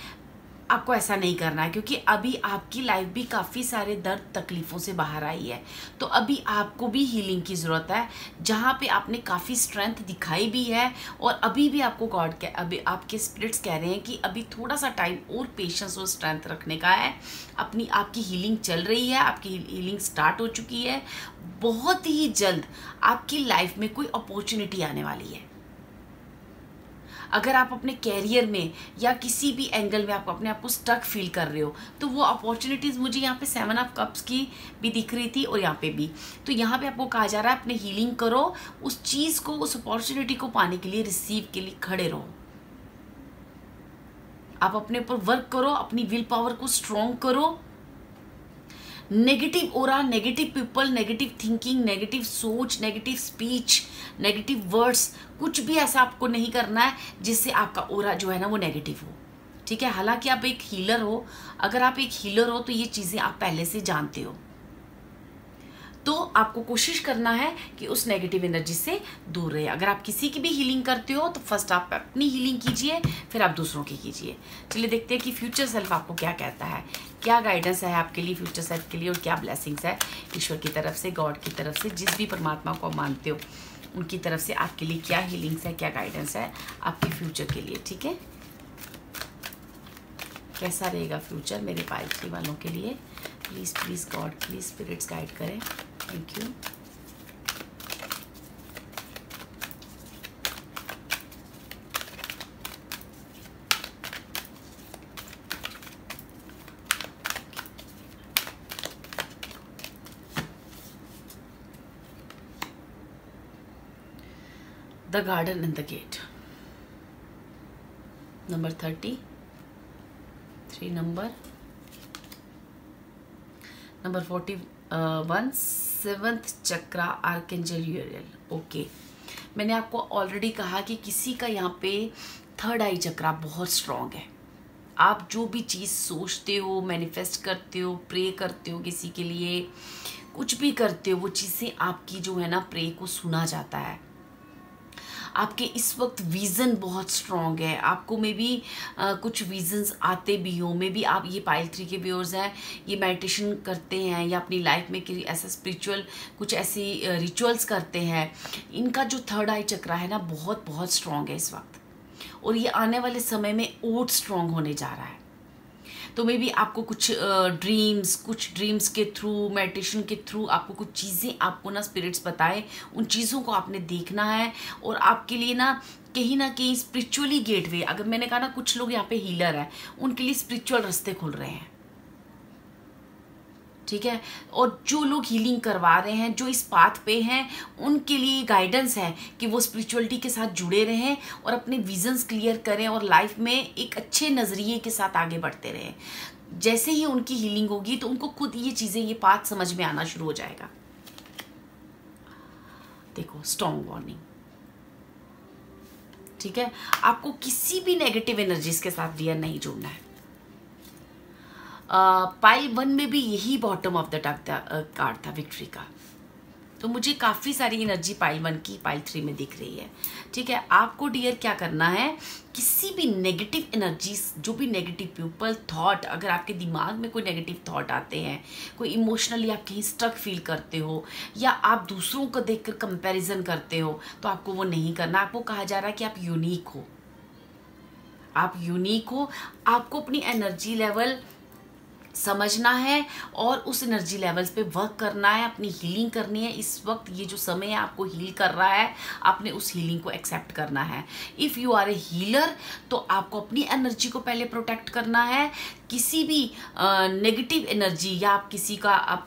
आपको ऐसा नहीं करना है, क्योंकि अभी आपकी लाइफ भी काफ़ी सारे दर्द तकलीफ़ों से बाहर आई है। तो अभी आपको भी हीलिंग की ज़रूरत है, जहाँ पे आपने काफ़ी स्ट्रेंथ दिखाई भी है, और अभी भी आपको गॉड के अभी आपके स्पिरिट्स कह रहे हैं कि अभी थोड़ा सा टाइम और पेशेंस और स्ट्रेंथ रखने का है। आपकी हीलिंग चल रही है, आपकी हीलिंग स्टार्ट हो चुकी है। बहुत ही जल्द आपकी लाइफ में कोई अपॉर्चुनिटी आने वाली है। अगर आप अपने कैरियर में या किसी भी एंगल में आप अपने आप को स्टक फील कर रहे हो, तो वो अपॉर्चुनिटीज़, मुझे यहाँ पे 7 ऑफ कप्स की भी दिख रही थी और यहाँ पे भी। तो यहाँ पे आपको कहा जा रहा है अपने हीलिंग करो, उस चीज़ को, उस अपॉर्चुनिटी को पाने के लिए, रिसीव के लिए खड़े रहो। आप अपने ऊपर वर्क करो, अपनी विल पावर को स्ट्रॉन्ग करो। Negative aura, negative people, negative thinking, negative सोच, नेगेटिव स्पीच, नेगेटिव वर्ड्स, कुछ भी ऐसा आपको नहीं करना है जिससे आपका ओरा जो है ना वो नेगेटिव हो। ठीक है, हालांकि आप एक हीलर हो, अगर आप एक हीलर हो तो ये चीज़ें आप पहले से जानते हो। तो आपको कोशिश करना है कि उस नेगेटिव एनर्जी से दूर रहे। अगर आप किसी की भी हीलिंग करते हो तो फर्स्ट आप अपनी हीलिंग कीजिए, फिर आप दूसरों की कीजिए। चलिए देखते हैं कि फ्यूचर सेल्फ आपको क्या कहता है, क्या गाइडेंस है आपके लिए फ्यूचर सेल्फ के लिए, और क्या ब्लेसिंग्स है ईश्वर की तरफ से, गॉड की तरफ से, जिस भी परमात्मा को आप मानते हो उनकी तरफ से आपके लिए क्या हीलिंग्स है, क्या गाइडेंस है आपके फ्यूचर के लिए। ठीक है, कैसा रहेगा फ्यूचर मेरे पाइल 3 वालों के लिए। Please please God, please spirits guide करें। Thank you. The garden and the gate, number 33 number 41 7th chakra archangel Uriel. Okay, मैंने आपको ऑलरेडी कहा कि किसी का यहाँ पे 3rd आई चक्रा बहुत स्ट्रॉन्ग है। आप जो भी चीज़ सोचते हो, मैनिफेस्ट करते हो, प्रे करते हो, किसी के लिए कुछ भी करते हो, वो चीज़ें आपकी जो है ना प्रे को सुना जाता है। आपके इस वक्त विज़न बहुत स्ट्रॉन्ग है, आपको मे बी कुछ विजन्स आते भी हो, मे बी आप ये पाइल 3 के व्यूअर्स हैं, ये मेडिटेशन करते हैं या अपनी लाइफ में कि ऐसा स्पिरिचुअल कुछ ऐसी रिचुअल्स करते हैं। इनका जो 3rd आई चक्रा है ना बहुत बहुत स्ट्रॉन्ग है इस वक्त, और ये आने वाले समय में और स्ट्रॉन्ग होने जा रहा है। तो मे बी आपको कुछ ड्रीम्स के थ्रू, मेडिटेशन के थ्रू आपको कुछ चीज़ें आपको ना स्पिरिट्स बताए, उन चीज़ों को आपने देखना है। और आपके लिए ना कहीं स्पिरिचुअली गेटवे, अगर मैंने कहा ना कुछ लोग यहाँ पे हीलर है, उनके लिए स्पिरिचुअल रास्ते खुल रहे हैं। ठीक है, और जो लोग हीलिंग करवा रहे हैं, जो इस पाथ पे हैं, उनके लिए गाइडेंस है कि वो स्पिरिचुअलिटी के साथ जुड़े रहें और अपने विजन्स क्लियर करें और लाइफ में एक अच्छे नज़रिए के साथ आगे बढ़ते रहें। जैसे ही उनकी हीलिंग होगी तो उनको खुद ये चीज़ें, ये पाथ समझ में आना शुरू हो जाएगा। देखो, स्ट्रॉन्ग वार्निंग। ठीक है, आपको किसी भी नेगेटिव एनर्जीज के साथ डियर नहीं जुड़ना है। पाइल 1 में भी यही बॉटम ऑफ द टक कार्ड था, विक्ट्री का। तो मुझे काफ़ी सारी एनर्जी पाइल 1 की पाइल 3 में दिख रही है। ठीक है, आपको डियर क्या करना है, किसी भी नेगेटिव एनर्जीज, जो भी नेगेटिव पीपल, थॉट, अगर आपके दिमाग में कोई नेगेटिव थॉट आते हैं, कोई इमोशनली आप कहीं स्टक फील करते हो, या आप दूसरों को देखकर कंपैरिजन करते हो, तो आपको वो नहीं करना। आपको कहा जा रहा है कि आप यूनिक हो, आप यूनिक हो। आपको अपनी एनर्जी लेवल समझना है और उस एनर्जी लेवल्स पे वर्क करना है, अपनी हीलिंग करनी है। इस वक्त ये जो समय है आपको हील कर रहा है, आपने उस हीलिंग को एक्सेप्ट करना है। If you are a healer तो आपको अपनी एनर्जी को पहले प्रोटेक्ट करना है। किसी भी नेगेटिव एनर्जी, या आप किसी का आप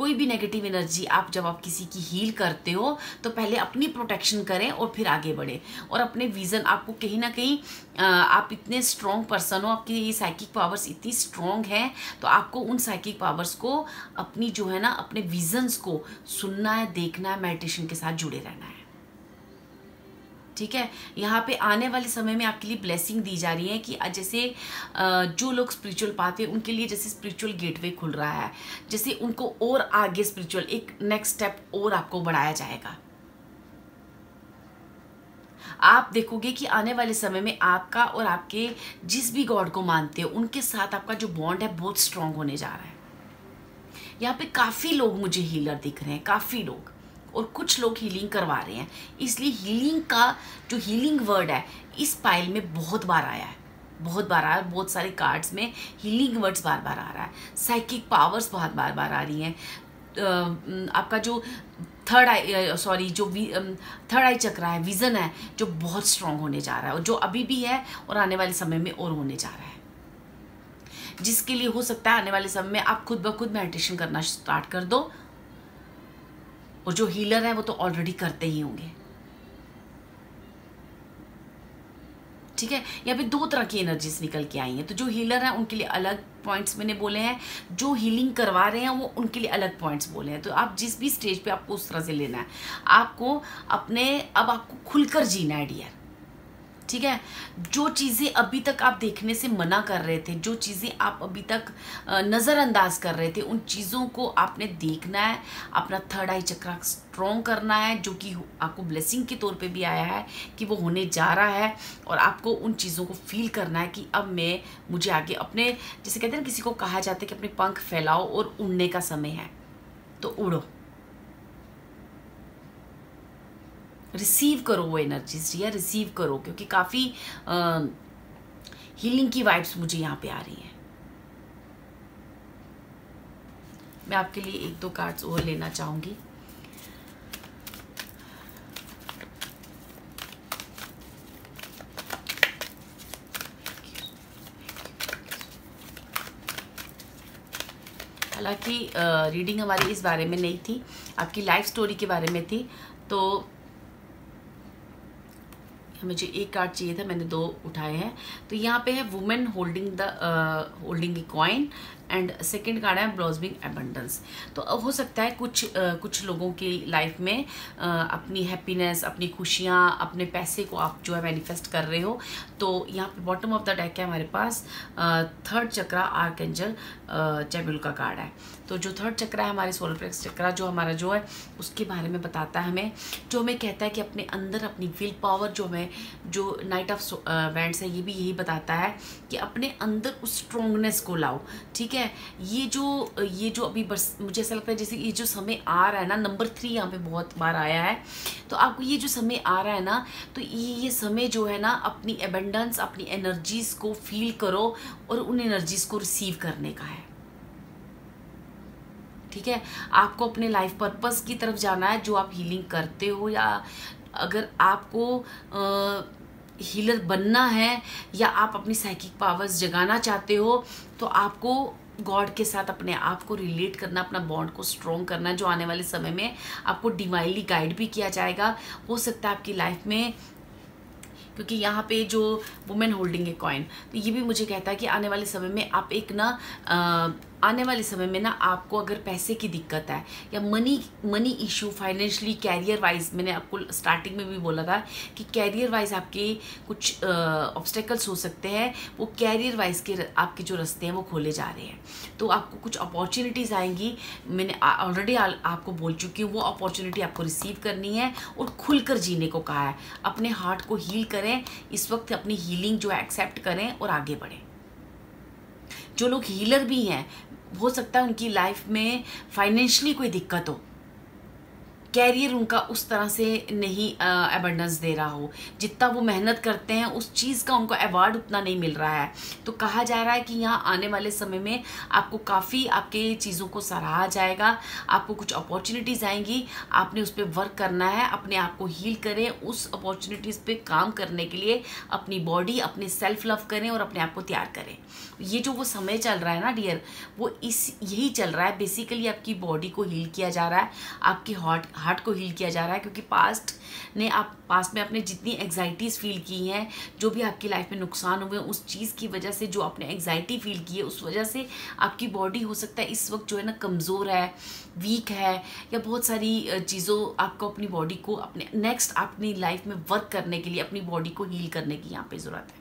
कोई भी नेगेटिव एनर्जी आप जब आप किसी की हील करते हो तो पहले अपनी प्रोटेक्शन करें और फिर आगे बढ़े। और अपने विज़न, आपको कहीं ना कहीं आप इतने स्ट्रॉन्ग पर्सन हो, आपकी ये साइकिक पावर्स इतनी स्ट्रॉन्ग हैं, तो आपको उन साइकिक पावर्स को अपनी जो है ना अपने विजन्स को सुनना है, देखना है, मेडिटेशन के साथ जुड़े रहना है। ठीक है, यहाँ पे आने वाले समय में आपके लिए ब्लेसिंग दी जा रही है कि जैसे जो लोग स्पिरिचुअल पाते हैं उनके लिए जैसे स्पिरिचुअल गेटवे खुल रहा है, जैसे उनको और आगे स्पिरिचुअल एक नेक्स्ट स्टेप और आपको बढ़ाया जाएगा। आप देखोगे कि आने वाले समय में आपका और आपके जिस भी गॉड को मानते हो उनके साथ आपका जो बॉन्ड है बहुत स्ट्रांग होने जा रहा है। यहाँ पे काफ़ी लोग मुझे हीलर दिख रहे हैं, काफ़ी लोग, और कुछ लोग हीलिंग करवा रहे हैं। इसलिए हीलिंग का जो हीलिंग वर्ड है इस पाइल में बहुत बार आया है, बहुत बार आया है। बहुत सारे कार्ड्स में हीलिंग वर्ड्स बार बार आ रहा है, साइकिक पावर्स बहुत बार बार आ रही हैं। आपका जो थर्ड आई चक्र है, विजन है, जो बहुत स्ट्रांग होने जा रहा है और जो अभी भी है और आने वाले समय में और होने जा रहा है, जिसके लिए हो सकता है आने वाले समय में आप खुद ब खुद मेडिटेशन करना स्टार्ट कर दो। और जो हीलर है वो तो ऑलरेडी करते ही होंगे। ठीक है, यहाँ पे दो तरह की एनर्जीज निकल के आई हैं। तो जो हीलर है उनके लिए अलग पॉइंट्स मैंने बोले हैं, जो हीलिंग करवा रहे हैं वो उनके लिए अलग पॉइंट्स बोले हैं। तो आप जिस भी स्टेज पे आपको उस तरह से लेना है, आपको अब आपको खुलकर जीना है डियर। ठीक है, जो चीज़ें अभी तक आप देखने से मना कर रहे थे, जो चीज़ें आप अभी तक नज़रअंदाज कर रहे थे, उन चीज़ों को आपने देखना है, अपना थर्ड आई चक्र स्ट्रॉन्ग करना है, जो कि आपको ब्लेसिंग के तौर पे भी आया है कि वो होने जा रहा है। और आपको उन चीज़ों को फील करना है कि अब मुझे आगे अपने, जैसे कहते हैं ना, किसी को कहा जाता है कि अपने पंख फैलाओ और उड़ने का समय है, तो उड़ो, रिसीव करो वो एनर्जीज या रिसीव करो, क्योंकि काफ़ी हीलिंग की वाइब्स मुझे यहाँ पे आ रही हैं। मैं आपके लिए एक दो कार्ड्स और लेना चाहूँगी। हालांकि रीडिंग हमारी इस बारे में नहीं थी, आपकी लाइफ स्टोरी के बारे में थी, तो मुझे एक कार्ड चाहिए था, मैंने दो उठाए हैं। तो यहाँ पे है women holding a coin, and second card है ब्लॉसमिंग एबंडेंस। तो हो सकता है कुछ लोगों की लाइफ में अपनी हैप्पीनेस, अपनी खुशियाँ, अपने पैसे को आप जो है मैनिफेस्ट कर रहे हो। तो यहाँ पे बॉटम ऑफ द डेक है हमारे पास थर्ड चक्रा आर्कएंजल चैमुएल का कार्ड है। तो जो थर्ड चक्रा है हमारे सोलर प्लेक्स चक्रा, जो हमारा जो है उसके बारे में बताता है हमें, जो हमें कहता है कि अपने अंदर अपनी विल पावर, जो नाइट ऑफ वैंड्स है ये भी यही बताता है कि अपने अंदर उस स्ट्रोंगनेस को लाओ। ठीक है, ये जो अभी बस मुझे ऐसा लगता है जैसे ये जो समय आ रहा है ना, नंबर 3 यहाँ पे बहुत बार आया है। तो आपको ये जो समय आ रहा है ना, तो ये समय जो है ना, अपनी एबंडेंस, अपनी एनर्जीज को फील करो और उन एनर्जीज को रिसीव करने का है। ठीक है, आपको अपने लाइफ पर्पस की तरफ जाना है, जो आप हीलिंग करते हो, या अगर आपको हीलर बनना है या आप अपनी साइकिक पावर्स जगाना चाहते हो, तो आपको गॉड के साथ अपने आप को रिलेट करना, अपना बॉन्ड को स्ट्रॉन्ग करना, जो आने वाले समय में आपको डिवाइनली गाइड भी किया जाएगा। हो सकता है आपकी लाइफ में, क्योंकि यहाँ पे जो वुमेन होल्डिंग ए कॉइन, तो ये भी मुझे कहता है कि आने वाले समय में आप आने वाले समय में ना, आपको अगर पैसे की दिक्कत है या money issue, financially, career wise, मैंने आपको स्टार्टिंग में भी बोला था कि कैरियर वाइज आपके कुछ ऑब्स्टेकल्स हो सकते हैं, वो कैरियर वाइज के आपके जो रास्ते हैं वो खोले जा रहे हैं। तो आपको कुछ अपॉर्चुनिटीज़ आएंगी, मैंने ऑलरेडी आपको बोल चुकी हूँ, वो अपॉर्चुनिटी आपको रिसीव करनी है और खुलकर जीने को कहा है। अपने हार्ट को हील करें, इस वक्त अपनी हीलिंग जो है एक्सेप्ट करें और आगे बढ़ें। जो लोग हीलर भी हैं, हो सकता है उनकी लाइफ में फाइनेंशियली कोई दिक्कत हो, कैरियर उनका उस तरह से नहीं एबंडेंस दे रहा हो, जितना वो मेहनत करते हैं उस चीज़ का उनको अवार्ड उतना नहीं मिल रहा है। तो कहा जा रहा है कि यहाँ आने वाले समय में आपको काफ़ी आपके चीज़ों को सराहा जाएगा, आपको कुछ अपॉर्चुनिटीज़ आएंगी, आपने उस पर वर्क करना है, अपने आप को हील करें, उस अपॉर्चुनिटीज़ पे काम करने के लिए अपनी बॉडी, अपने सेल्फ लव करें और अपने आप को तैयार करें। ये जो वो समय चल रहा है ना डियर, वो यही चल रहा है बेसिकली। आपकी बॉडी को हील किया जा रहा है, आपकी हार्ट को हील किया जा रहा है, क्योंकि पास्ट में आपने जितनी एग्जाइटीज़ फील की हैं, जो भी आपकी लाइफ में नुकसान हुए, उस चीज़ की वजह से जो आपने एग्जाइटी फील की है, उस वजह से आपकी बॉडी हो सकता है इस वक्त जो है ना कमज़ोर है, वीक है, या बहुत सारी चीज़ों आपको अपनी बॉडी को अपने नेक्स्ट अपनी लाइफ में वर्क करने के लिए अपनी बॉडी को हील करने की यहाँ पे ज़रूरत है।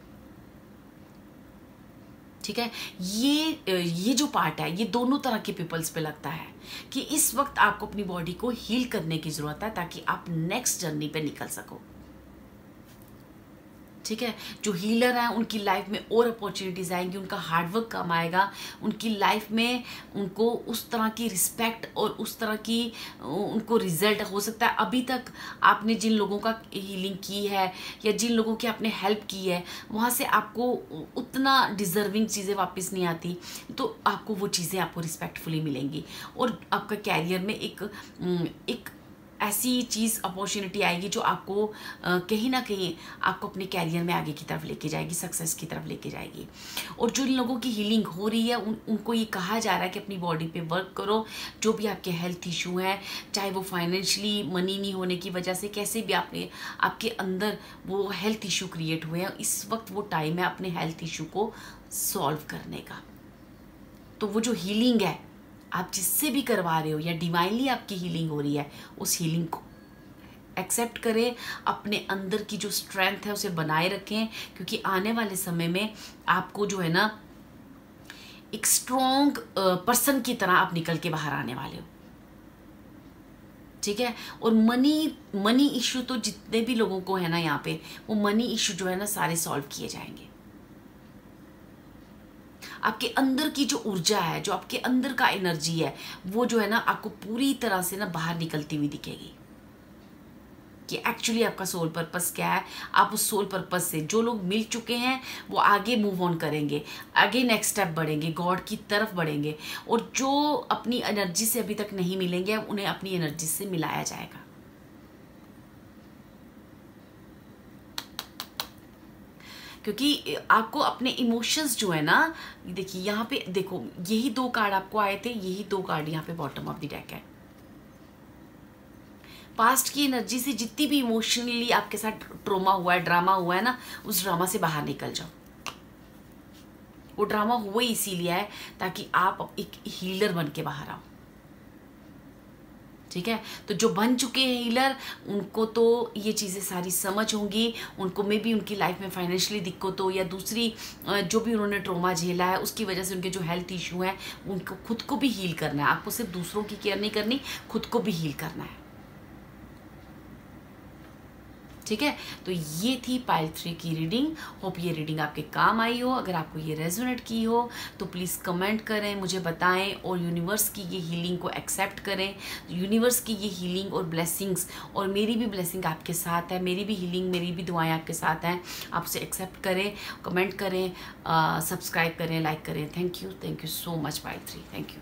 ठीक है, ये जो पार्ट है ये दोनों तरह के पीपल्स पे लगता है कि इस वक्त आपको अपनी बॉडी को हील करने की ज़रूरत है ताकि आप नेक्स्ट जर्नी पे निकल सको। ठीक है, जो हीलर हैं उनकी लाइफ में और अपॉर्चुनिटीज़ आएंगी, उनका हार्डवर्क कम आएगा, उनकी लाइफ में उनको उस तरह की रिस्पेक्ट और उस तरह की उनको रिजल्ट हो सकता है। अभी तक आपने जिन लोगों का हीलिंग की है या जिन लोगों की आपने हेल्प की है, वहाँ से आपको उतना डिज़र्विंग चीज़ें वापस नहीं आती, तो आपको वो चीज़ें आपको रिस्पेक्टफुली मिलेंगी और आपका कैरियर में एक ऐसी चीज़ अपॉर्चुनिटी आएगी जो आपको कहीं ना कहीं आपको अपने कैरियर में आगे की तरफ लेके जाएगी, सक्सेस की तरफ लेके जाएगी। और जो लोगों की हीलिंग हो रही है उनको ये कहा जा रहा है कि अपनी बॉडी पे वर्क करो। जो भी आपके हेल्थ इशू हैं, चाहे वो फाइनेंशियली मनी नहीं होने की वजह से, कैसे भी आपके अंदर वो हेल्थ इशू क्रिएट हुए हैं, इस वक्त वो टाइम है अपने हेल्थ इशू को सॉल्व करने का। तो वो जो हीलिंग है आप जिससे भी करवा रहे हो या डिवाइनली आपकी हीलिंग हो रही है, उस हीलिंग को एक्सेप्ट करें, अपने अंदर की जो स्ट्रेंथ है उसे बनाए रखें, क्योंकि आने वाले समय में आपको जो है ना एक स्ट्रॉन्ग पर्सन की तरह आप निकल के बाहर आने वाले हो। ठीक है, और मनी इशू तो जितने भी लोगों को है ना यहाँ पे, वो मनी इशू जो है ना सारे सॉल्व किए जाएंगे। आपके अंदर की जो ऊर्जा है, जो आपके अंदर का एनर्जी है, वो जो है ना आपको पूरी तरह से ना बाहर निकलती हुई दिखेगी कि एक्चुअली आपका सोल पर्पस क्या है। आप उस सोल पर्पस से, जो लोग मिल चुके हैं वो आगे मूव ऑन करेंगे, आगे नेक्स्ट स्टेप बढ़ेंगे, गॉड की तरफ बढ़ेंगे। और जो अपनी एनर्जी से अभी तक नहीं मिलेंगे, उन्हें अपनी एनर्जी से मिलाया जाएगा। क्योंकि आपको अपने इमोशंस जो है ना, देखिए यहाँ पे देखो, यही 2 कार्ड आपको आए थे, यही 2 कार्ड यहाँ पे बॉटम ऑफ द डेक है। पास्ट की एनर्जी से जितनी भी इमोशनली आपके साथ ट्रोमा हुआ है, ड्रामा हुआ है ना, उस ड्रामा से बाहर निकल जाओ। वो ड्रामा हुआ ही इसीलिए है ताकि आप एक हीलर बन के बाहर आओ। ठीक है, तो जो बन चुके हैं हीलर, उनको तो ये चीज़ें सारी समझ होंगी। उनको में भी उनकी लाइफ में फाइनेंशियली दिक्कत हो या दूसरी जो भी उन्होंने ट्रॉमा झेला है उसकी वजह से उनके जो हेल्थ इशू हैं, उनको खुद को भी हील करना है। आपको सिर्फ दूसरों की केयर नहीं करनी, खुद को भी हील करना है। ठीक है, तो ये थी पाइल 3 की रीडिंग। होप ये रीडिंग आपके काम आई हो। अगर आपको ये रेजोनेट की हो तो प्लीज़ कमेंट करें, मुझे बताएं और यूनिवर्स की ये हीलिंग को एक्सेप्ट करें। यूनिवर्स की ये हीलिंग और ब्लेसिंग्स और मेरी भी ब्लेसिंग आपके साथ है, मेरी भी हीलिंग, मेरी भी दुआएं आपके साथ हैं। आप उसे एक्सेप्ट करें, कमेंट करें, सब्सक्राइब करें, लाइक करें। Thank you so much pile 3, thank you.